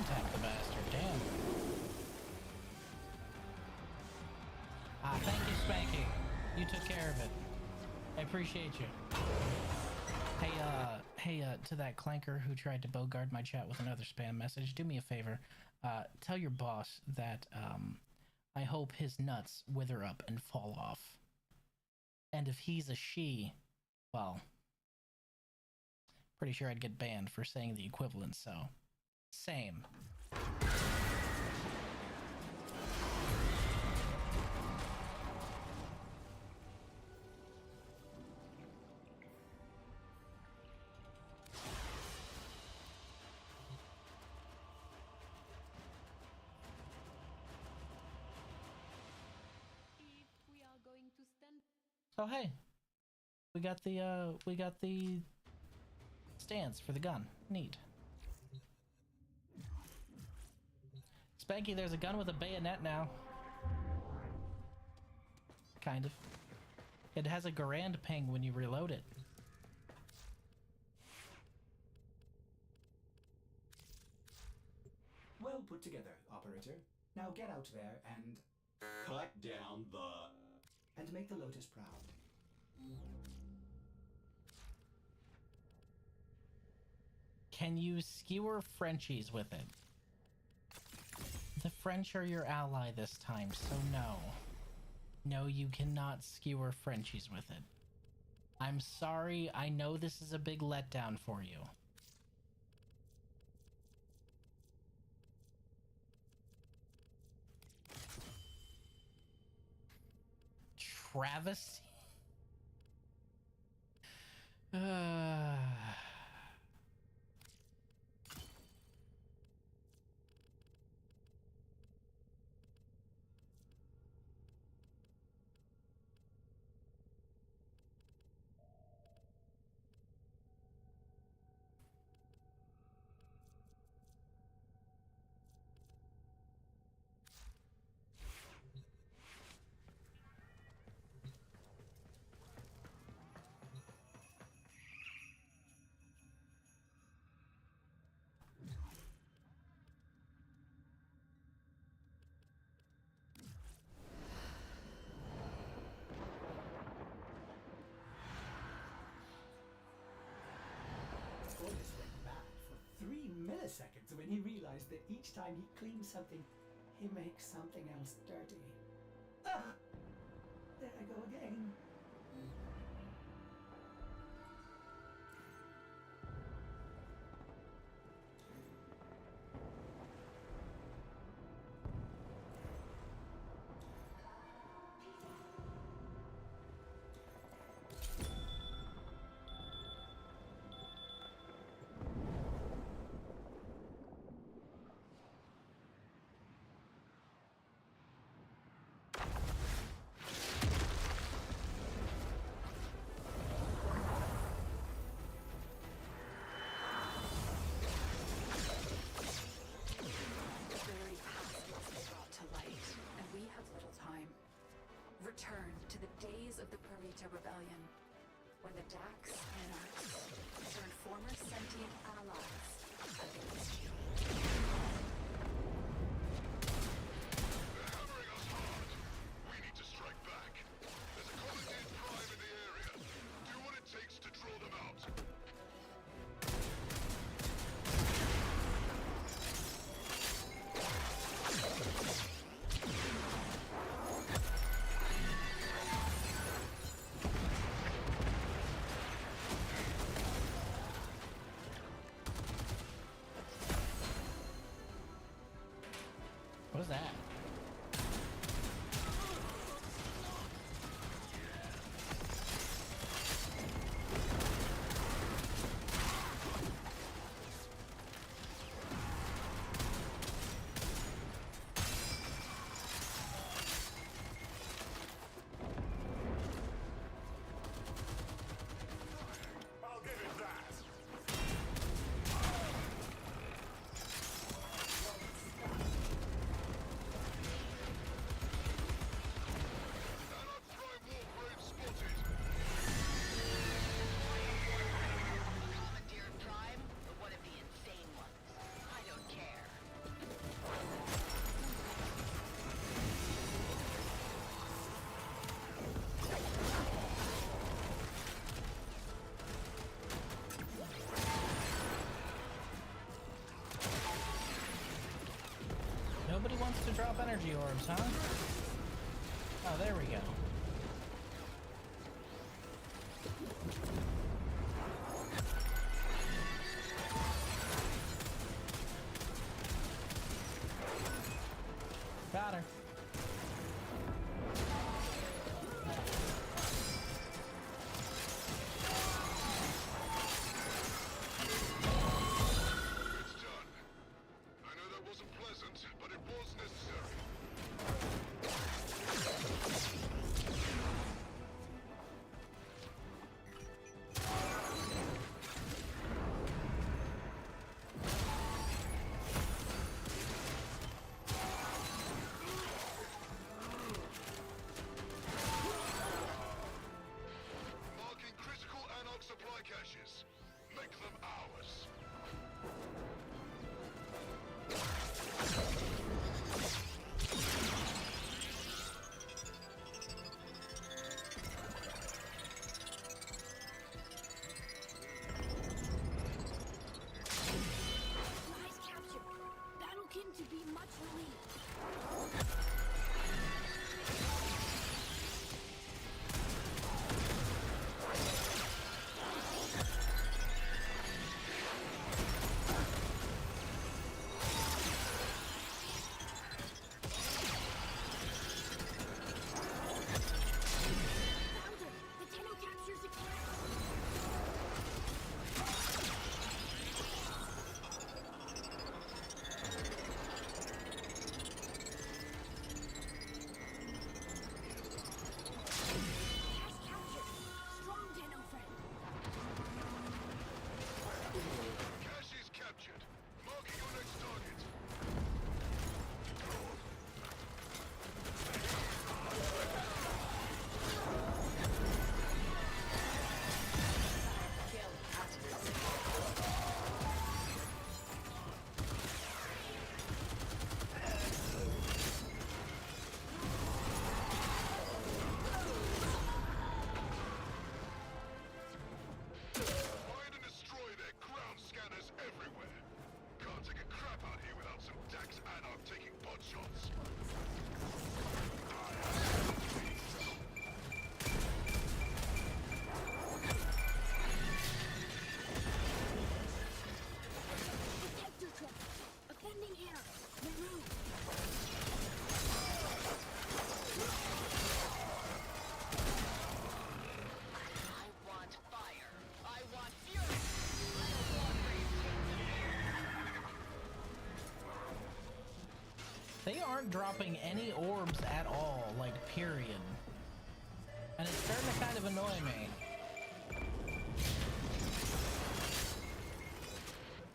Tap the bastard, damn. Ah, thank you, Spanky. You took care of it. I appreciate you. Hey, to that clanker who tried to bogard my chat with another spam message, do me a favor. Tell your boss that, I hope his nuts wither up and fall off. And if he's a she, well, pretty sure I'd get banned for saying the equivalent, so... Same. Oh hey, we got the stance for the gun. Neat. Spanky, there's a gun with a bayonet now. Kind of. It has a Garand ping when you reload it. Well put together, operator. Now get out there and... Cut down the... And make the Lotus proud. Can you skewer Frenchies with it? The French are your ally this time, so no. No, you cannot skewer Frenchies with it. I'm sorry, I know this is a big letdown for you. Travesty? realize that each time he cleans something, he makes something else dirty. Ah! There I go again. Return to the days of the Parita Rebellion, when the Dax Anarchs turned former sentient allies against you. They're hammering us hard. We need to strike back. There's a commandeered prime in the area. Do what it takes to draw them out. What is that? I'll give it that. Warframe spotted. Commandeered Prime, or one of the insane ones. I don't care. Nobody wants to drop energy orbs, huh? Oh, there we go. Got her. It's done. I know that wasn't pleasant, but it was necessary. they aren't dropping any orbs at all, like, period. And it's starting to kind of annoy me.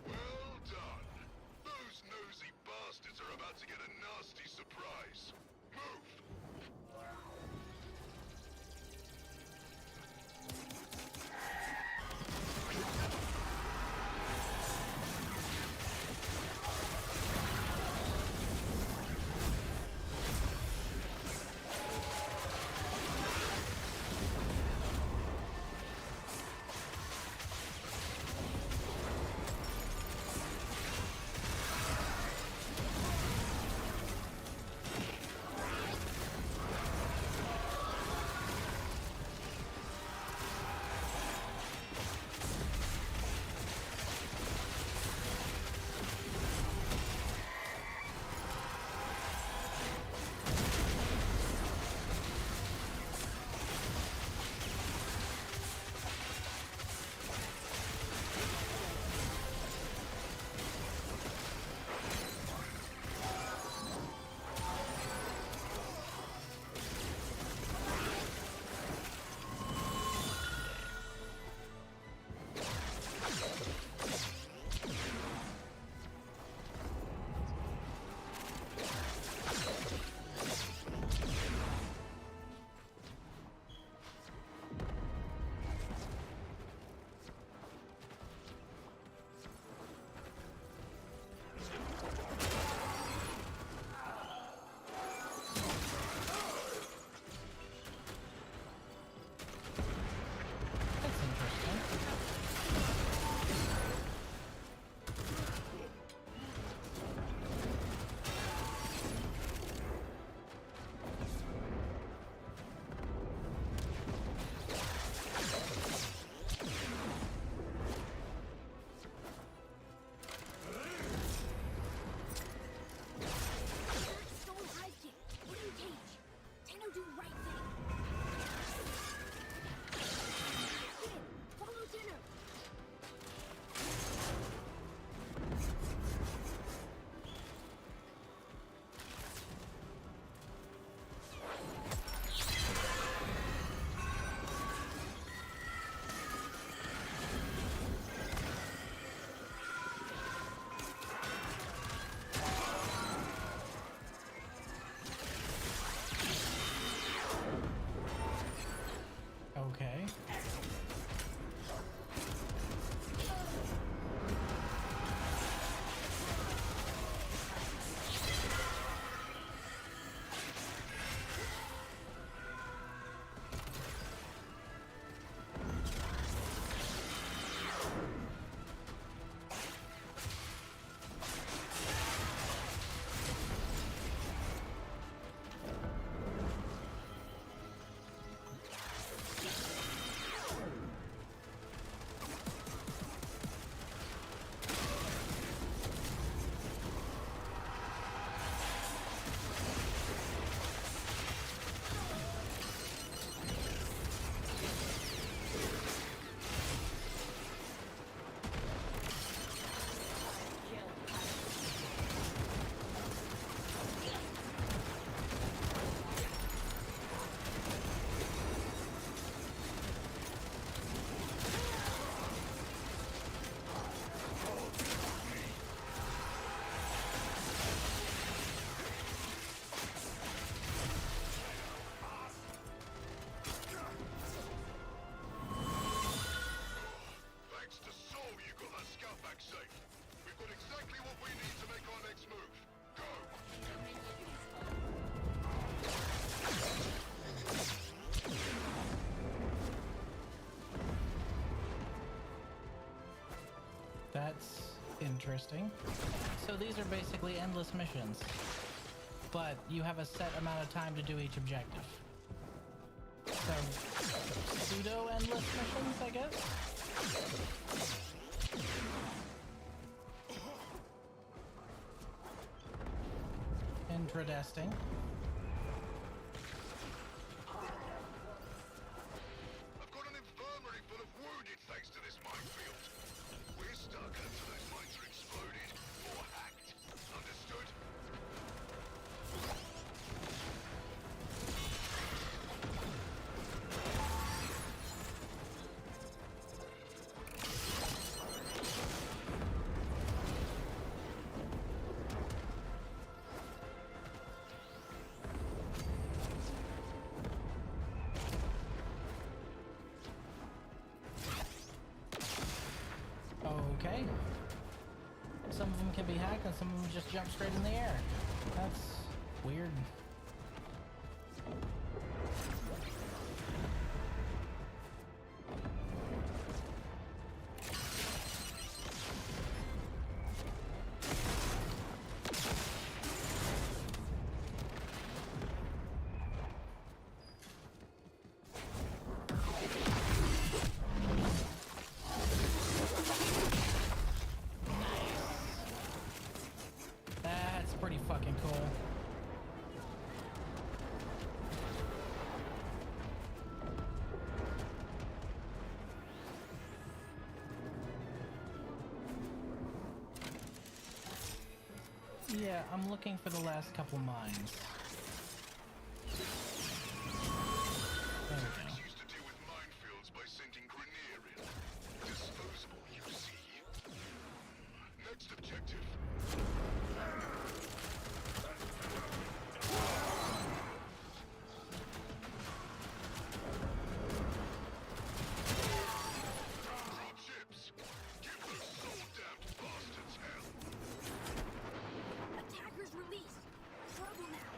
Well done. Those nosy bastards are about to get a nasty surprise. Move! Okay. That's interesting. So these are basically endless missions, but you have a set amount of time to do each objective. So, pseudo-endless missions, I guess? Interesting. I've got an infirmary full of wounded thanks to this minefield. We're stuck until those mines are exploded or hacked. Understood? some of them can be hacked and some of them just jump straight in the air. That's weird. That's pretty fucking cool. Yeah, I'm looking for the last couple mines. There we go. Used to deal with minefields by sending Grineer in. Disposable, you see. Next objective. Chips. Give those soul-damned bastards hell. Attackers released. Trouble now.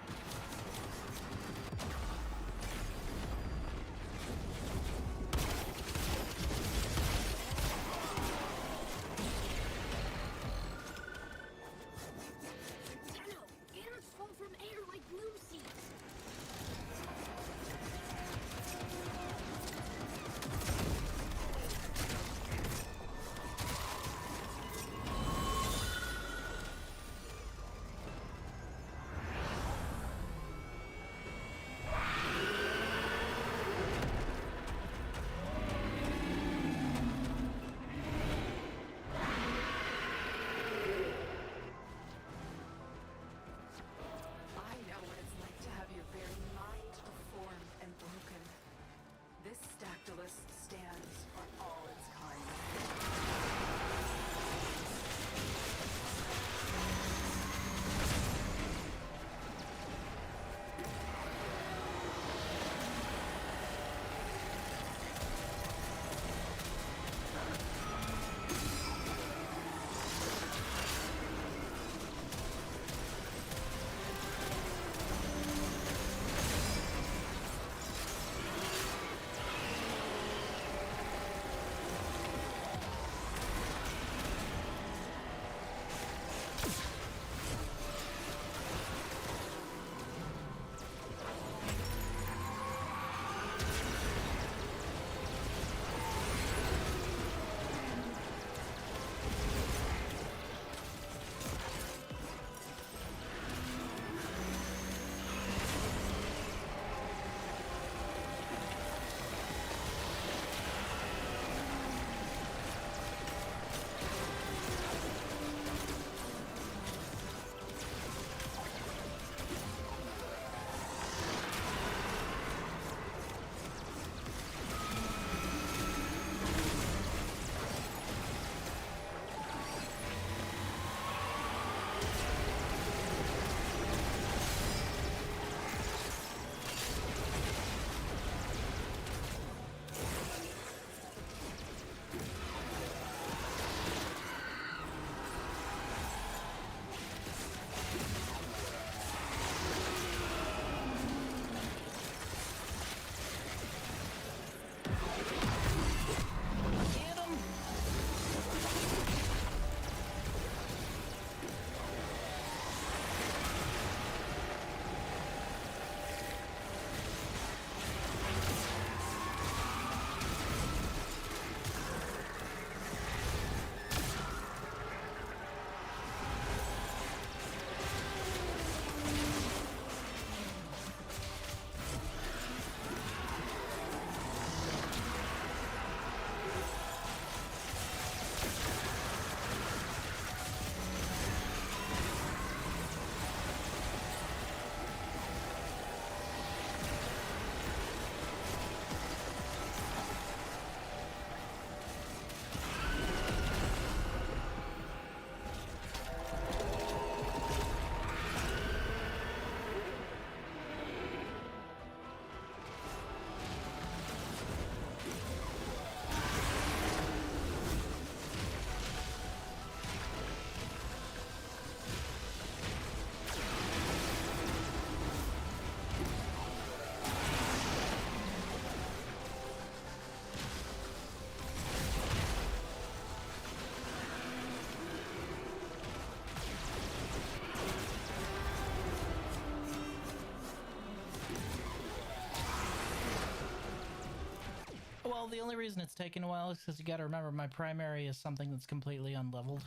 Well, the only reason it's taken a while is because you gotta remember my primary is something that's completely unleveled.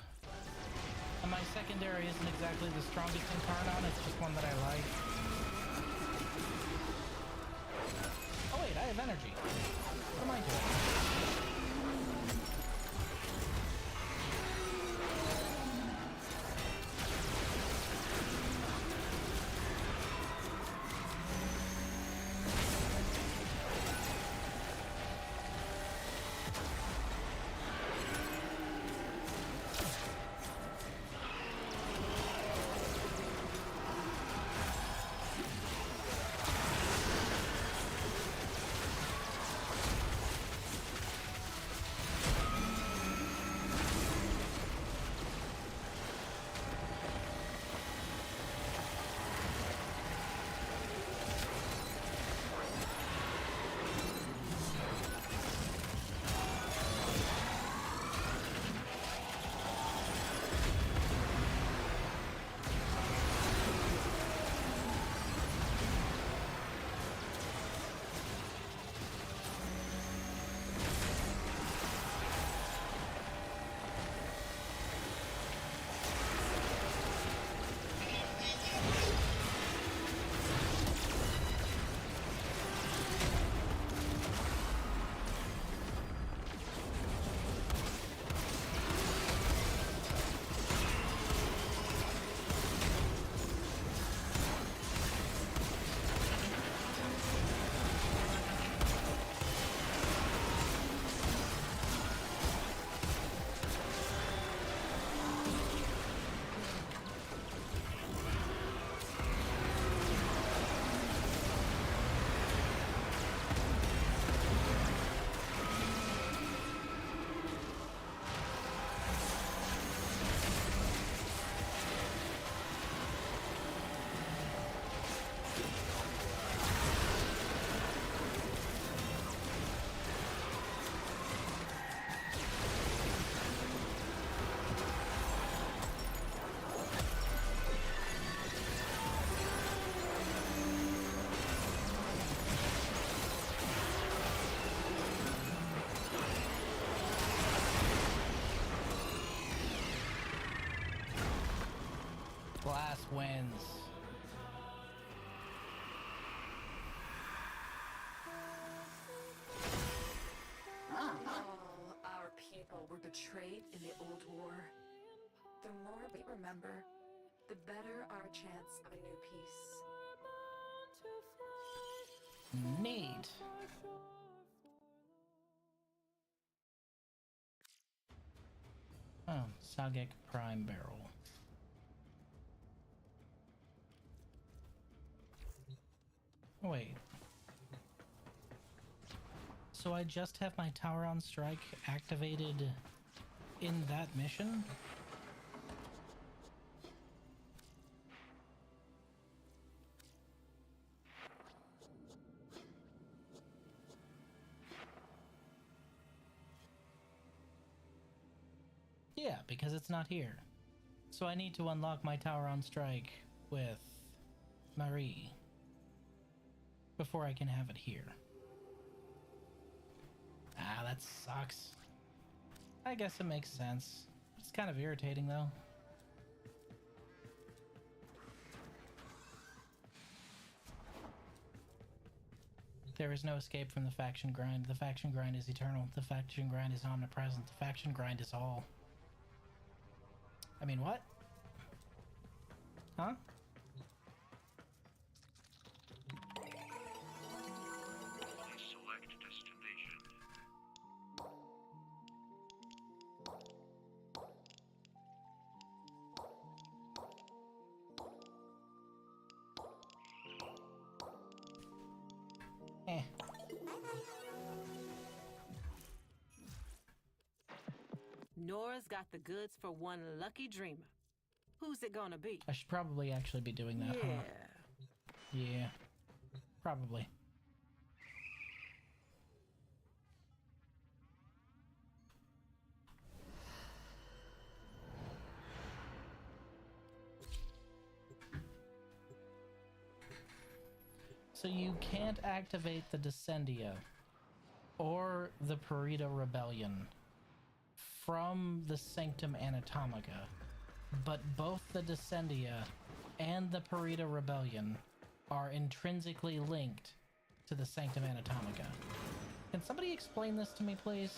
And my secondary isn't exactly the strongest Incarnon, it's just one that I like. Oh wait, I have energy. What am I doing? Glass wins. All our people were betrayed in the old war. The more we remember, the better our chance of a new peace. Neat. Oh, Sagek Prime Barrel. Wait. So I just have my Tower on Strike activated in that mission? Yeah, because it's not here. So I need to unlock my Tower on Strike with Marie before I can have it here. Ah, that sucks. I guess it makes sense. It's kind of irritating though. There is no escape from the faction grind. The faction grind is eternal. The faction grind is omnipresent. The faction grind is all. I mean, what? Huh? Please select destination. Eh. Nora's got the goods for one lucky dreamer. Who's it gonna be? I should probably actually be doing that, Yeah. huh? Yeah. Probably. So you can't activate the Descendio or the Purita Rebellion from the Sanctum Anatomica, but both the Descendia and the Purita Rebellion are intrinsically linked to the Sanctum Anatomica. Can somebody explain this to me, please?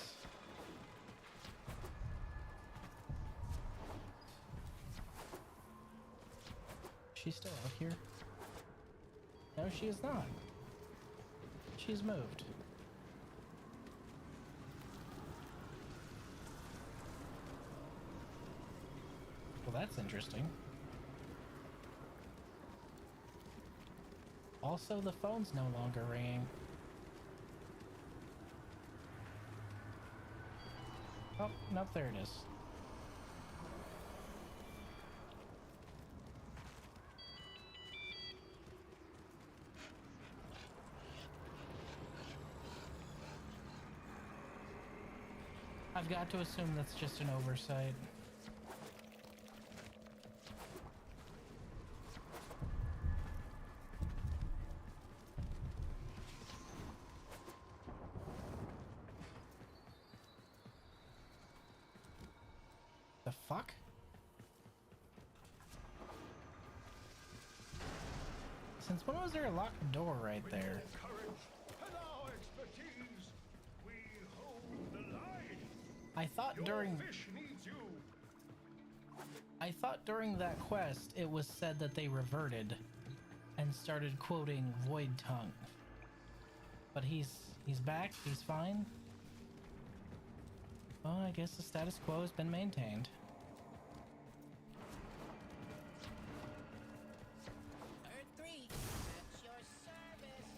She's still out here? No, she is not. She's moved. Well, that's interesting. Also, the phone's no longer ringing. Oh, nope, there it is. I've got to assume that's just an oversight. The fuck? Since when was there a locked door right there? I thought during that quest it was said that they reverted and started quoting Void Tongue. But he's back, he's fine. Well, I guess the status quo has been maintained. Earth 3, at your service.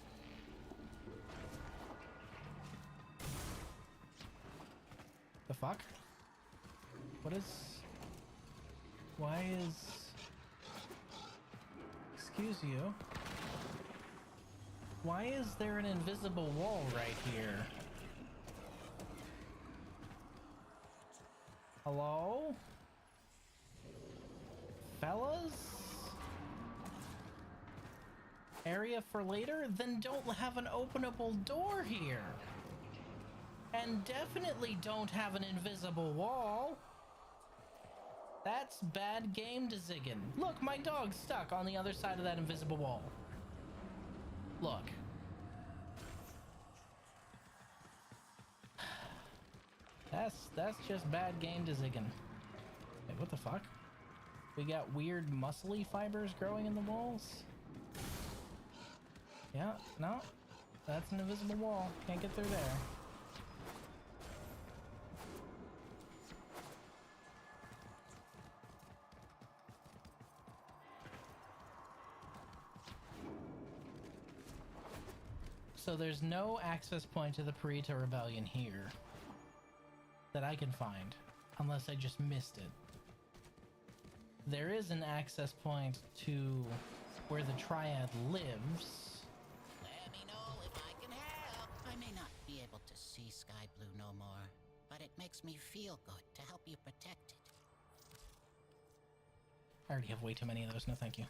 The fuck? What is... Why is... Excuse you. Why is there an invisible wall right here? Hello? Fellas? Area for later? Then don't have an openable door here. And definitely don't have an invisible wall. That's bad game design. Look, my dog's stuck on the other side of that invisible wall. Look. That's just bad game design. Wait, what the fuck? We got weird muscly fibers growing in the walls? Yeah, no. That's an invisible wall. Can't get through there. So there's no access point to the Purita Rebellion here that I can find, unless I just missed it. There is an access point to where the Triad lives. Let me know if I can help. I may not be able to see Sky Blue no more, but it makes me feel good to help you protect it. I already have way too many of those, no thank you.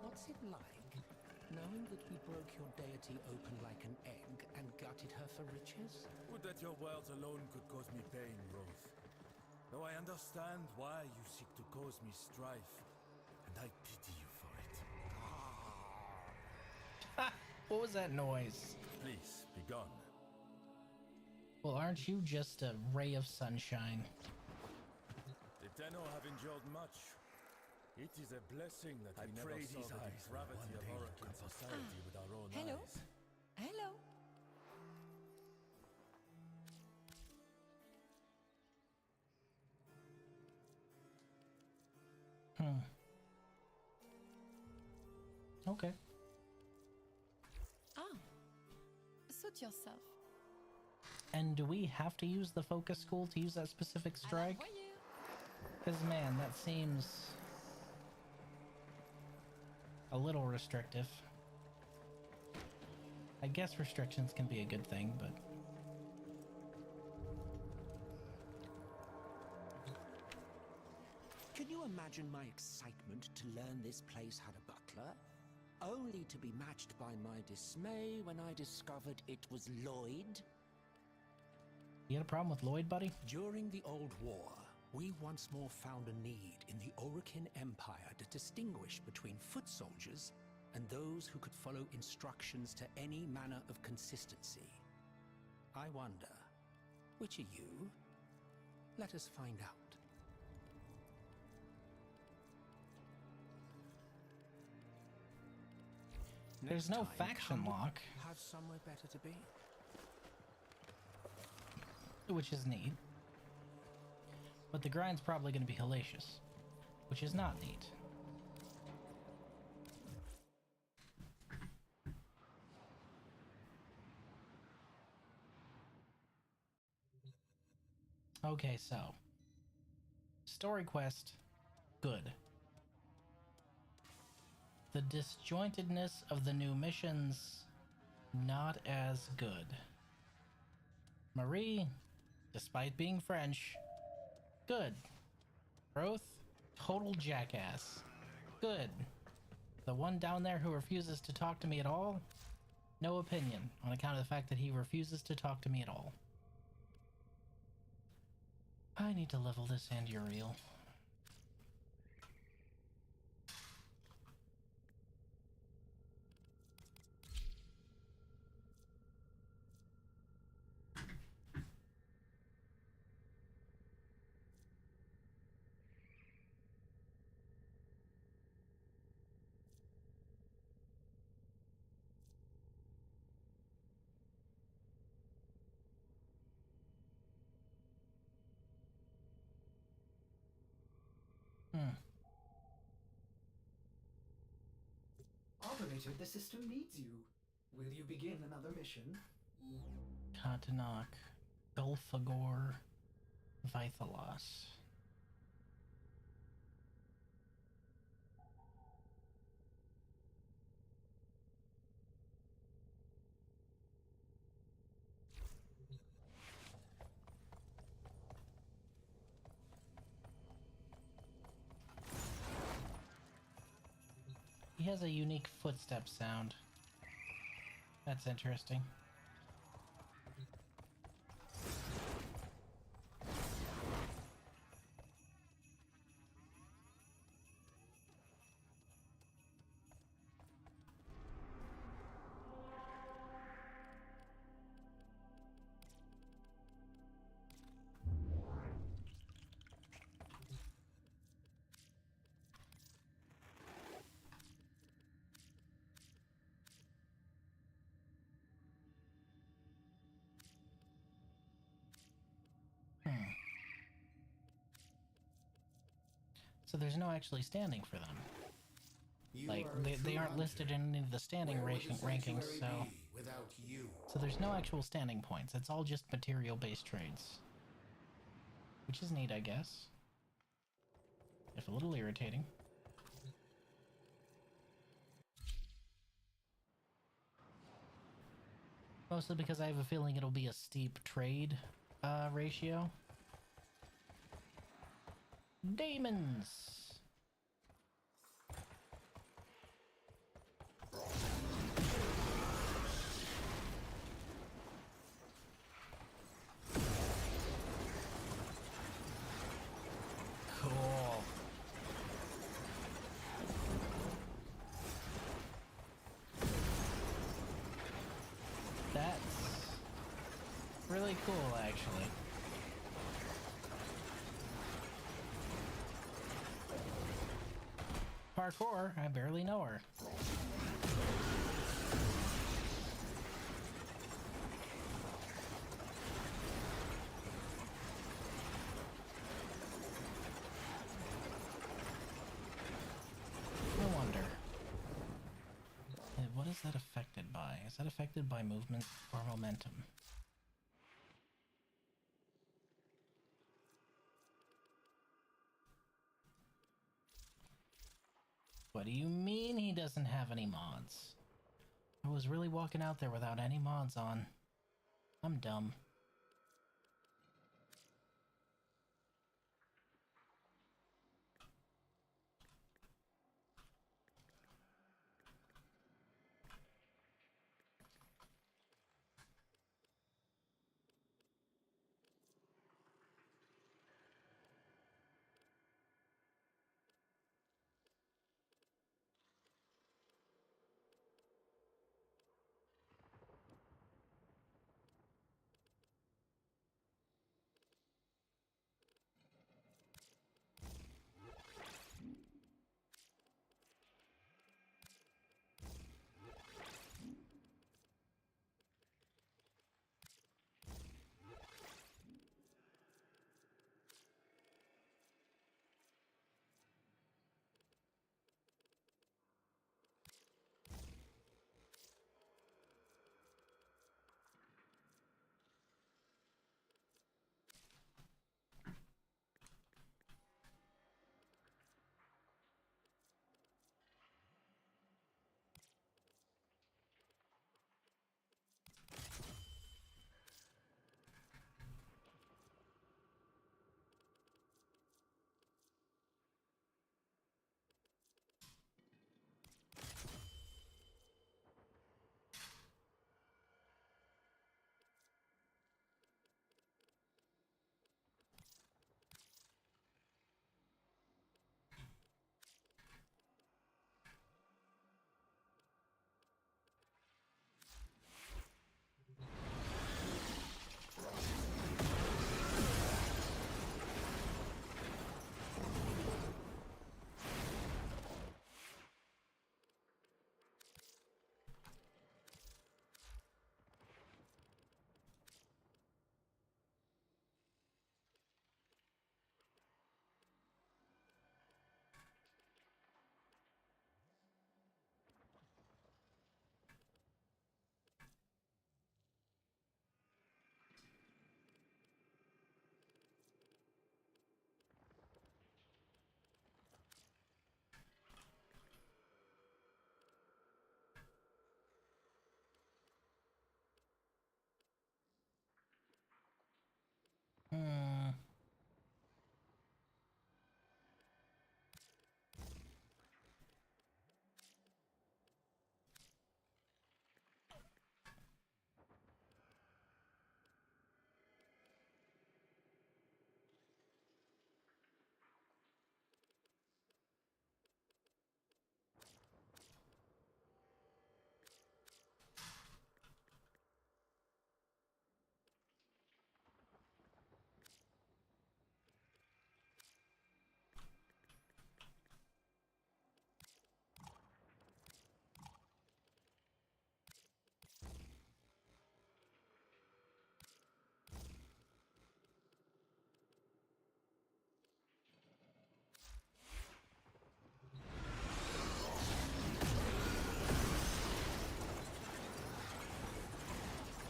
What's it like, knowing that we broke your deity open like an egg and gutted her for riches? Would that your words alone could cause me pain, Roth. Though I understand why you seek to cause me strife, and I pity you for it. What was that noise? Please, be gone. Well, aren't you just a ray of sunshine? The Tenno have endured much. It is a blessing that we never saw the depravity of Oracle society with our own Hello? eyes. Hello? Okay. Ah. Suit yourself. And do we have to use the focus school to use that specific strike? Because, man, that seems... a little restrictive. I guess restrictions can be a good thing, but... Can you imagine my excitement to learn this place had a butler? Only to be matched by my dismay when I discovered it was Lloyd. You had a problem with Lloyd, buddy? During the Old War, we once more found a need in the Orokin Empire to distinguish between foot soldiers and those who could follow instructions to any manner of consistency. I wonder, which are you? Let us find out. There's no faction lock. Have somewhere better to be. Which is neat. But the grind's probably going to be hellacious, which is not neat. Okay, so story quest, good. The disjointedness of the new missions, not as good. Marie, despite being French, good. Roth, total jackass, good. The one down there who refuses to talk to me at all, no opinion on account of the fact that he refuses to talk to me at all. I need to level this and Uriel. Operator, the system needs you. Will you begin another mission? Katanak, Golfagor, Vithalos. He has a unique footstep sound. That's interesting. So there's no actually standing for them. Like, they aren't listed in any of the standing rankings, so there's no actual standing points. It's all just material-based trades. Which is neat, I guess. If a little irritating. Mostly because I have a feeling it'll be a steep trade ratio. Daemons! Cool. That's really cool, actually. Parkour, I barely know her. No wonder. And what is that affected by? Is that affected by movement or momentum? What do you mean mean he doesn't have any mods? I was really walking out there without any mods on. I'm dumb. Hmm.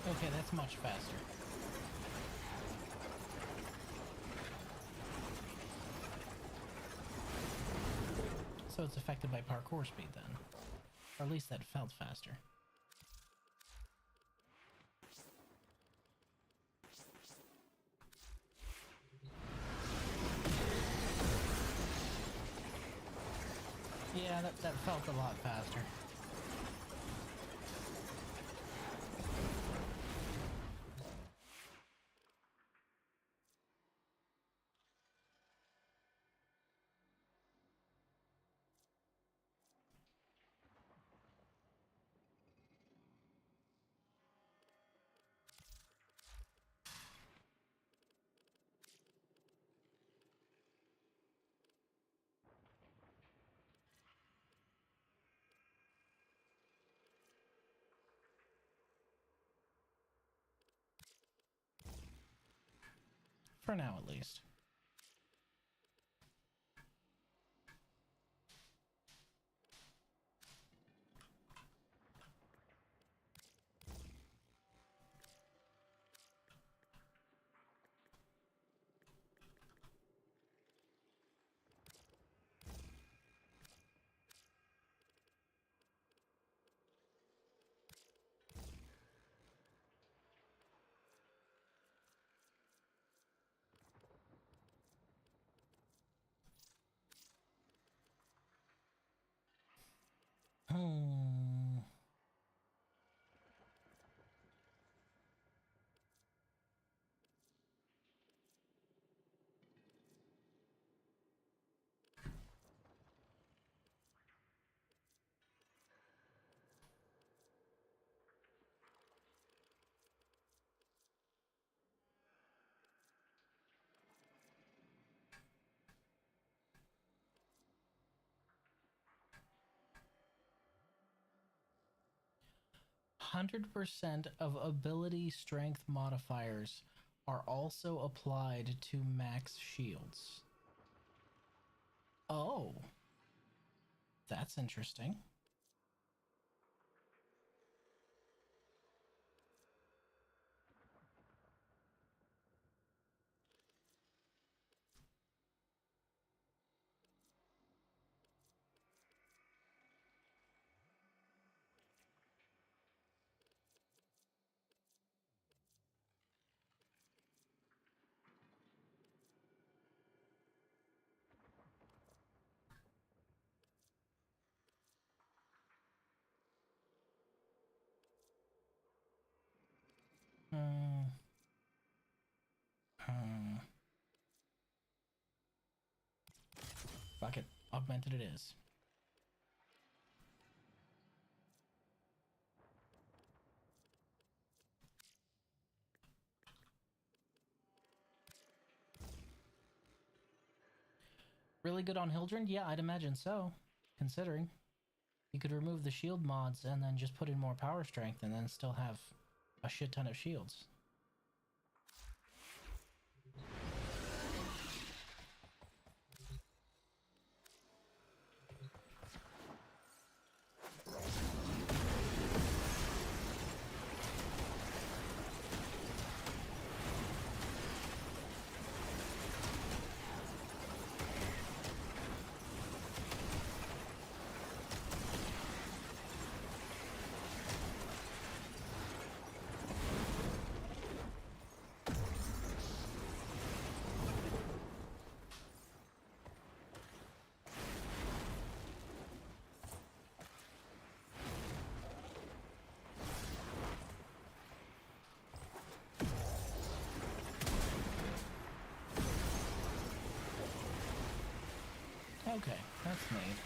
Okay, that's much faster. So it's affected by parkour speed then. Or at least that felt faster. Yeah, that felt a lot faster. For now, at least. 100% of ability strength modifiers are also applied to max shields. Oh. That's interesting. Fuck it. Augmented it is. Really good on Hildren? Yeah, I'd imagine so. Considering. You could remove the shield mods and then just put in more power strength and then still have a shit ton of shields. Okay, that's neat.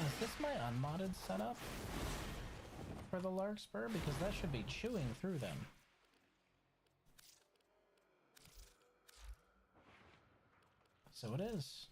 Is this my unmodded setup for the Larkspur? Because that should be chewing through them. So it is.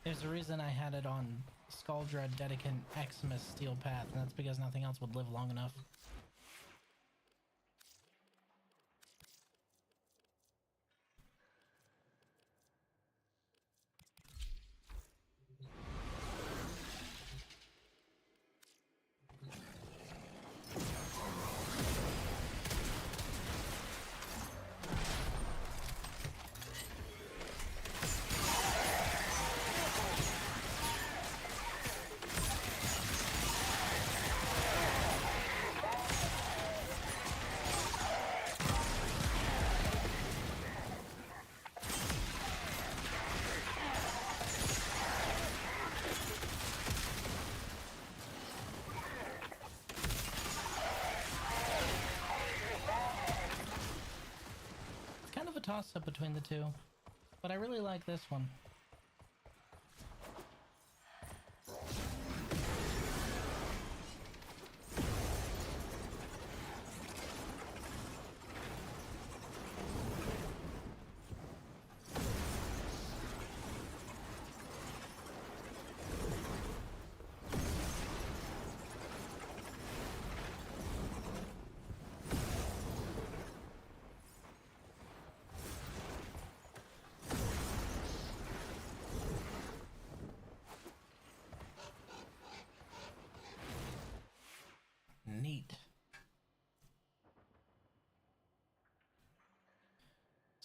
There's a reason I had it on Skuldred Dedicant Xmas Steel Path, and that's because nothing else would live long enough. Toss-up between the two, but I really like this one.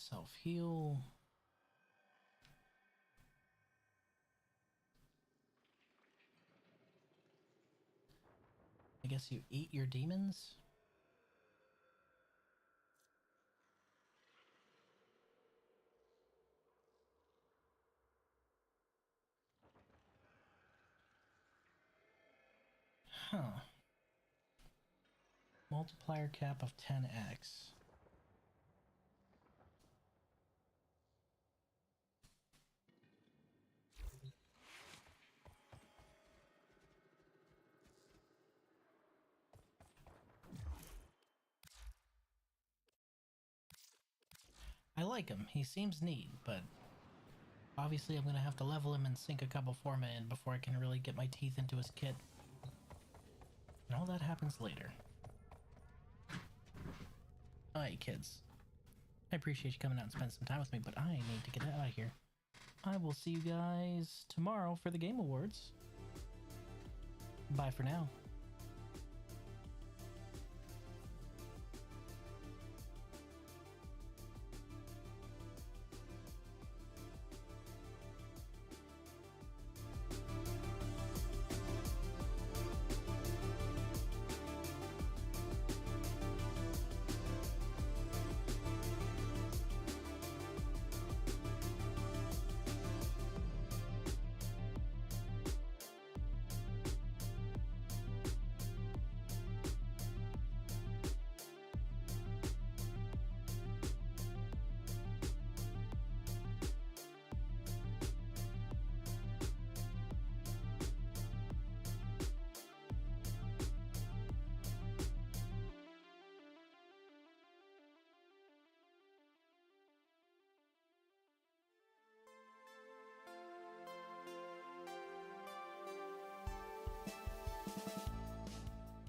Self-heal. I guess you eat your demons? Huh. Multiplier cap of 10x. I like him. He seems neat, but obviously I'm gonna have to level him and sink a couple forma in before I can really get my teeth into his kit. And all that happens later. Alright, kids. I appreciate you coming out and spending some time with me, but I need to get out of here. I will see you guys tomorrow for the Game Awards. Bye for now.